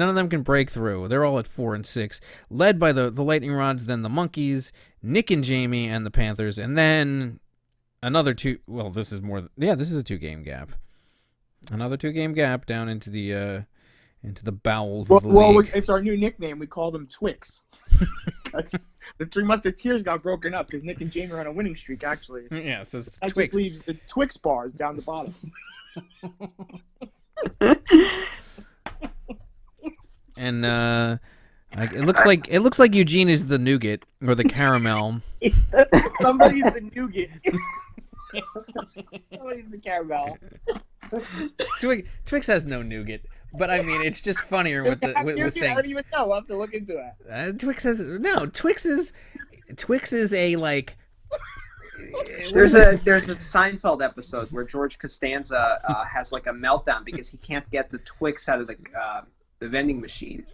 of them can break through. They're all at 4 and 6, led by the Lightning Rods, then the Monkeys, Nick and Jamie, and the Panthers, and then another 2. Well, this is more. Yeah, this is a 2-game gap. Another 2-game gap down into the bowels of the league. Well, it's our new nickname. We call them Twix. The 3 Musketeers got broken up because Nick and Jamie are on a winning streak. Actually, yeah. So it's that Twix. just leaves the Twix bars down the bottom. And it looks like Eugene is the nougat or the caramel. Somebody's the nougat. Somebody's the caramel. Twix has no nougat, but I mean it's just funnier with saying. I don't even know. I'll have to look into it. Twix is a like. There's a Seinfeld episode where George Costanza has like a meltdown because he can't get the Twix out of the vending machine.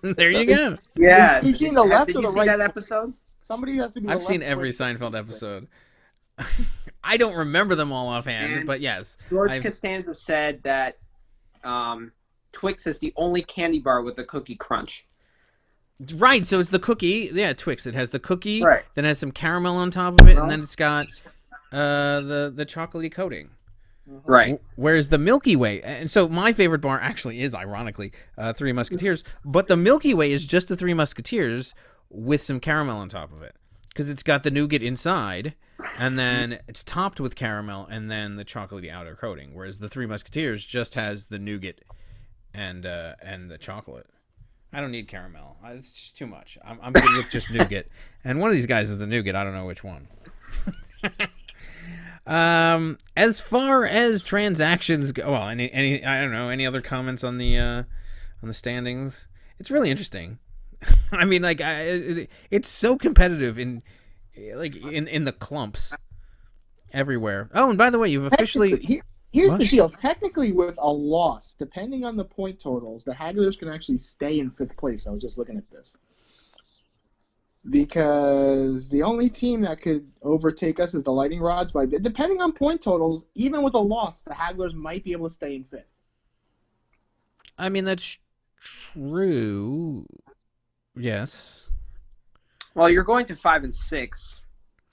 There you go. Yeah. Did you see the left Did or you the see right? that episode? Somebody has to be. I've seen every Seinfeld episode. I don't remember them all offhand, but yes. George Costanza said that Twix is the only candy bar with a cookie crunch. Right, so it's the cookie. Yeah, Twix. It has the cookie, right. Then it has some caramel on top of it, and then it's got the chocolatey coating. Right. Whereas the Milky Way, and so my favorite bar actually is, ironically, Three Musketeers, but the Milky Way is just the Three Musketeers with some caramel on top of it. Because it's got the nougat inside, and then it's topped with caramel, and then the chocolatey outer coating. Whereas the Three Musketeers just has the nougat and the chocolate. I don't need caramel. It's just too much. I'm good with just nougat. And one of these guys is the nougat. I don't know which one. As far as transactions go, well, any I don't know, any other comments on the standings? It's really interesting. I mean, like, it's so competitive in the clumps everywhere. Oh, and by the way, you've officially. Here's the deal. Technically, with a loss, depending on the point totals, the Hagglers can actually stay in 5th place. I was just looking at this. Because the only team that could overtake us is the Lightning Rods. But depending on point totals, even with a loss, the Hagglers might be able to stay in 5th. I mean, that's true. Yes. Well, you're going to 5 and 6.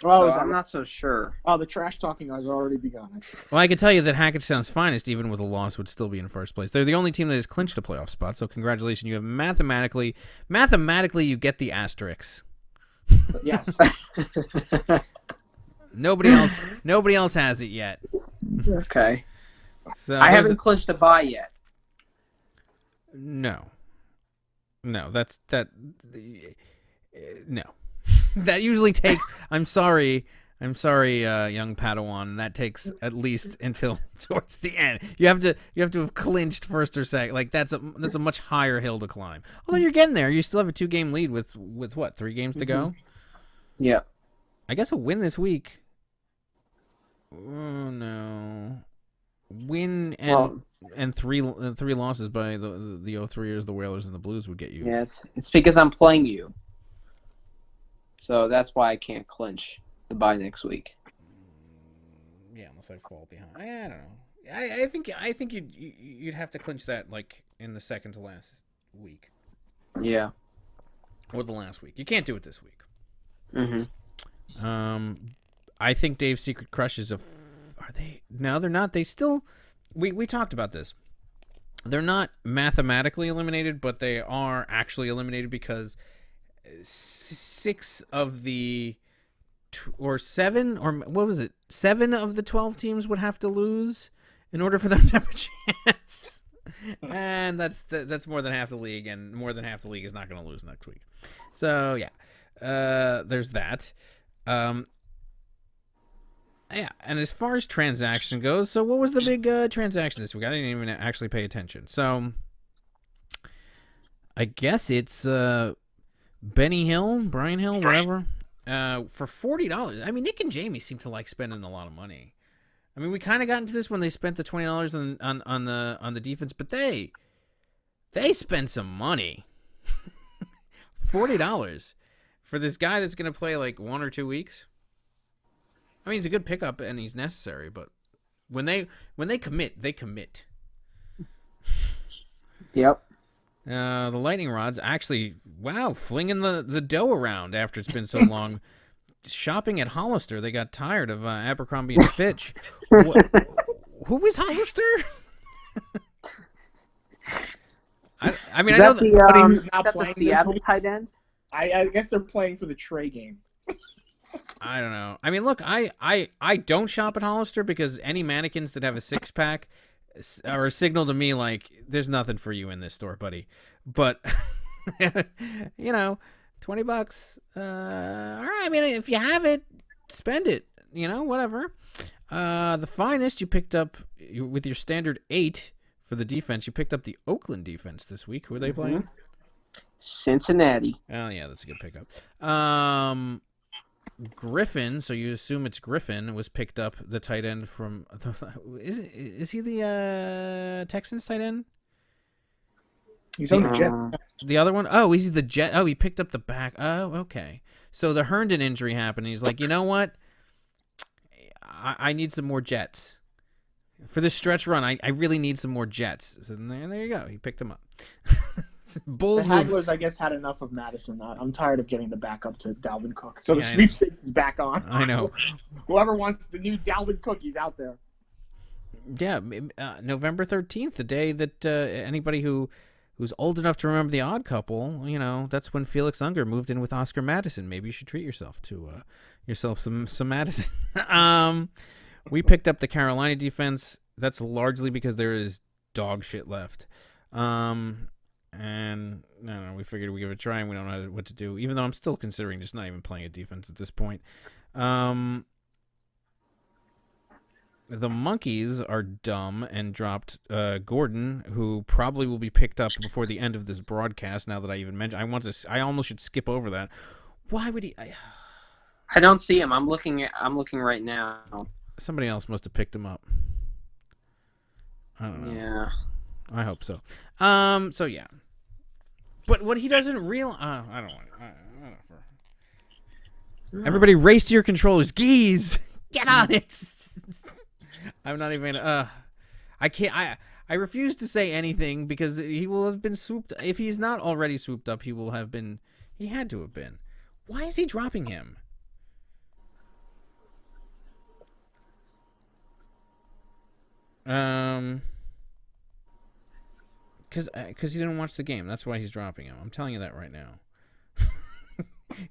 Oh, so I'm not so sure. Oh, the trash talking has already begun. Well, I can tell you that Hackettstown's finest, even with a loss, would still be in first place. They're the only team that has clinched a playoff spot, so congratulations. You have mathematically, you get the asterisks. Yes. Nobody else has it yet. Okay. So I haven't clinched a bye yet. No, that's that. No, that usually takes. I'm sorry, young Padawan. That takes at least until towards the end. You have to have clinched first or second. Like that's a much higher hill to climb. Although you're getting there, you still have a 2-game lead with what, 3 games to go. Yeah. I guess a win this week. Oh no, win and three losses by the 03ers, the Whalers, and the Blues would get you. Yeah, it's because I'm playing you. So that's why I can't clinch the bye next week. Yeah, unless I fall behind. I don't know. I think you'd have to clinch that like in the second to last week. Yeah. Or the last week. You can't do it this week. Mm-hmm. I think Dave's Secret Crush is are they? No, they're not. They still. We talked about this. They're not mathematically eliminated, but they are actually eliminated because 6 of the or 7 or what was it? 7 of the 12 teams would have to lose in order for them to have a chance. And that's more than half the league, and more than half the league is not going to lose next week. So yeah, there's that. Yeah, and as far as transaction goes, so what was the big transaction this week? I didn't even actually pay attention. So I guess it's Brian Hill, whatever, for $40. I mean, Nick and Jamie seem to like spending a lot of money. I mean, we kind of got into this when they spent the $20 on the defense, but they spent some money. $40 for this guy that's going to play like 1 or 2 weeks. I mean, he's a good pickup and he's necessary, but when they commit, they commit. Yep. The lightning rods actually, flinging the dough around after it's been so long. Shopping at Hollister, they got tired of Abercrombie and Fitch. Who is Hollister? I mean, I know the Seattle tight end. I guess they're playing for the Trey game. I don't know. I mean, look, I don't shop at Hollister because any mannequins that have a 6-pack are a signal to me like there's nothing for you in this store, buddy. But you know, $20. All right. I mean, if you have it, spend it. You know, whatever. The finest you picked up with your standard 8 for the defense. You picked up the Oakland defense this week. Who are they playing? Cincinnati. Oh yeah, that's a good pickup. Griffin, so you assume it's Griffin, was picked up, the tight end from. Is he the Texans tight end? He's on the Jet. The other one? Oh, he's the Jet. Oh, he picked up the back. Oh, okay. So the Herndon injury happened. And he's like, you know what? I need some more Jets. For this stretch run, I really need some more Jets. So there you go. He picked him up. The Hagglers, I guess, had enough of Madison. I'm tired of getting the backup to Dalvin Cook. So the sweepstakes is back on. I know. Whoever wants the new Dalvin Cook, he's out there. Yeah, November 13th, the day that anybody who's old enough to remember The Odd Couple, you know, that's when Felix Unger moved in with Oscar Madison. Maybe you should treat yourself to some Madison. We picked up the Carolina defense. That's largely because there is dog shit left. And I don't know, we figured we'd give it a try, and we don't know what to do, even though I'm still considering just not even playing a defense at this point. The Monkeys are dumb and dropped Gordon, who probably will be picked up before the end of this broadcast. Now that I even mentioned, I almost should skip over that. Why would he? I don't see him. I'm looking right now. Somebody else must have picked him up. I don't know. Yeah. I hope so. So yeah. But what he doesn't realize, I don't know. Everybody race to your controllers. Geese, get on it. I'm not even, I can't, I refuse to say anything because he will have been swooped. If he's not already swooped up, he had to have been. Why is he dropping him? Because he didn't watch the game. That's why he's dropping him. I'm telling you that right now.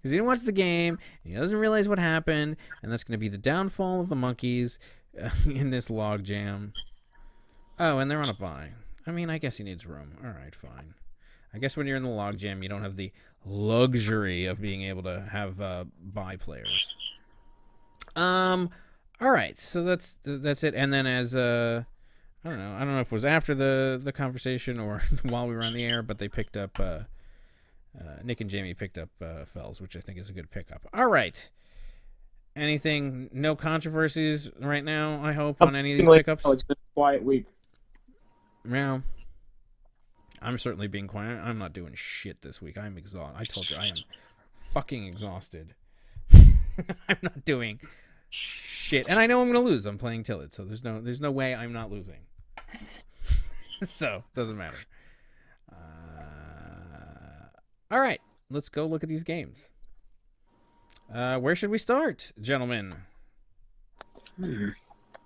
he didn't watch the game. He doesn't realize what happened, and that's going to be the downfall of the Monkeys in this log jam. Oh, and they're on a bye. I mean, I guess he needs room. All right, fine. I guess when you're in the log jam, you don't have the luxury of being able to have bye players. All right, so that's it. And then as I don't know if it was after the conversation or while we were on the air, but they picked up Nick and Jamie picked up Fells, which I think is a good pickup. All right. Anything? No controversies right now, I hope, on any of these pickups. Oh, it's been a quiet week. Yeah. I'm certainly being quiet. I'm not doing shit this week. I'm exhausted. I told you I am fucking exhausted. I'm not doing shit, and I know I'm going to lose. I'm playing Tillet, so there's no way I'm not losing. So doesn't matter. All right, let's go look at these games. Where should we start, gentlemen?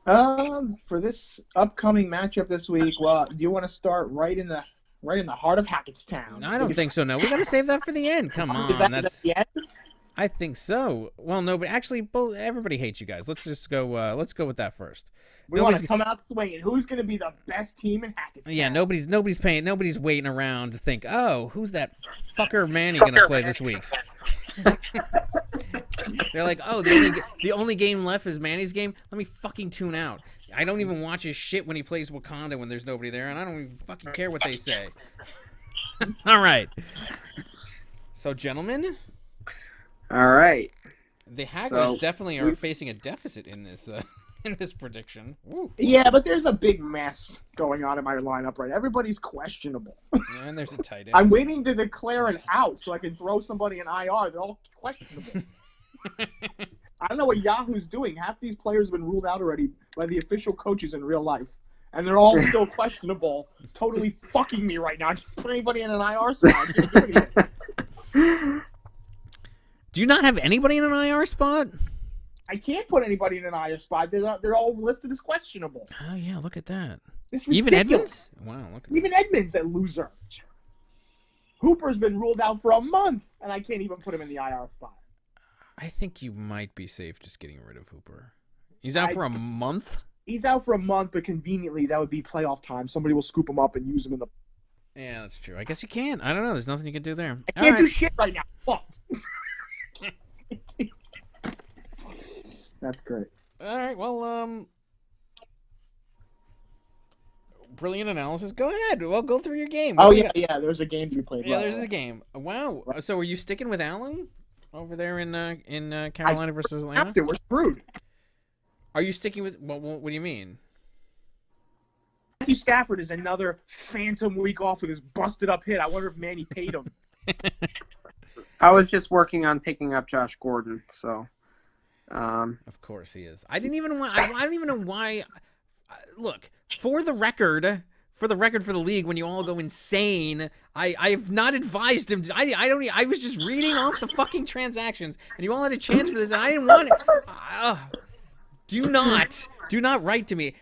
For this upcoming matchup this week, well, do you want to start right in the heart of Hackettstown? No, I don't think so. No, we got to save that for the end. Come on, is that the end? I think so. Well, no, but actually, everybody hates you guys. Let's just go. Let's go with that first. We want to come out swinging. Who's going to be the best team in Hackettstown? Yeah, nobody's paying. Nobody's waiting around to think, oh, who's that fucker Manny going to play this week? They're like, oh, the only game left is Manny's game. Let me fucking tune out. I don't even watch his shit when he plays Wakanda when there's nobody there, and I don't even fucking care what they say. All right. So, gentlemen. All right. The Hagglers definitely are facing a deficit in this prediction. Woo. Yeah, but there's a big mess going on in my lineup right now. Everybody's questionable. And there's a tight end. I'm waiting to declare an out so I can throw somebody in IR. They're all questionable. I don't know what Yahoo's doing. Half these players have been ruled out already by the official coaches in real life. And they're all still questionable. Totally fucking me right now. Just put anybody in an IR spot. Do you not have anybody in an IR spot? I can't put anybody in an IR spot. They're all listed as questionable. Oh, yeah, look at that. Even Edmonds? Wow, look at Even Edmonds, that loser. Hooper's been ruled out for a month, and I can't even put him in the IR spot. I think you might be safe just getting rid of Hooper. He's out for a month? He's out for a month, but conveniently, that would be playoff time. Somebody will scoop him up and use him in the... Yeah, that's true. I guess you can. I don't know. There's nothing you can do there. I can't do shit right now. Fucked. That's great. All right, well, brilliant analysis. Go ahead. Well, go through your game. Oh, yeah, there's a game to be played. Yeah, there's a game. Wow. Right. So are you sticking with Allen over there in Carolina versus Atlanta? Have to. We're screwed. Are you sticking with... What do you mean? Matthew Stafford is another phantom week off with his busted-up hit. I wonder if Manny paid him. I was just working on picking up Josh Gordon, so... Of course he is. I don't even know why. Look, for the record for the league, when you all go insane, I have not advised him. I was just reading off the fucking transactions, and you all had a chance for this, and I didn't want it. Do not write to me.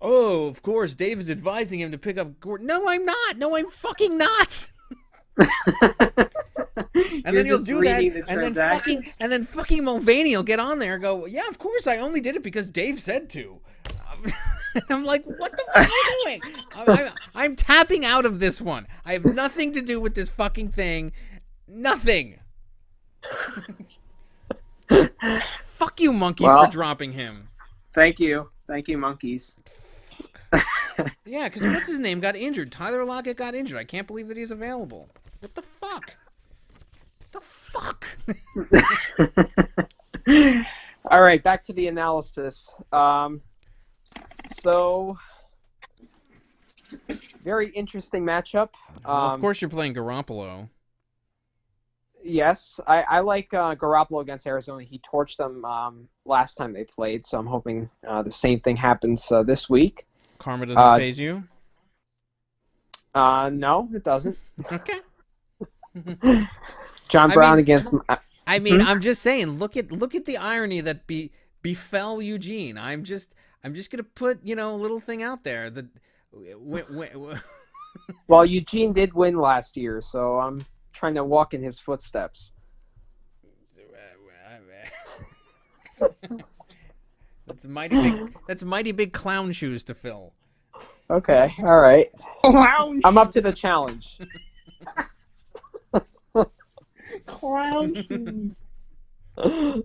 Oh, of course, Dave is advising him to pick up Gordon. No, I'm not. No, I'm fucking not. And then you'll do that, and then fucking Mulvaney will get on there and go, yeah, of course, I only did it because Dave said to. I'm like, what the fuck are you doing? I'm tapping out of this one. I have nothing to do with this fucking thing. Nothing. Fuck you, Monkeys, for dropping him. Thank you, Monkeys. Yeah, because what's his name got injured? Tyler Lockett got injured. I can't believe that he's available. What the fuck? All right, back to the analysis. So, very interesting matchup. Well, of course, you're playing Garoppolo. Yes, I like Garoppolo against Arizona. He torched them last time they played, so I'm hoping the same thing happens this week. Karma doesn't faze you? No, it doesn't. Okay. John Brown against. I'm just saying. Look at the irony that befell Eugene. I'm just gonna put a little thing out there that. Well, Eugene did win last year, so I'm trying to walk in his footsteps. That's mighty big clown shoes to fill. Okay, all right. Clown. I'm up to the challenge. Clown shoes. All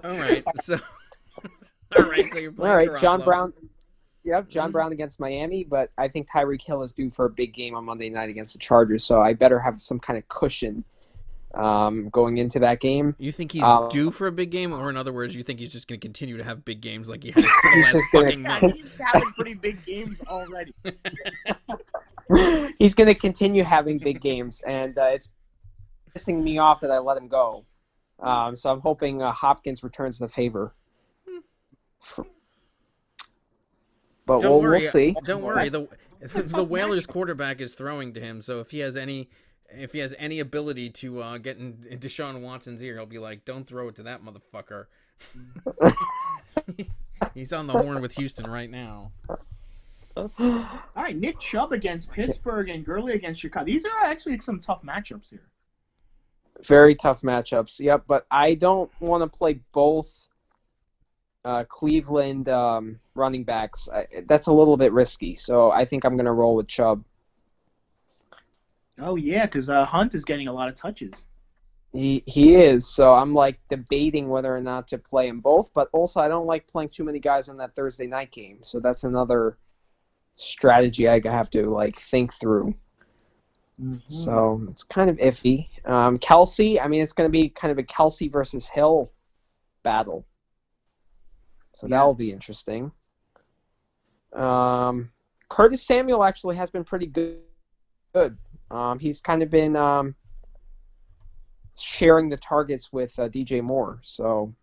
right, so you're playing. All right, Garoppolo. John Brown. Yep, John Brown against Miami, but I think Tyreek Hill is due for a big game on Monday night against the Chargers, so I better have some kind of cushion going into that game. You think he's due for a big game, or in other words, you think he's just going to continue to have big games like he has for the last fucking month? He's having pretty big games already. He's going to continue having big games, and it's pissing me off that I let him go. So I'm hoping Hopkins returns the favor. But we'll see. Don't worry. The Whalers quarterback is throwing to him, so if he has any ability to get in Deshaun Watson's ear, he'll be like, "Don't throw it to that motherfucker." He's on the horn with Houston right now. All right, Nick Chubb against Pittsburgh and Gurley against Chicago. These are actually some tough matchups here. Very tough matchups. Yep, but I don't want to play both Cleveland running backs. That's a little bit risky, so I think I'm going to roll with Chubb. Oh, yeah, because Hunt is getting a lot of touches. He is, so I'm like debating whether or not to play them both, but also I don't like playing too many guys on that Thursday night game, so that's another strategy I have to think through. Mm-hmm. So it's kind of iffy. Kelsey, I mean, it's going to be kind of a Kelsey versus Hill battle. So that'll be interesting. Curtis Samuel actually has been pretty good. He's kind of been sharing the targets with DJ Moore. So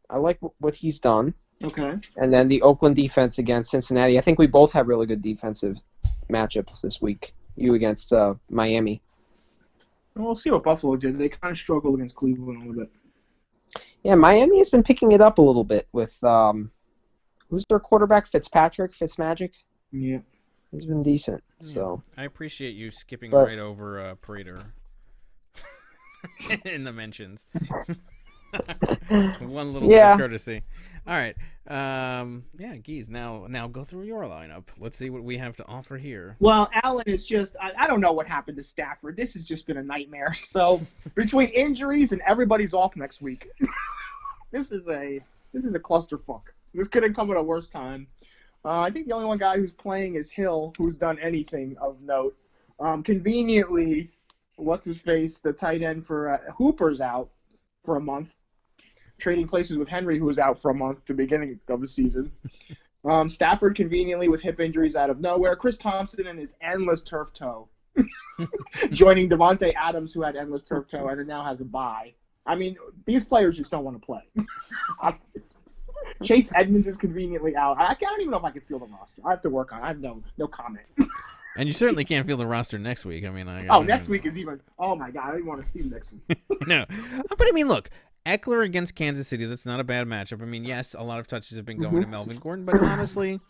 I like what he's done. Okay. And then the Oakland defense against Cincinnati. I think we both have really good defensive matchups this week. You against Miami. Well, we'll see what Buffalo did. They kind of struggled against Cleveland a little bit. Yeah, Miami has been picking it up a little bit with who's their quarterback? Fitzmagic? Yeah. He's been decent. So I appreciate you skipping right over Prater in the mentions. One little bit of courtesy. All right. Geez, now go through your lineup. Let's see what we have to offer here. Well, Allen is just I don't know what happened to Stafford. This has just been a nightmare. So between injuries and everybody's off next week, this is a clusterfuck. This couldn't come at a worse time. I think the only one guy who's playing is Hill, who's done anything of note. Conveniently, what's his face, the tight end for Hooper's out for a month, trading places with Henry, who was out for a month at the beginning of the season. Stafford conveniently with hip injuries out of nowhere. Chris Thompson and his endless turf toe, joining Devontae Adams, who had endless turf toe and now has a bye. I mean, these players just don't want to play. Chase Edmonds is conveniently out. I don't even know if I can feel the roster. I have to work on it. I have no comment. And you certainly can't feel the roster next week. I mean, next week is even. Oh my God, I don't even want to see next week. No, but I mean, look, Eckler against Kansas City. That's not a bad matchup. I mean, yes, a lot of touches have been going to Melvin Gordon, but honestly,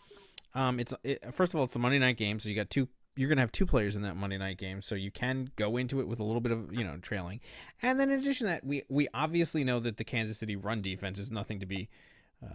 first of all, it's the Monday night game, so you got two. You're going to have two players in that Monday night game, so you can go into it with a little bit of trailing. And then in addition to that, we obviously know that the Kansas City run defense is nothing to be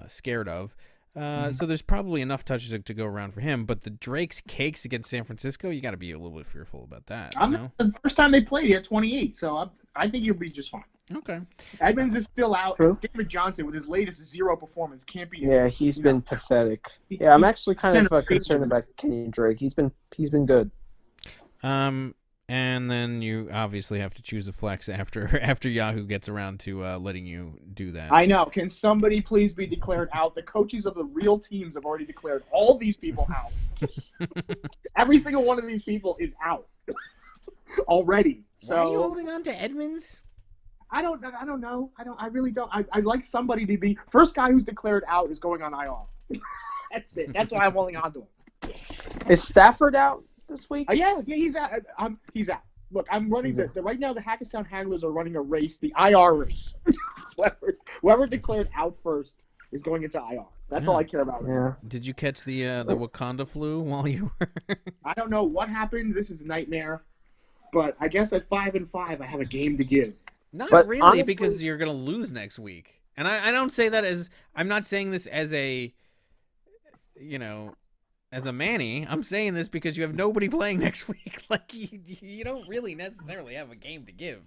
scared of. So there's probably enough touches to go around for him, but the Drake's cakes against San Francisco, you got to be a little bit fearful about that. The first time they played, he had 28, so I think he'll be just fine. Okay. Edmonds is still out. True. David Johnson, with his latest 0 performance, can't be. Yeah, he's been pathetic. Yeah, I'm actually kind of concerned about Kenyon Drake. He's been good. And then you obviously have to choose a flex after Yahoo gets around to letting you do that. I know. Can somebody please be declared out? The coaches of the real teams have already declared all these people out. Every single one of these people is out already. So why are you holding on to Edmonds? I don't know. I really don't. I like somebody to be first guy who's declared out is going on IR. That's it. That's why I'm holding on to him. Is Stafford out this week? Yeah, he's out. He's out. Look, I'm running right now. The Hackettstown Hagglers are running a race, the IR race. Whoever declared out first is going into IR. That's all I care about. Yeah. Did you catch the Wakanda flu while you were? I don't know what happened. This is a nightmare. But I guess at 5-5, I have a game to give. Not But really, honestly, because you're going to lose next week. And I don't say that as, I'm not saying this as a, as a Manny. I'm saying this because you have nobody playing next week. Like, you don't really necessarily have a game to give.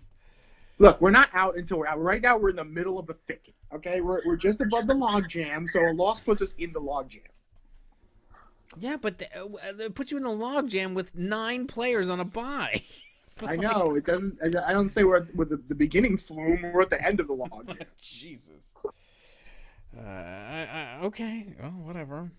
Look, we're not out until we're out. Right now, we're in the middle of the thicket. Okay, we're just above the log jam, so a loss puts us in the log jam. Yeah, but they put you in the log jam with 9 players on a bye. I know it doesn't. I don't say we're at the beginning flume. We're at the end of the log jam. Jesus. Okay. Well, whatever.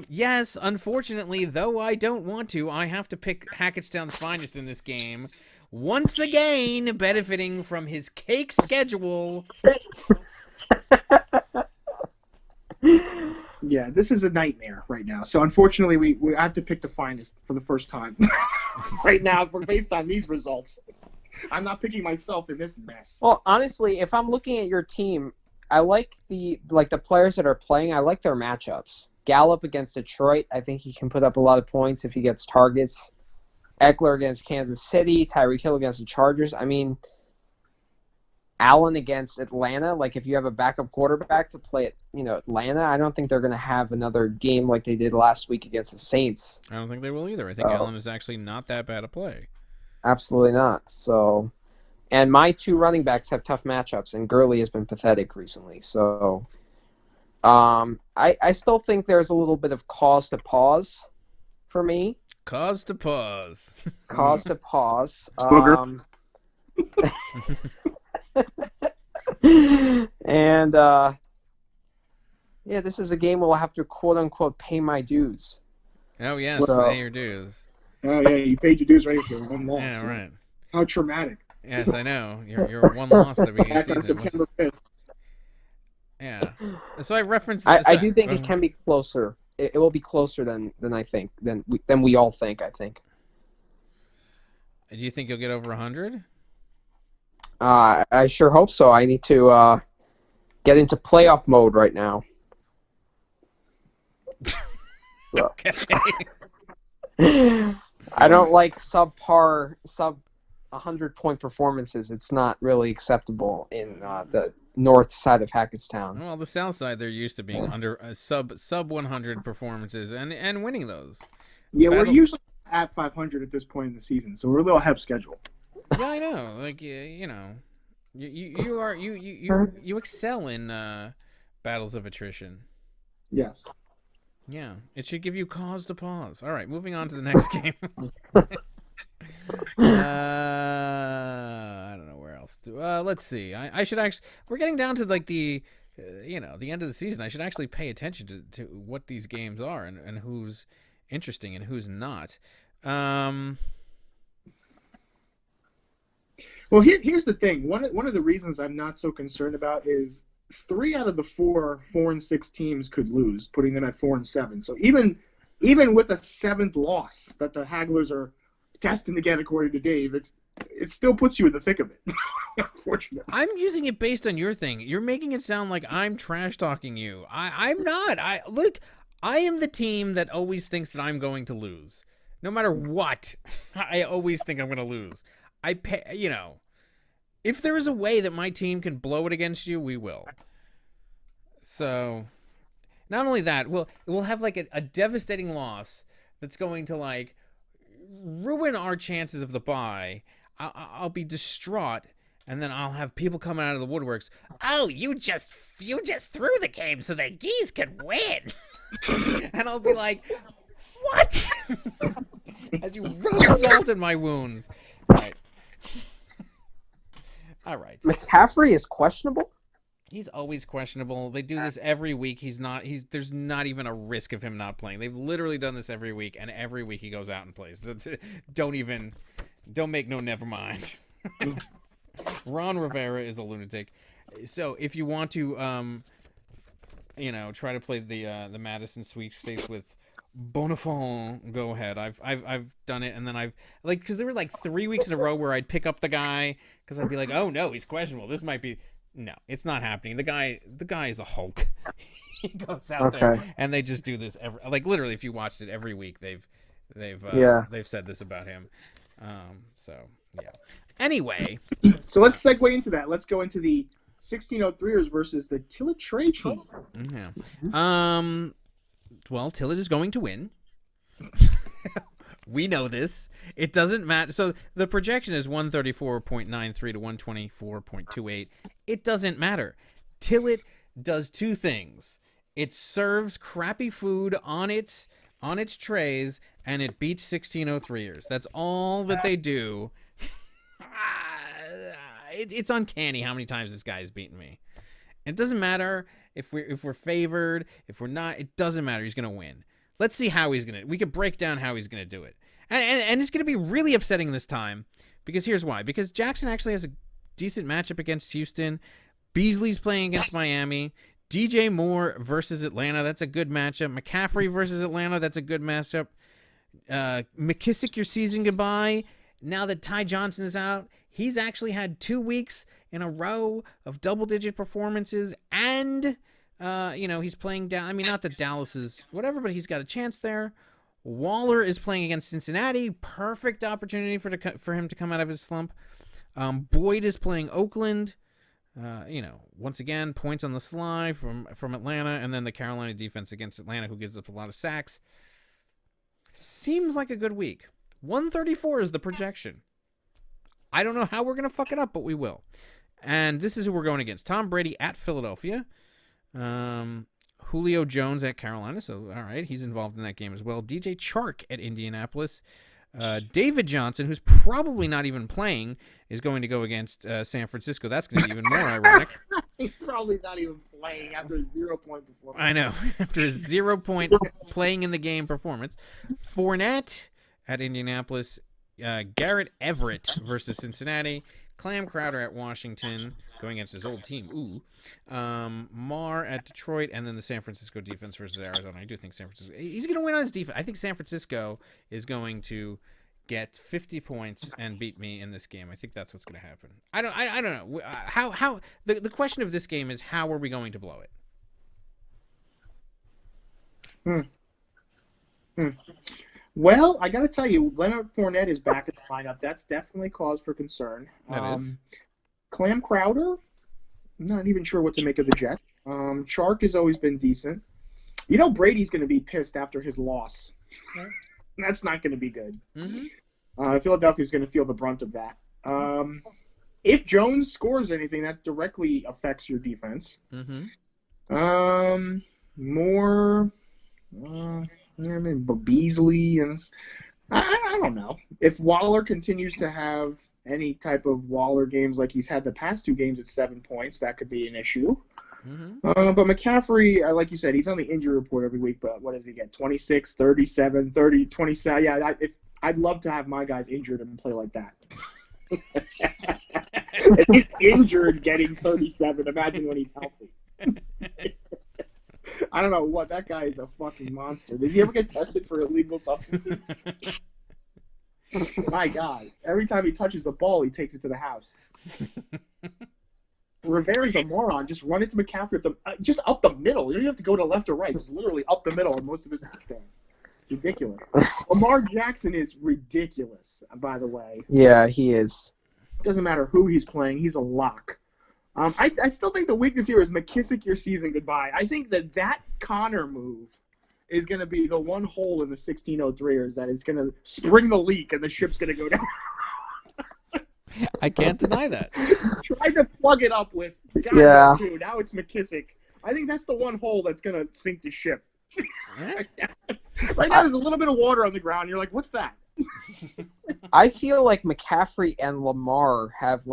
Yes, unfortunately, though I don't want to, I have to pick Hackettstown's finest in this game. Once again, benefiting from his cake schedule. Yeah, this is a nightmare right now. So unfortunately, we have to pick the finest for the first time right now. Based on these results, I'm not picking myself in this mess. Well, honestly, if I'm looking at your team, I like the players that are playing. I like their matchups. Gallup against Detroit, I think he can put up a lot of points if he gets targets. Eckler against Kansas City, Tyreek Hill against the Chargers. I mean, Allen against Atlanta. Like, if you have a backup quarterback to play at, Atlanta, I don't think they're going to have another game like they did last week against the Saints. I don't think they will either. I think Allen is actually not that bad a play. Absolutely not. So, and my 2 running backs have tough matchups, and Gurley has been pathetic recently. So, I still think there's a little bit of cause to pause for me. Cause to pause. Cause to pause. And this is a game where I'll have to quote unquote pay my dues. Oh yes, pay your dues. Oh yeah, you paid your dues right for one loss. Yeah, right. How traumatic. Yes, I know. You're one loss at the beginning of the season. September 5th. Yeah. So I referenced. I do think it can be closer. It will be closer than I think than we all think. I think. Do you think you'll get over 100? I sure hope so. I need to get into playoff mode right now. Okay. I don't like sub 100-point performances. It's not really acceptable in the north side of Hackettstown. Well, the south side, they're used to being under sub 100 performances and winning those. Yeah, we're usually at 500 at this point in the season, so we're a little ahead of schedule. Yeah, I know. Like, you excel in battles of attrition. Yes. Yeah, it should give you cause to pause. All right, moving on to the next game. I don't know where else. Let's see. I should actually. We're getting down to like the end of the season. I should actually pay attention to what these games are and who's interesting and who's not. Well, here's the thing. One of the reasons I'm not so concerned about is 3 out of the 4 4-6 teams could lose, putting them at 4-7. So even with a 7th loss that the Hagglers are destined to get, according to Dave, it still puts you in the thick of it. Unfortunately, I'm using it based on your thing. You're making it sound like I'm trash talking you. I'm not. I am the team that always thinks that I'm going to lose, no matter what. I always think I'm going to lose. If there is a way that my team can blow it against you, we will. So, not only that, we'll have like a devastating loss that's going to like ruin our chances of the bye. I'll be distraught, and then I'll have people coming out of the woodworks. Oh, you just threw the game so that Geese could win, and I'll be like, what? As you rub salt in my wounds. All right. McCaffrey is questionable? He's always questionable. They do this every week. There's not even a risk of him not playing. They've literally done this every week, and every week he goes out and plays. So don't make no never mind. Ron Rivera is a lunatic. So if you want to try to play the Madison sweepstakes with Bonifant, go ahead. I've done it, and then because there were like 3 weeks in a row where I'd pick up the guy because I'd be like, oh no, he's questionable. This might be. No, it's not happening. The guy is a Hulk. He goes out there, and they just do this literally. If you watched it every week, they've said this about him. So yeah. Anyway. So let's segue into that. Let's go into the 1603ers versus the Tillett Trey team. Yeah. Well, Tillett is going to win. We know this. It doesn't matter. So the projection is 134.93 to 124.28. It doesn't matter. Tillett does two things. It serves crappy food on its trays, and it beats 1603ers. That's all that they do. It's uncanny how many times this guy has beaten me. It doesn't matter if we're favored, if we're not. It doesn't matter. He's gonna win. Let's see how he's gonna. We could break down how he's gonna do it, and it's gonna be really upsetting this time because here's why. Because Jackson actually has a decent matchup against Houston. Beasley's playing against Miami. DJ Moore versus Atlanta. That's a good matchup. McCaffrey versus Atlanta. That's a good matchup. McKissick, your season goodbye. Now that Ty Johnson is out, he's actually had 2 weeks in a row of double-digit performances, and he's playing down. I mean, not that Dallas is whatever, but he's got a chance there. Waller is playing against Cincinnati. Perfect opportunity for him to come out of his slump. Boyd is playing Oakland. Once again, points on the sly from Atlanta, and then the Carolina defense against Atlanta, who gives up a lot of sacks. Seems like a good week. 134 is the projection. I don't know how we're going to fuck it up, but we will. And this is who we're going against. Tom Brady at Philadelphia. Julio Jones at Carolina. So, all right, he's involved in that game as well. DJ Chark at Indianapolis. David Johnson, who's probably not even playing, is going to go against San Francisco. That's going to be even more ironic. He's probably not even playing after a 0-point performance. I know. After a 0-point playing in the game performance. Fournette at Indianapolis. Garrett Everett versus Cincinnati. Clam Crowder at Washington, going against his old team. Ooh. Marr at Detroit, and then the San Francisco defense versus Arizona. I do think San Francisco. He's going to win on his defense. I think San Francisco is going to get 50 points and beat me in this game. I think that's what's going to happen. I don't know. How the question of this game is, how are we going to blow it? Well, I got to tell you, Leonard Fournette is back in the lineup. That's definitely cause for concern. Clam Crowder, I'm not even sure what to make of the Jets. Chark has always been decent. Brady's going to be pissed after his loss. That's not going to be good. Philadelphia's going to feel the brunt of that. If Jones scores anything, that directly affects your defense. Beasley and I don't know. If Waller continues to have any type of Waller games like he's had the past 2 games at 7 points, that could be an issue. But McCaffrey, like you said, he's on the injury report every week, but what does he get? 26, 37, 30, 27. Yeah, I'd love to have my guys injured and play like that. If he's injured getting 37, imagine when he's healthy. I don't know what. That guy is a fucking monster. Did he ever get tested for illegal substances? My God. Every time he touches the ball, he takes it to the house. Rivera's a moron. Just run into McCaffrey just up the middle. You don't have to go to left or right. Just literally up the middle on most of his touchdowns. Ridiculous. Lamar Jackson is ridiculous, by the way. Yeah, he is. Doesn't matter who he's playing. He's a lock. I still think the weakness here is McKissick, your season goodbye. I think that Connor move is going to be the one hole in the 1603ers that is going to spring the leak and the ship's going to go down. I can't deny that. Tried to plug it up with now it's McKissick. I think that's the one hole that's going to sink the ship. Right now there's a little bit of water on the ground. You're like, what's that? I feel like McCaffrey and Lamar have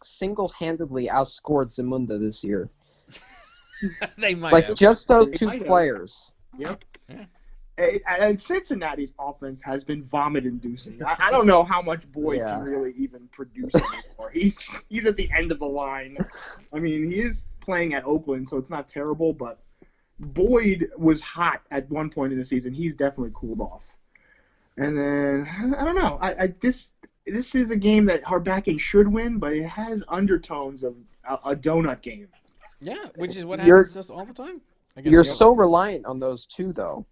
single-handedly outscored Zamunda this year. They might have. Just those 2 players. Yep. Yeah. And Cincinnati's offense has been vomit-inducing. I don't know how much Boyd can really even produce anymore. He's at the end of the line. I mean, he is playing at Oakland, so it's not terrible, but Boyd was hot at one point in the season. He's definitely cooled off. And then, I don't know. This is a game that Harbakin should win, but it has undertones of a donut game. Yeah, which is what happens to us all the time. You're so reliant on those 2, though.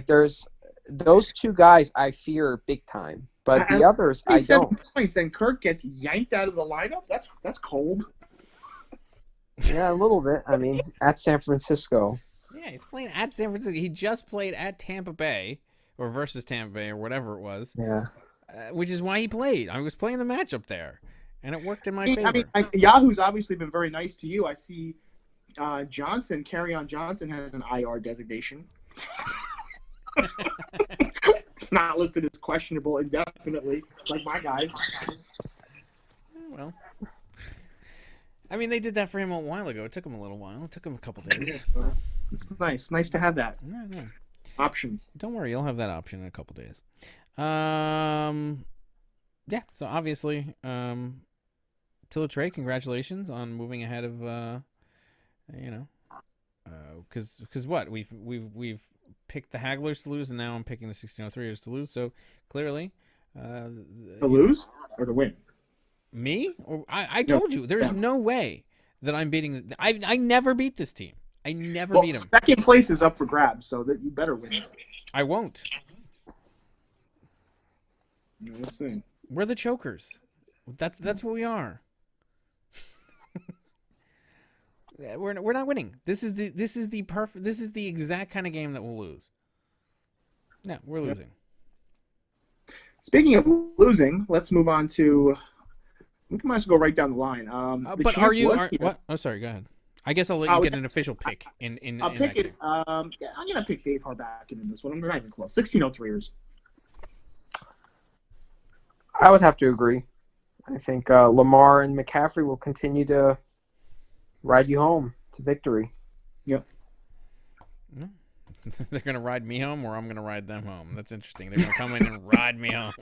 There's those 2 guys I fear big time. But the others, I don't. Points and Kirk gets yanked out of the lineup. That's cold. Yeah, a little bit. I mean, at San Francisco. Yeah, he's playing at San Francisco. He just played at Tampa Bay, or versus Tampa Bay, or whatever it was. Yeah. Which is why he played. I was playing the matchup there, and it worked in my favor. Yahoo's obviously been very nice to you. I see Kerryon Johnson has an IR designation. Not listed as questionable indefinitely, like my guys. Well, I mean, they did that for him a while ago. It took him a little while. It took him a couple days. It's nice to have that option. Don't worry, you'll have that option in a couple days. Yeah. So obviously, Tilla Trey, congratulations on moving ahead of, because what we've picked the Hagglers to lose, and now I'm picking the 1603ers to lose. So clearly, to lose or to win. Me? Or I told you there's no way that I'm beating. I never beat this team. I never beat them. Second place is up for grabs, so that you better win. I won't. We'll see. We're the chokers. That's what we are. We're not winning. This is the exact kind of game that we'll lose. No, we're losing. Speaking of losing, let's move on to. We might as well go right down the line. But are you? What? Oh, sorry. Go ahead. I guess I'll let you get an official pick. I'm gonna pick Dave Harbacken in this one. I'm not even close. 1603ers. I would have to agree. I think Lamar and McCaffrey will continue to ride you home to victory. Yep. They're going to ride me home, or I'm going to ride them home. That's interesting. They're going to come in and ride me home.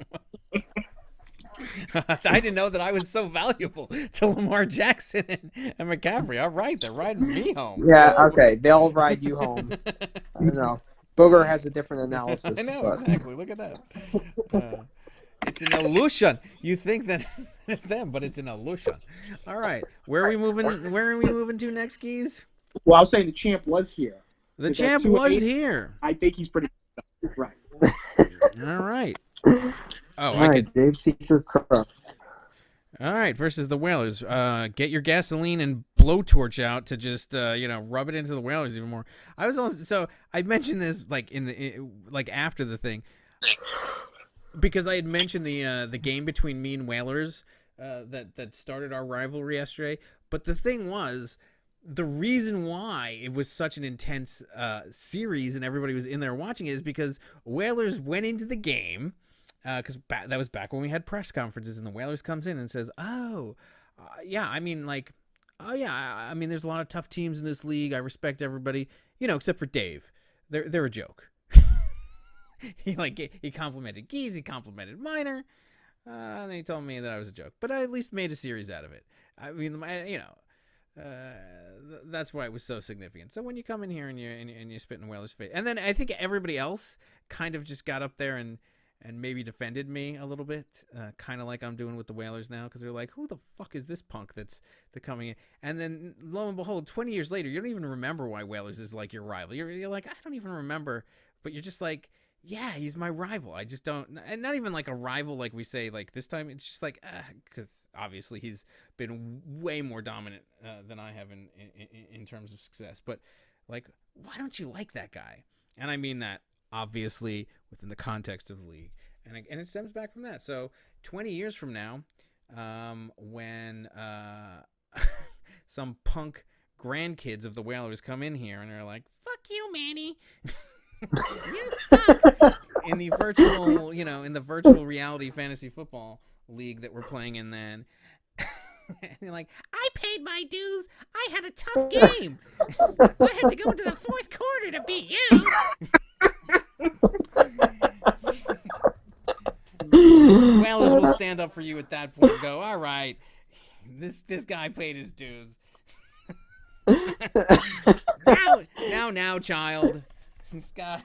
I didn't know that I was so valuable to Lamar Jackson and McCaffrey. All right, they're riding me home. Yeah, okay. They'll ride you home. I don't know. Booger has a different analysis. I know, exactly. Look at that. It's an illusion. You think that it's them, but it's an illusion. All right. Where are we moving to next, Geese? Well, I was saying the champ was here. The champ was here. I think he's pretty right. All right. All right, Dave Seeker Crooks. All right, versus the Whalers. Get your gasoline and blowtorch out to just rub it into the Whalers even more. I mentioned this after the thing. Because I had mentioned the game between me and Whalers that started our rivalry yesterday. But the thing was, the reason why it was such an intense series and everybody was in there watching it is because Whalers went into the game, because that was back when we had press conferences, and the Whalers comes in and says, I mean, there's a lot of tough teams in this league. I respect everybody, except for Dave. They're a joke. He complimented Geese, he complimented Miner, and then he told me that I was a joke. But I at least made a series out of it. I mean, that's why it was so significant. So when you come in here and you spit in Whalers' face, and then I think everybody else kind of just got up there and maybe defended me a little bit, kind of like I'm doing with the Whalers now, because they're like, who the fuck is this punk that's coming in? And then lo and behold, 20 years later, you don't even remember why Whalers is like your rival. You're like, I don't even remember, but you're just like, yeah, he's my rival. I just don't, and not even like a rival like we say like this time. It's just like, because obviously he's been way more dominant than I have in terms of success. But like, why don't you like that guy? And I mean that obviously within the context of the league, and it stems back from that. So 20 years from now, when some punk grandkids of the Whalers come in here and they're like, "Fuck you, Manny." You suck. In the virtual reality fantasy football league that we're playing in then. And you're like, I paid my dues. I had a tough game. I had to go into the fourth quarter to beat you. Whalers will stand up for you at that point and go, all right, this guy paid his dues. Now, child. Scott,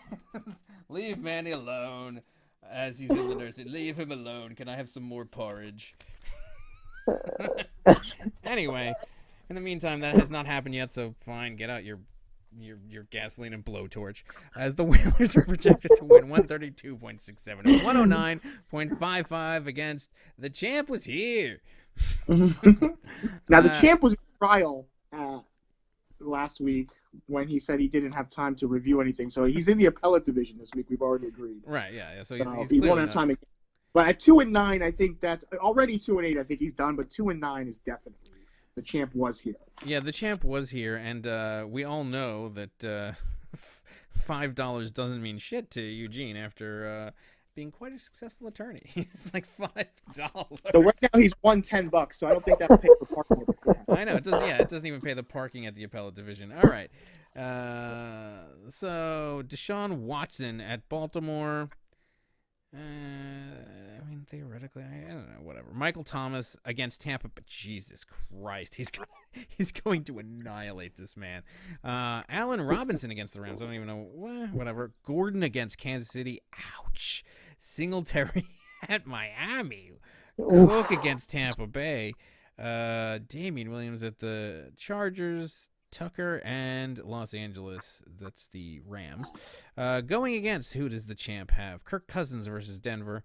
leave Manny alone as he's in the nursing. Leave him alone. Can I have some more porridge? Anyway, in the meantime, that has not happened yet, so fine. Get out your your gasoline and blowtorch, as the Whalers are projected to win 132.67 and 109.55 against the champ was here. Now the champ was in trial last week when he said he didn't have time to review anything. So he's in the appellate division this week. We've already agreed. Right? Yeah. So he won't have time again. But at 2-9, I think that's already 2-8. I think he's done. But 2-9 is definitely the champ was here. Yeah, the champ was here, and we all know that $5 doesn't mean shit to Eugene after being quite a successful attorney. He's like $5. So right now he's won $10, so I don't think that's paid for parking. I know it doesn't. Yeah, it doesn't even pay the parking at the appellate division. All right. So Deshaun Watson at Baltimore. I mean, theoretically, I don't know, whatever. Michael Thomas against Tampa, but Jesus Christ, he's going to annihilate this man. Allen Robinson against the Rams. I don't even know. Whatever. Gordon against Kansas City. Ouch. Singletary at Miami. Cook against Tampa Bay. Damian Williams at the Chargers. Tucker and Los Angeles. That's the Rams. Going against, who does the champ have? Kirk Cousins versus Denver.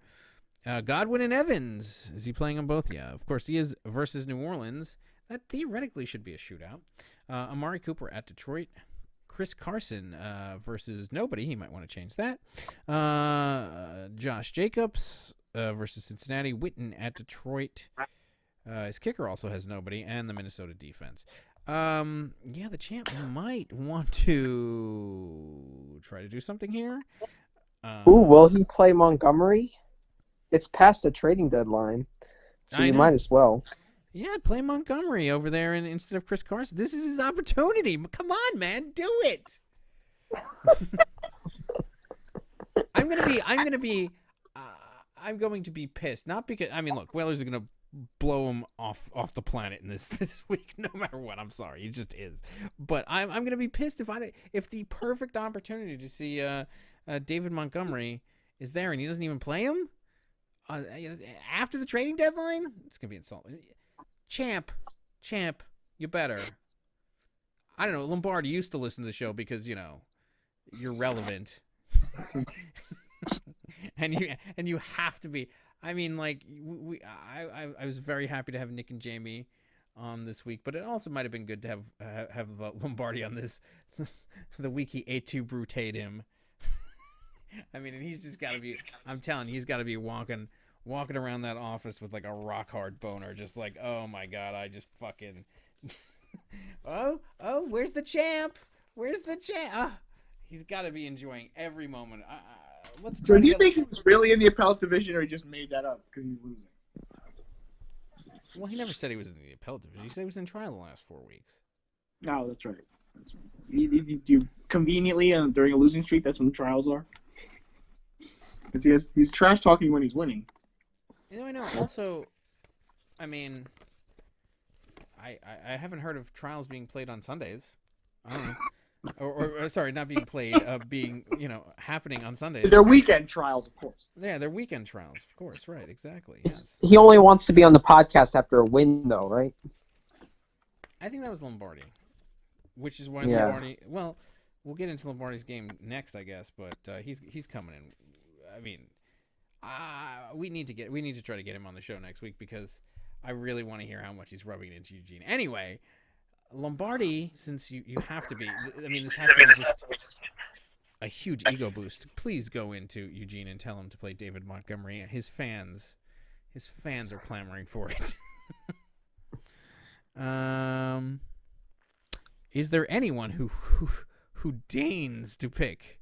Godwin and Evans. Is he playing them both? Yeah, of course he is. Versus New Orleans. That theoretically should be a shootout. Amari Cooper at Detroit. Chris Carson versus nobody. He might want to change that. Josh Jacobs versus Cincinnati. Witten at Detroit. His kicker also has nobody. And the Minnesota defense. Yeah, the champ might want to try to do something here. Will he play Montgomery? It's past the trading deadline, so you might as well. Yeah, play Montgomery over there instead of Chris Carson. This is his opportunity. Come on, man, do it. I'm going to be pissed. Not because look, Whalers are gonna blow him off the planet in this week, no matter what. I'm sorry, it just is. But I'm gonna be pissed if the perfect opportunity to see David Montgomery is there and he doesn't even play him after the trading deadline. It's gonna be insulting. Champ, you better. I don't know. Lombardi used to listen to the show because you're relevant, and you have to be. I was very happy to have Nick and Jamie on this week, but it also might have been good to have Lombardi on this the week he ate to brutate him. And he's just got to be. I'm telling you, he's got to be walking around that office with like a rock hard boner, just like, oh my god, I just fucking. oh, where's the champ? He's got to be enjoying every moment. So do you think he was really in the appellate division, or he just made that up because he's losing? Well, he never said he was in the appellate division. He said he was in trial the last 4 weeks. No, that's right. You conveniently during a losing streak, that's when the trials are. Because he's trash talking when he's winning. I know. Also, I haven't heard of trials being played on Sundays. I don't know. Or sorry, not being played, being, happening on Sundays. They're weekend trials, of course. Yeah, they're weekend trials, of course, right, exactly. Yes. He only wants to be on the podcast after a win, though, right? I think that was Lombardi, which is why Lombardi, well, we'll get into Lombardi's game next, I guess, but he's coming in. We need to try to get him on the show next week because I really want to hear how much he's rubbing it into Eugene. Anyway, Lombardi, since you have to be, this has to be just a huge ego boost. Please go into Eugene and tell him to play David Montgomery. His fans are clamoring for it. Is there anyone who deigns to pick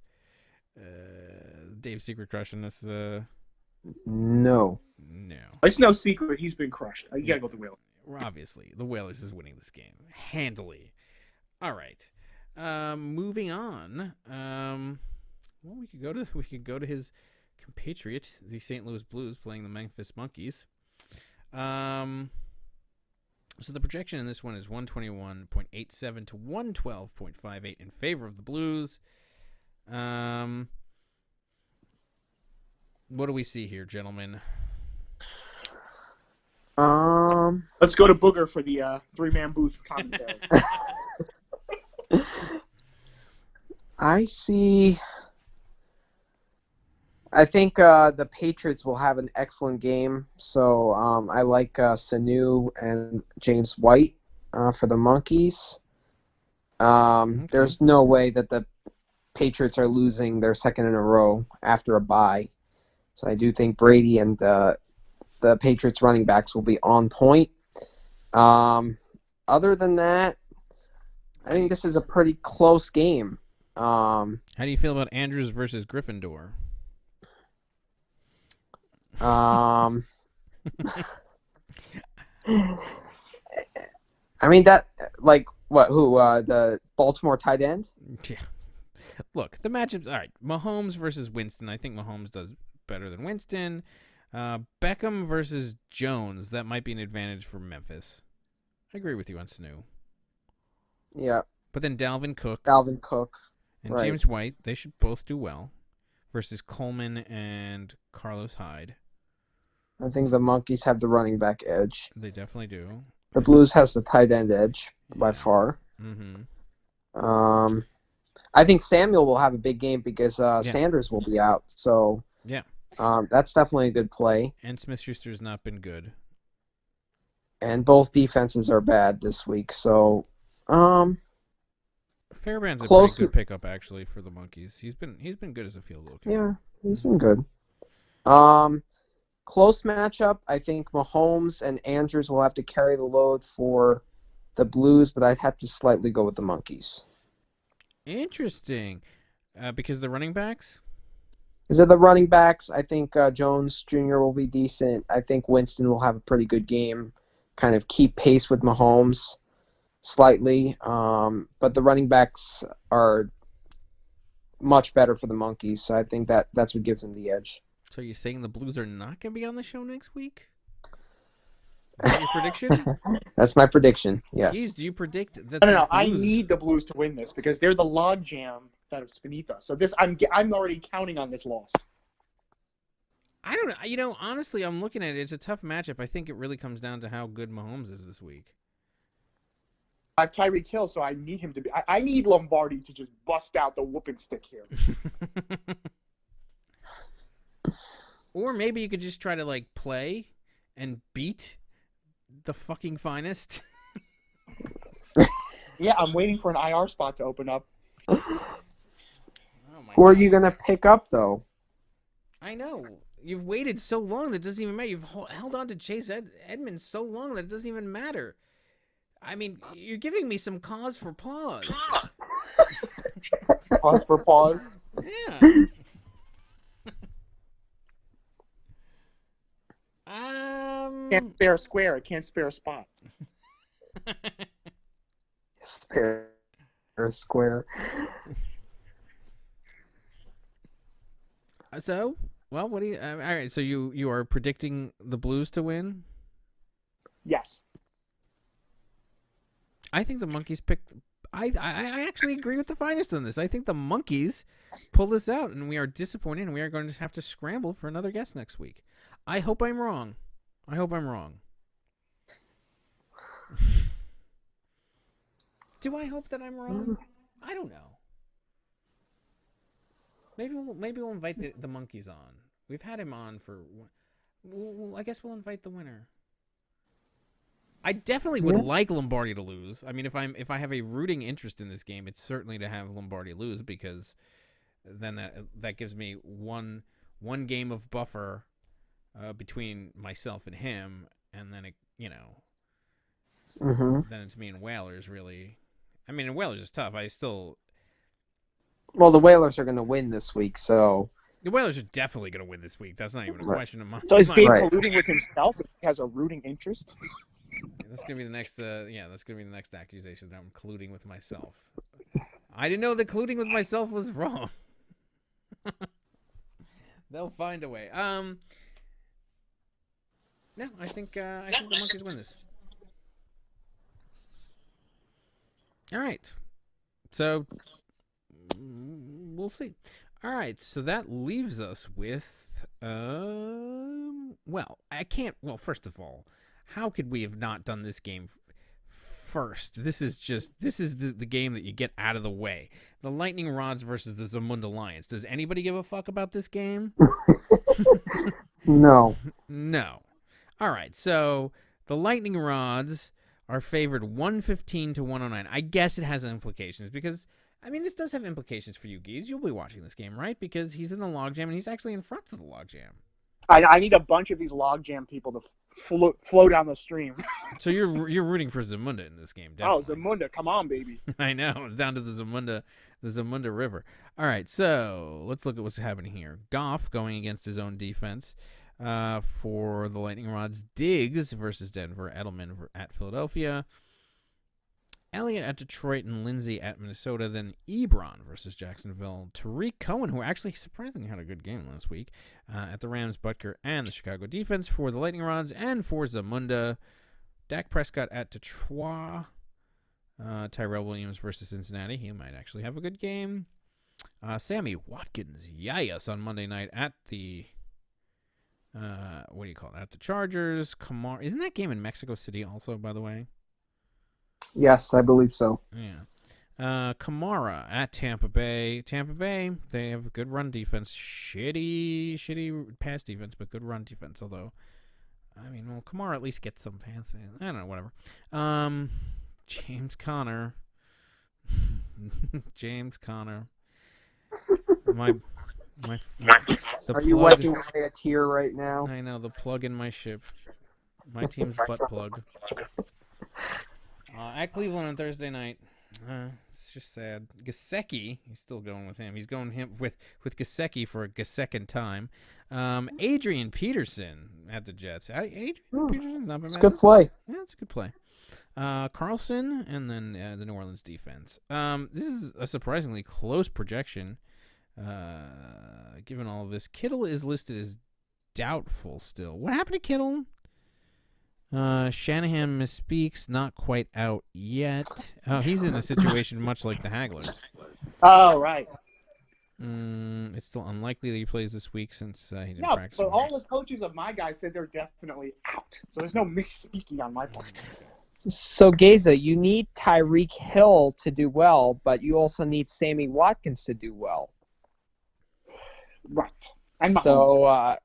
Dave's secret crush in this? No. It's no secret he's been crushed. You gotta go with the Whalers. Obviously, the Whalers is winning this game handily. All right, moving on. Well, we could go to his compatriot, the St. Louis Blues, playing the Memphis Monkeys. So the projection in this one is 121.87 to 112.58 in favor of the Blues. What do we see here, gentlemen? Let's go to Booger for the three-man booth commentary. I think the Patriots will have an excellent game. So I like Sanu and James White for the Monkeys. There's no way that the Patriots are losing their second in a row after a bye. So I do think Brady and the Patriots running backs will be on point. Other than that, I think this is a pretty close game. How do you feel about Andrews versus Gryffindor? I mean that, like, what? Who? The Baltimore tight end? Yeah. Look, the matchups. All right, Mahomes versus Winston. I think Mahomes does better than Winston. Beckham versus Jones. That might be an advantage for Memphis. I agree with you on Sanu. Yeah. But then Dalvin Cook. And right. James White. They should both do well. Versus Coleman and Carlos Hyde. I think the Monkeys have the running back edge. They definitely do. The Blues has the tight end edge by far. Mm-hmm. I think Samuel will have a big game because Sanders will be out. So yeah, that's definitely a good play. And Smith-Schuster's not been good. And both defenses are bad this week. So Fairbairn's a pretty good pickup actually for the Monkeys. He's been good as a field goal kicker. Yeah, he's been good. Close matchup. I think Mahomes and Andrews will have to carry the load for the Blues, but I'd have to slightly go with the Monkeys. Interesting. Because of the running backs? Because of the running backs, I think Jones Jr. will be decent. I think Winston will have a pretty good game, kind of keep pace with Mahomes slightly. But the running backs are much better for the Monkeys, so I think that's what gives them the edge. So you're saying the Blues are not going to be on the show next week? Is that your prediction? That's my prediction, yes. Jeez, do you predict that No. I need the Blues to win this because they're the logjam that is beneath us. So I'm already counting on this loss. I don't know. You know, honestly, I'm looking at it. It's a tough matchup. I think it really comes down to how good Mahomes is this week. I have Tyreek Hill, so I need him to be. I need Lombardi to just bust out the whooping stick here. Or maybe you could just try to, like, play and beat the fucking finest. Yeah, I'm waiting for an IR spot to open up. Who are you going to pick up, though? I know. You've waited so long that it doesn't even matter. You've held on to Chase Edmonds so long that it doesn't even matter. I mean, you're giving me some cause for pause. Pause for pause? Yeah. Can't spare a square. I can't spare a spot. Spare a square. So, well, what do you? All right. So you are predicting the Blues to win? Yes. I think the Monkeys picked. I actually agree with the finest on this. I think the Monkeys pull this out, and we are disappointed, and we are going to have to scramble for another guest next week. I hope I'm wrong. Do I hope that I'm wrong? I don't know. Maybe we'll invite the Monkeys on. We've had him on for. I guess we'll invite the winner. I definitely would like Lombardi to lose. I mean, if I have a rooting interest in this game, it's certainly to have Lombardi lose because then that gives me one game of buffer between myself and him, and then then it's me and Whalers really. I mean, and Whalers is tough. Well, the Whalers are going to win this week, so. The Whalers are definitely going to win this week. That's not even a question of mine. So is Dave colluding with himself if he has a rooting interest? That's gonna be the next. That's gonna be the next accusation that I'm colluding with myself. I didn't know that colluding with myself was wrong. They'll find a way. No, I think the Monkeys win this. All right, so we'll see. All right, so that leaves us with well, I can't. Well, first of all, how could we have not done this game first. This is the game that you get out of the way. The Lightning Rods versus the Zamunda Lions. Does anybody give a fuck about this game? No. No. All right, so the Lightning Rods are favored 115 to 109. I guess it has implications because, I mean, this does have implications for you, Geese. You'll be watching this game, right? Because he's in the logjam and he's actually in front of the logjam. I need a bunch of these logjam people to flow down the stream. So you're rooting for Zamunda in this game, definitely. Oh, Zamunda, come on, baby. I know. It's down to the Zamunda River. All right, so let's look at what's happening here. Goff going against his own defense for the Lightning Rods. Diggs versus Denver. Edelman at Philadelphia. Elliott at Detroit and Lindsey at Minnesota. Then Ebron versus Jacksonville. Tariq Cohen, who actually surprisingly had a good game last week, at the Rams. Butker and the Chicago defense for the Lightning Rods. And for Zamunda, Dak Prescott at Detroit. Tyrell Williams versus Cincinnati. He might actually have a good game. Sammy Watkins, yayas, on Monday night at the what do you call it? At the Chargers. Kamara, isn't that game in Mexico City also, by the way? Yes, I believe so. Yeah. Kamara at Tampa Bay. Tampa Bay, they have a good run defense. Shitty pass defense, but good run defense. Although, I mean, well, Kamara at least gets some pass. I don't know, whatever. James Conner. James Conner. Are you wiping away a tear right now? I know, the plug in my ship. My team's butt plug. At Cleveland on Thursday night. It's just sad. Gesicki, he's still going with him. He's going with Gesicki for a second time. Adrian Peterson at the Jets. Adrian Peterson, not bad. It's a good play. Yeah, it's a good play. Carlson, and then the New Orleans defense. This is a surprisingly close projection, given all of this. Kittle is listed as doubtful still. What happened to Kittle? Shanahan misspeaks, not quite out yet. Oh, he's in a situation much like the Hagglers. Oh, right. It's still unlikely that he plays this week since he didn't practice. But all the coaches of my guys said they're definitely out. So there's no misspeaking on my part. So, Geza, you need Tyreek Hill to do well, but you also need Sammy Watkins to do well. Right. And Mahomes.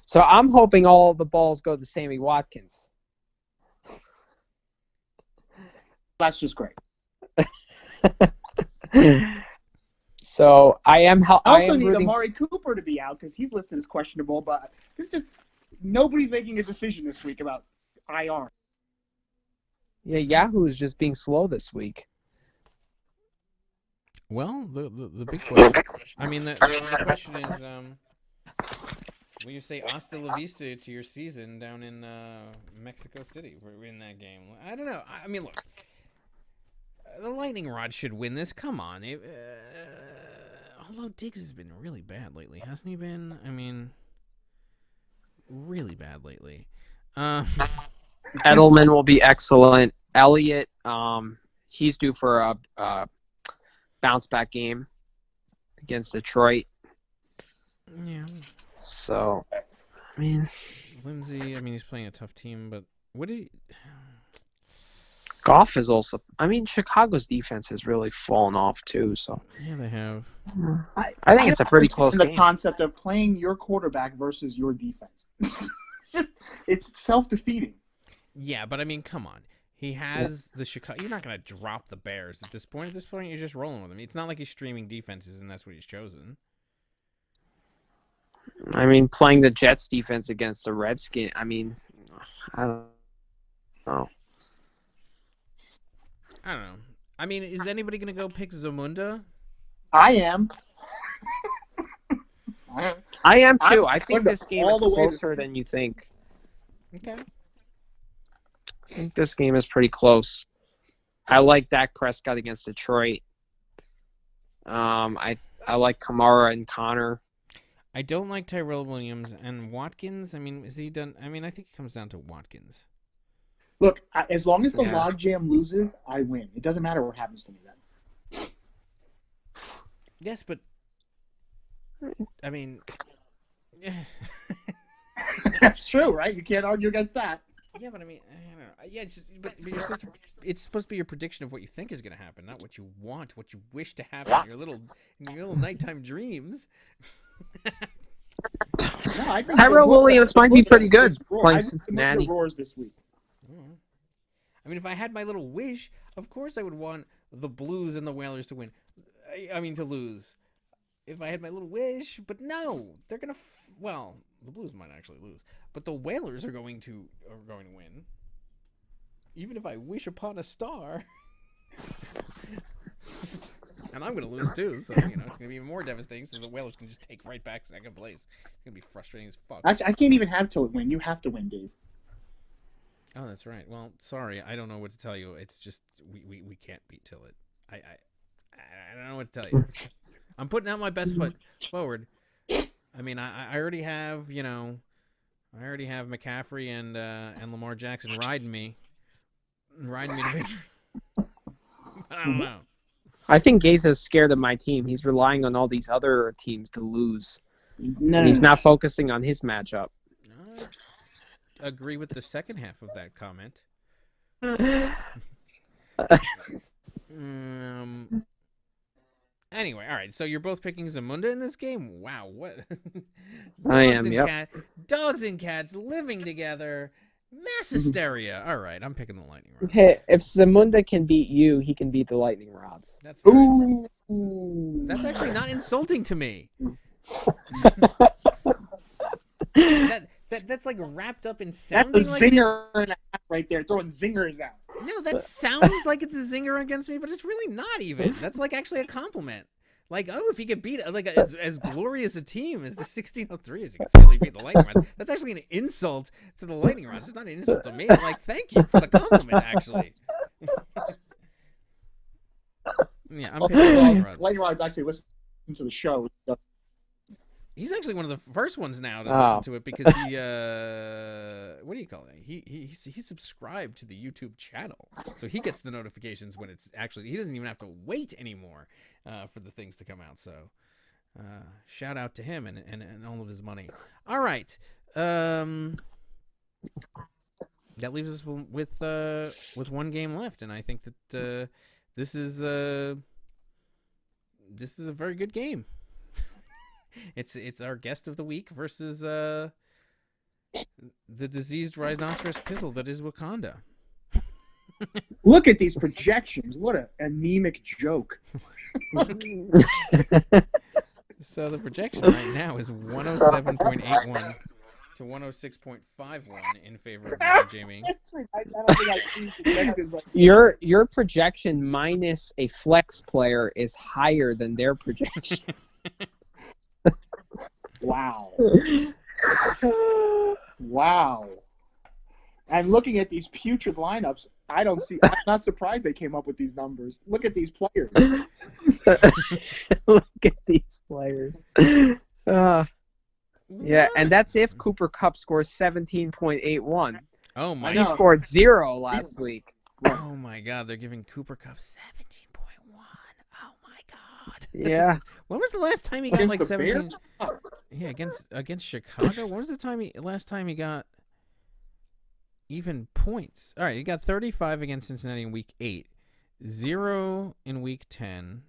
So I'm hoping all the balls go to Sammy Watkins. That's just great. So I am. I also need Amari Cooper to be out because he's listed as questionable. But it's just nobody's making a decision this week about IR. Yeah, Yahoo is just being slow this week. Well, the big question. I mean, the question is, will you say hasta la vista to your season down in Mexico City in that game? I don't know. I mean, look, the Lightning Rod should win this. Come on. Although Diggs has been really bad lately, hasn't he been? I mean, really bad lately. Edelman will be excellent. Elliott, he's due for a bounce-back game against Detroit. Yeah. So, I mean... Lindsey, I mean, he's playing a tough team, but what did he... Goff is also... I mean, Chicago's defense has really fallen off, too, so... Yeah, they have. I think it's a pretty close game. The concept of playing your quarterback versus your defense. It's self-defeating. Yeah, but I mean, come on. He has the Chicago... You're not going to drop the Bears at this point. At this point, you're just rolling with him. It's not like he's streaming defenses and that's what he's chosen. I mean, playing the Jets defense against the Redskins, I mean, I don't know. I don't know. I mean, is anybody going to go pick Zamunda? I am. I am too. I think this game is closer than you think. Okay. I think this game is pretty close. I like Dak Prescott against Detroit. I like Kamara and Connor. I don't like Tyrell Williams and Watkins. I mean, is he done? I mean, I think it comes down to Watkins. Look, as long as the logjam loses, I win. It doesn't matter what happens to me then. Yes, but I mean, that's true, right? You can't argue against that. Yeah, but I mean, I don't know. Yeah, but it's supposed to be your prediction of what you think is going to happen, not what you want, what you wish to happen in your little nighttime dreams. No, I think Tyrell Williams might be pretty good playing I Cincinnati. The Roars this week. I mean, if I had my little wish, of course I would want the Blues and the Whalers to win. I mean, to lose. If I had my little wish, but no, they're gonna. Well, the Blues might actually lose, but the Whalers are going to win. Even if I wish upon a star, and I'm gonna lose too. So it's gonna be even more devastating. So the Whalers can just take right back second place. It's gonna be frustrating as fuck. Actually, I can't even have Tillett win. You have to win, Dave. Oh, that's right. Well, sorry, I don't know what to tell you. It's just we can't beat Tillett. I don't know what to tell you. I'm putting out my best foot forward. I mean, I already have McCaffrey and Lamar Jackson riding me to victory. But I don't know. I think Gaza's scared of my team. He's relying on all these other teams to lose. He's not focusing on his matchup. I agree with the second half of that comment. Anyway, all right. So you're both picking Zamunda in this game? Wow, what? I am, yep. Dogs and cats living together. Mass hysteria. All right, I'm picking the lightning rod. Hey, if Zamunda can beat you, he can beat the lightning rods. That's very That's actually not insulting to me. That's like wrapped up in sounding That's a like zinger and a half right there, throwing zingers out. No, that sounds like it's a zinger against me, but it's really not even. That's like actually a compliment. Like, oh, if he could beat like as glorious a team as the 1603 is, he can certainly beat the Lightning Rods. That's actually an insult to the Lightning Rods. It's not an insult to me. Like, thank you for the compliment, actually. Yeah, I'm picking the Lightning Rods. Lightning Rods actually listen to the show. He's actually one of the first ones now to listen to it because he, what do you call it? He subscribed to the YouTube channel, so he gets the notifications when it's actually. He doesn't even have to wait anymore for the things to come out. So, shout out to him and all of his money. All right, that leaves us with one game left, and I think that this is a very good game. It's our guest of the week versus the diseased rhinoceros pizzle that is Wakanda. Look at these projections. What an anemic joke. So the projection right now is 107.81 to 106.51 in favor of Jamie. Your projection minus a flex player is higher than their projection. Wow. Wow. And looking at these putrid lineups, I'm not surprised they came up with these numbers. Look at these players. Look at these players. Yeah, and that's if Cooper Kupp scores 17.81. Oh my! He scored 0 last week. Oh my God! They're giving Cooper Kupp 17.1. Oh my God! Yeah. When was the last time he got like 17? Yeah, against Chicago. When was the last time he got even points? All right, he got 35 against Cincinnati in Week 8, 0 in Week 10.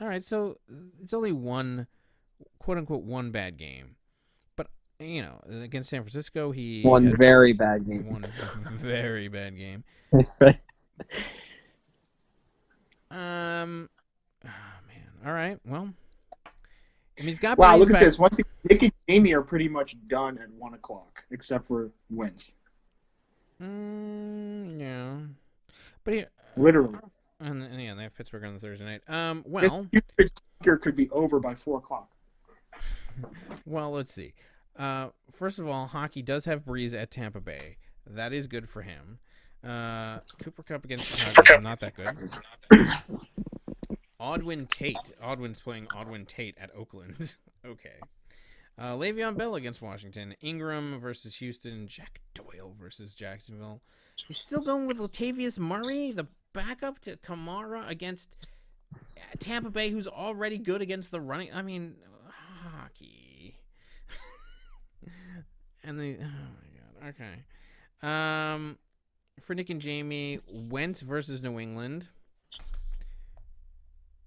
All right, so it's only one, quote unquote, one bad game. But against San Francisco, he one very bad game. One very bad game. Oh man. All right. Well. And he's got wow, look at back. this. Once Nick and Jamie are pretty much done at 1 o'clock, except for wins. Yeah. But here, literally. And yeah, they have Pittsburgh on the Thursday night. Well, Pittsburgh could be over by 4 o'clock. Well, let's see. First of all, hockey does have Breeze at Tampa Bay. That is good for him. Cooper Kupp against Chicago, not that good. Odwin Tate. Odwin's playing Odwin Tate at Oakland. Okay. Le'Veon Bell against Washington. Ingram versus Houston. Jack Doyle versus Jacksonville. He's still going with Latavius Murray, the backup to Kamara against Tampa Bay, who's already good against the running. I mean, hockey. And oh my God. Okay. For Nick and Jamie, Wentz versus New England.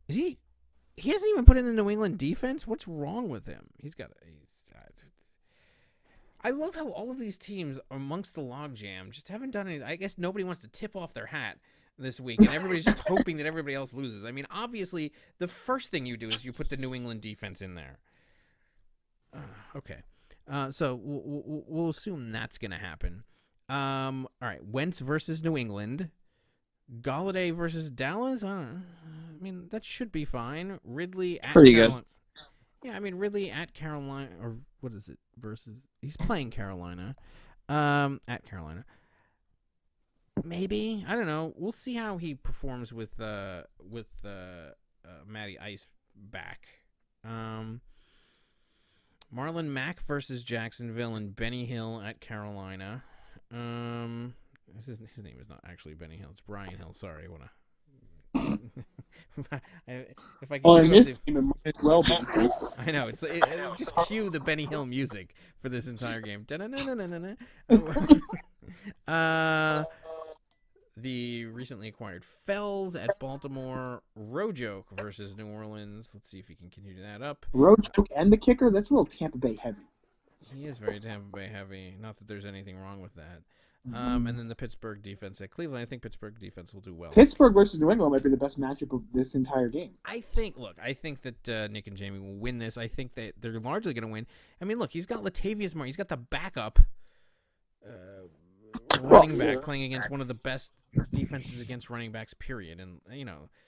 Is he? He hasn't even put in the New England defense. What's wrong with him? I love how all of these teams amongst the logjam just haven't done anything. I guess nobody wants to tip off their hat this week, and everybody's just hoping that everybody else loses. I mean, obviously, the first thing you do is you put the New England defense in there. Okay. So we'll assume that's going to happen. All right, Wentz versus New England. Galladay versus Dallas? I mean, that should be fine. Ridley at Pretty Carolina. good. Yeah, I mean, Ridley at Carolina, or what is it, versus... He's playing Carolina. At Carolina. Maybe. I don't know. We'll see how he performs with Matty Ice back. Marlon Mack versus Jacksonville and Benny Hill at Carolina. His name is not actually Benny Hill. It's Brian Hill. Sorry, I want to. If I can. Well, in this game, it might as well be. I know. Just cue the Benny Hill music for this entire game. The recently acquired Fells at Baltimore. Rojoke versus New Orleans. Let's see if he can continue that up. Rojoke and the kicker? That's a little Tampa Bay heavy. He is very Tampa Bay heavy. Not that there's anything wrong with that. And then the Pittsburgh defense at Cleveland. I think Pittsburgh defense will do well. Pittsburgh versus New England might be the best matchup of this entire game. I think that Nick and Jamie will win this. I think that they're largely going to win. I mean, look, he's got Latavius Murray. He's got the backup running back playing against one of the best defenses against running backs, period. And,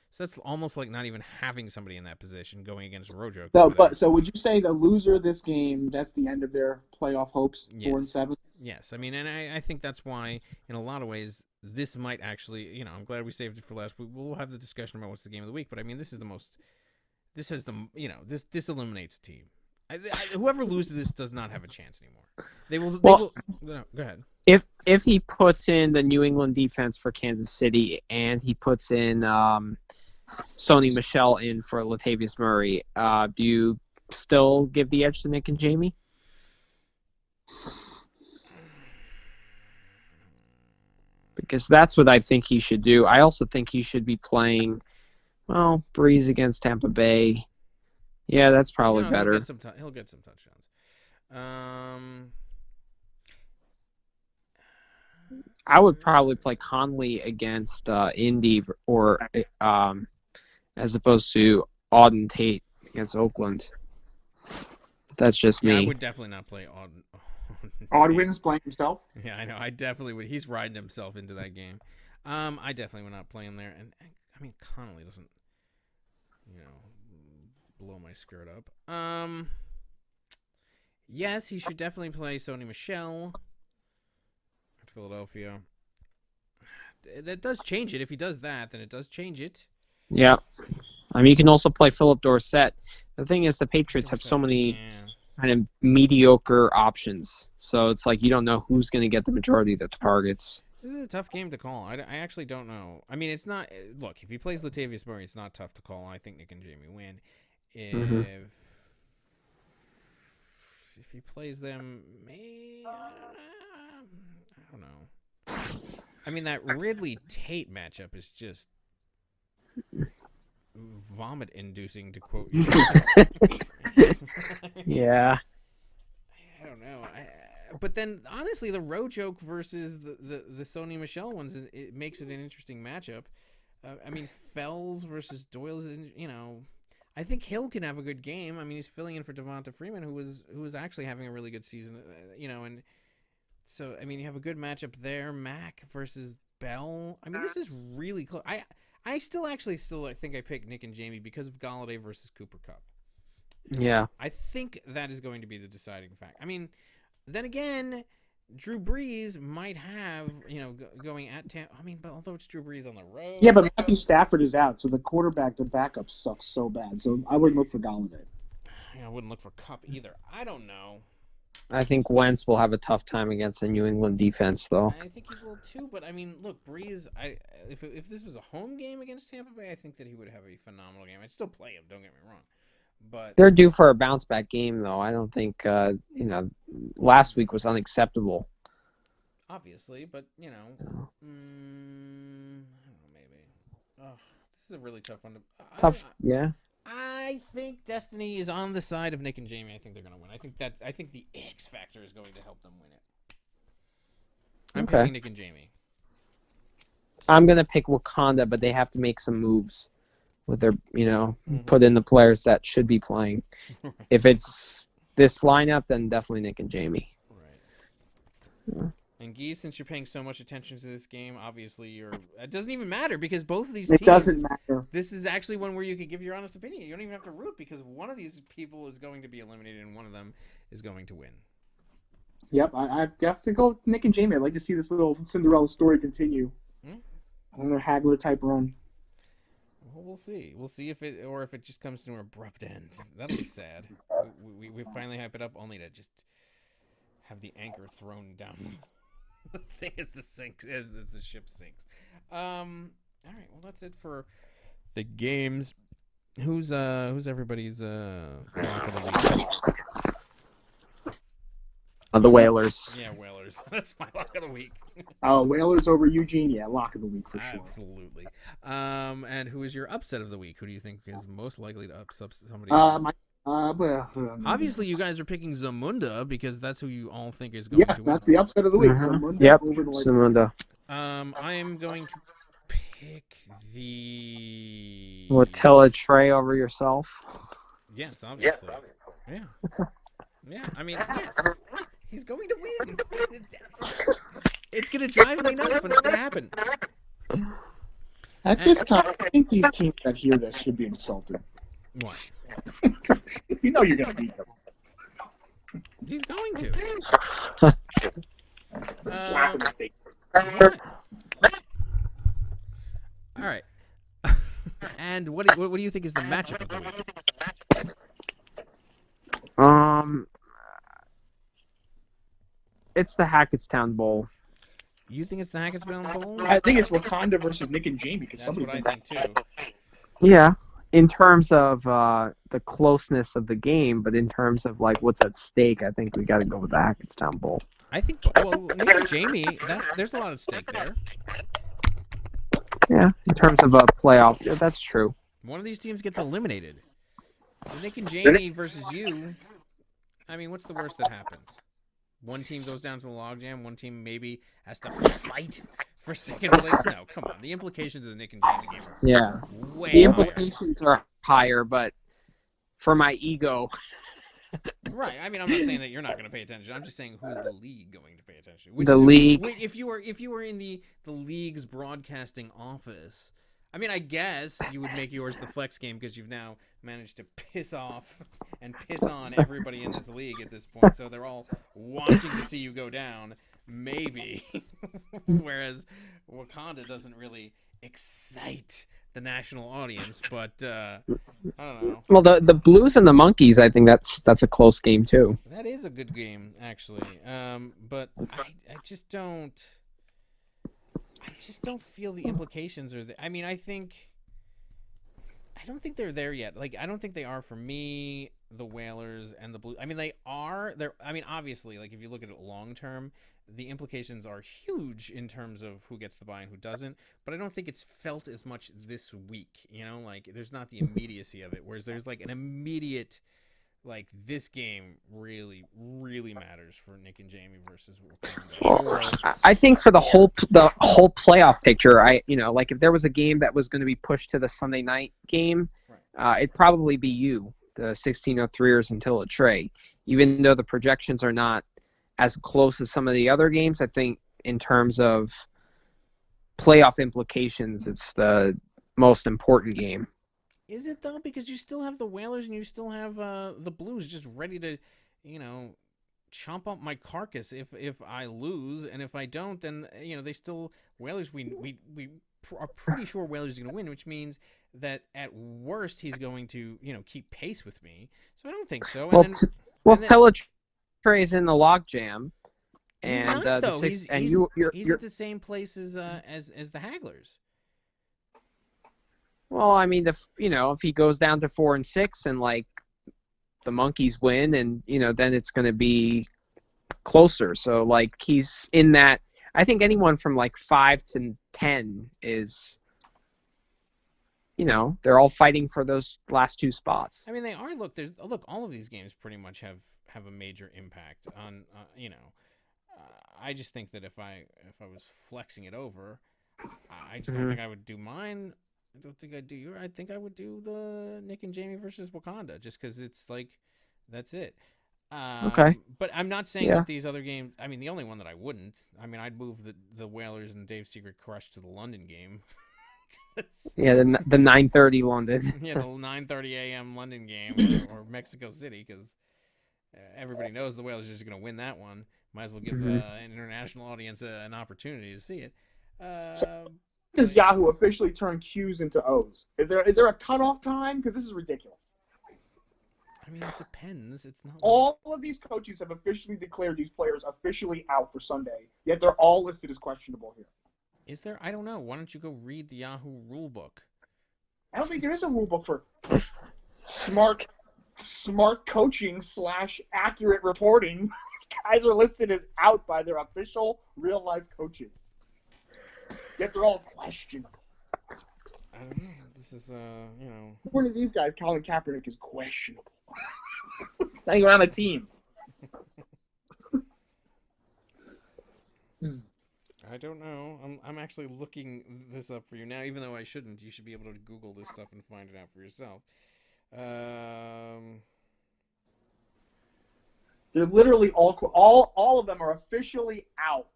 so that's almost like not even having somebody in that position going against Rojo. So would you say the loser of this game, that's the end of their playoff hopes, 4-7? Yes. I mean, and I think that's why, in a lot of ways, this might actually, I'm glad we saved it for last week. We'll have the discussion about what's the game of the week, but I mean, this eliminates a team. Whoever loses this does not have a chance anymore. No, go ahead. If he puts in the New England defense for Kansas City and he puts in Sony Michel in for Latavius Murray, do you still give the edge to Nick and Jamie? Because that's what I think he should do. I also think he should be playing, Breeze against Tampa Bay. Yeah, that's probably better. He'll get some touchdowns. I would probably play Conley against Indy or as opposed to Auden Tate against Oakland. That's just me. I would definitely not play Auden. Audwin's playing himself? Yeah, I know. I definitely would. He's riding himself into that game. I definitely would not play him there. And I mean, Connolly doesn't, blow my skirt up. Yes, he should definitely play Sony Michel at Philadelphia. That does change it. If he does that, then it does change it. Yeah. I mean, you can also play Philip Dorsett. The thing is, the Patriots have so many kind of mediocre options. So it's like you don't know who's going to get the majority of the targets. This is a tough game to call. I actually don't know. I mean, it's not... Look, if he plays Latavius Murray, it's not tough to call. I think Nick and Jamie win. If he plays them, maybe... I don't know. I mean, that Ridley-Tate matchup is just vomit-inducing, to quote you. Yeah. I don't know. But then, honestly, the Rojoke versus the Sony Michel ones, it makes it an interesting matchup. I mean, Fells versus Doyle, I think Hill can have a good game. I mean, he's filling in for Devonta Freeman, who was actually having a really good season, and so, I mean, you have a good matchup there. Mack versus Bell. I mean, this is really close. I still think I pick Nick and Jamie because of Galladay versus Cooper Kupp. Yeah. I think that is going to be the deciding fact. I mean, then again, Drew Brees might have, going at Tampa. I mean, but although it's Drew Brees on the road. Yeah, but Matthew Stafford is out, so the quarterback, the backup sucks so bad. So I wouldn't look for Galladay. I wouldn't look for Kupp either. I don't know. I think Wentz will have a tough time against the New England defense, though. I think he will too, but I mean, look, Breeze. If this was a home game against Tampa Bay, I think that he would have a phenomenal game. I'd still play him. Don't get me wrong, but they're due for a bounce back game, though. I don't think last week was unacceptable. obviously, but you know, I don't know, maybe. Oh, this is a really tough one. Tough, yeah. I think Destiny is on the side of Nick and Jamie. I think they're going to win. I think the X factor is going to help them win it. I'm picking Nick and Jamie. I'm going to pick Wakanda, but they have to make some moves with their, put in the players that should be playing. If it's this lineup, then definitely Nick and Jamie. Right. Yeah. And Guy, since you're paying so much attention to this game, obviously it doesn't even matter because both of these teams... It doesn't matter. This is actually one where you could give your honest opinion. You don't even have to root because one of these people is going to be eliminated and one of them is going to win. Yep, I have to go with Nick and Jamie. I'd like to see this little Cinderella story continue. Another Hagler type run. Well, we'll see. We'll see if it just comes to an abrupt end. That'll be sad. We finally hype it up only to just have the anchor thrown down. The thing as the ship sinks. All right. Well, that's it for the games. Who's everybody's lock of the week? The Whalers. Yeah, Whalers. That's my lock of the week. Whalers over Eugene. Yeah, lock of the week for sure. Absolutely. And who is your upset of the week? Who do you think is most likely to upset somebody? Obviously, you guys are picking Zamunda because that's who you all think is going to win. Yes, that's the upset of the week. Zamunda yep, over the Zamunda. I am going to pick the... Tell Trey over yourself? Yes, obviously. Yeah. Yeah, I mean, yes. He's going to win. It's going to drive me nuts, but it's going to happen. At this time, I think these teams that hear this should be insulted. Why? You know you're going to beat them. He's going to. All right. And what do you think is the matchup of the week? It's the Hackettstown Bowl. You think it's the Hackettstown Bowl? I think it's Wakanda versus Nick and Jamie. That's what I think too. Yeah, in terms of the closeness of the game, but in terms of like what's at stake, I think we got to go with the Hackettstown Bowl. I think, Nick and Jamie, there's a lot at stake there. Yeah, in terms of a playoff, yeah, that's true. One of these teams gets eliminated. Nick and Jamie versus you. I mean, what's the worst that happens? One team goes down to the logjam. One team maybe has to fight for second place. No, come on. The implications of the Nick and Jamie game are way the implications are higher, but for my ego. Right. I mean, I'm not saying that you're not going to pay attention. I'm just saying who's the league going to pay attention. League. If you were in the league's broadcasting office, I mean, I guess you would make yours the flex game because you've now managed to piss off and piss on everybody in this league at this point. So they're all watching to see you go down, maybe. Whereas Wakanda doesn't really excite the national audience, but I don't know. Well, the Blues and the Monkeys, I think that's a close game too. That is a good game, actually. But I just don't feel the implications are. I mean, I don't think they're there yet. Like, I don't think they are for me. The Whalers and the Blues. I mean, they are. I mean, obviously, like if you look at it long term, the implications are huge in terms of who gets the bye and who doesn't. But I don't think it's felt as much this week. You know, like there's not the immediacy of it. Whereas there's like an immediate. Like, this game really, really matters for Nick and Jamie versus Wakanda. I think for the whole playoff picture, like if there was a game that was going to be pushed to the Sunday night game, it'd probably be you, the 1603ers until a Trey. Even though the projections are not as close as some of the other games, I think in terms of playoff implications, it's the most important game. Is it though? Because you still have the Whalers and you still have the Blues just ready to, chomp up my carcass if I lose, and if I don't, then they still Whalers. We are pretty sure Whalers is going to win, which means that at worst he's going to keep pace with me. So I don't think so. Trey's in the logjam, and he's not, though. he's at the same place as the Haglers. Well, I mean, if he goes down to 4-6 and like the Monkeys win, and then it's going to be closer. So like he's in that I think anyone from like 5 to 10 is, they're all fighting for those last 2 spots. I mean, they are. Look, all of these games pretty much have a major impact on, I just think that if I was flexing it over, I just don't think I would do mine. I don't think I'd do yours. I think I would do the Nick and Jamie versus Wakanda, just because it's like, that's it. Okay. But I'm not saying that these other games. I mean, the only one that I wouldn't. I mean, I'd move the Whalers and Dave's Secret Crush to the London game. Yeah, the 9:30 London. Yeah, the 9:30 a.m. London game or Mexico City, because everybody knows the Whalers are just going to win that one. Might as well give an international audience an opportunity to see it. Does Yahoo officially turn Q's into O's? Is there a cutoff time? Because this is ridiculous. I mean, it depends. It's not. All of these coaches have officially declared these players officially out for Sunday, yet they're all listed as questionable here. Is there? I don't know. Why don't you go read the Yahoo rule book? I don't think there is a rule book for smart coaching / accurate reporting. These guys are listed as out by their official real-life coaches. Yet they're all questionable. I don't know. This is, One of these guys, Colin Kaepernick, is questionable. He's not even on the team. I don't know. I'm actually looking this up for you now, even though I shouldn't. You should be able to Google this stuff and find it out for yourself. They're literally all of them are officially out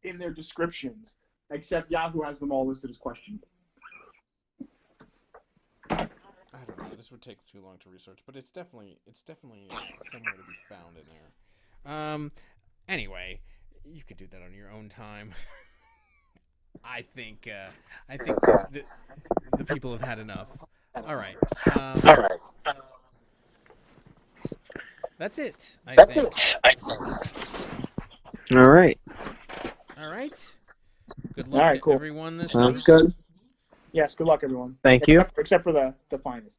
in their descriptions, except Yahoo has them all listed as questionable. I don't know. This would take too long to research, but it's definitely somewhere to be found in there. Anyway, you could do that on your own time. I think the people have had enough. All right. That's it. I think. All right. All right. Good luck to everyone this week. Sounds good. Yes, good luck, everyone. Thank you. Except for the finest.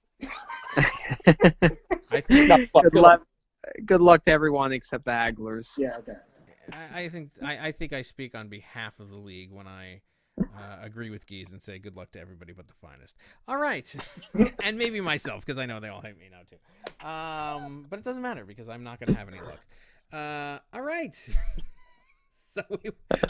I think good luck to everyone except the Aglers. Yeah, okay. I think I speak on behalf of the league when I agree with Geese and say good luck to everybody but the finest. All right. And maybe myself, because I know they all hate me now too. But it doesn't matter because I'm not going to have any luck. All right. So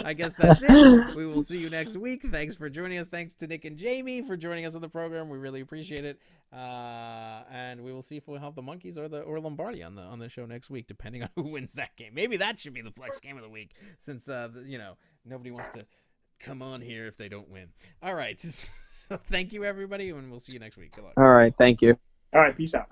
I guess that's it. We will see you next week. Thanks for joining us. Thanks to Nick and Jamie for joining us on the program. We really appreciate it. And we will see if we'll have the Monkeys or Lombardi on the show next week, depending on who wins that game. Maybe that should be the flex game of the week, since nobody wants to come on here if they don't win. All right. So thank you, everybody, and we'll see you next week. Good luck. All right. Thank you. All right. Peace out.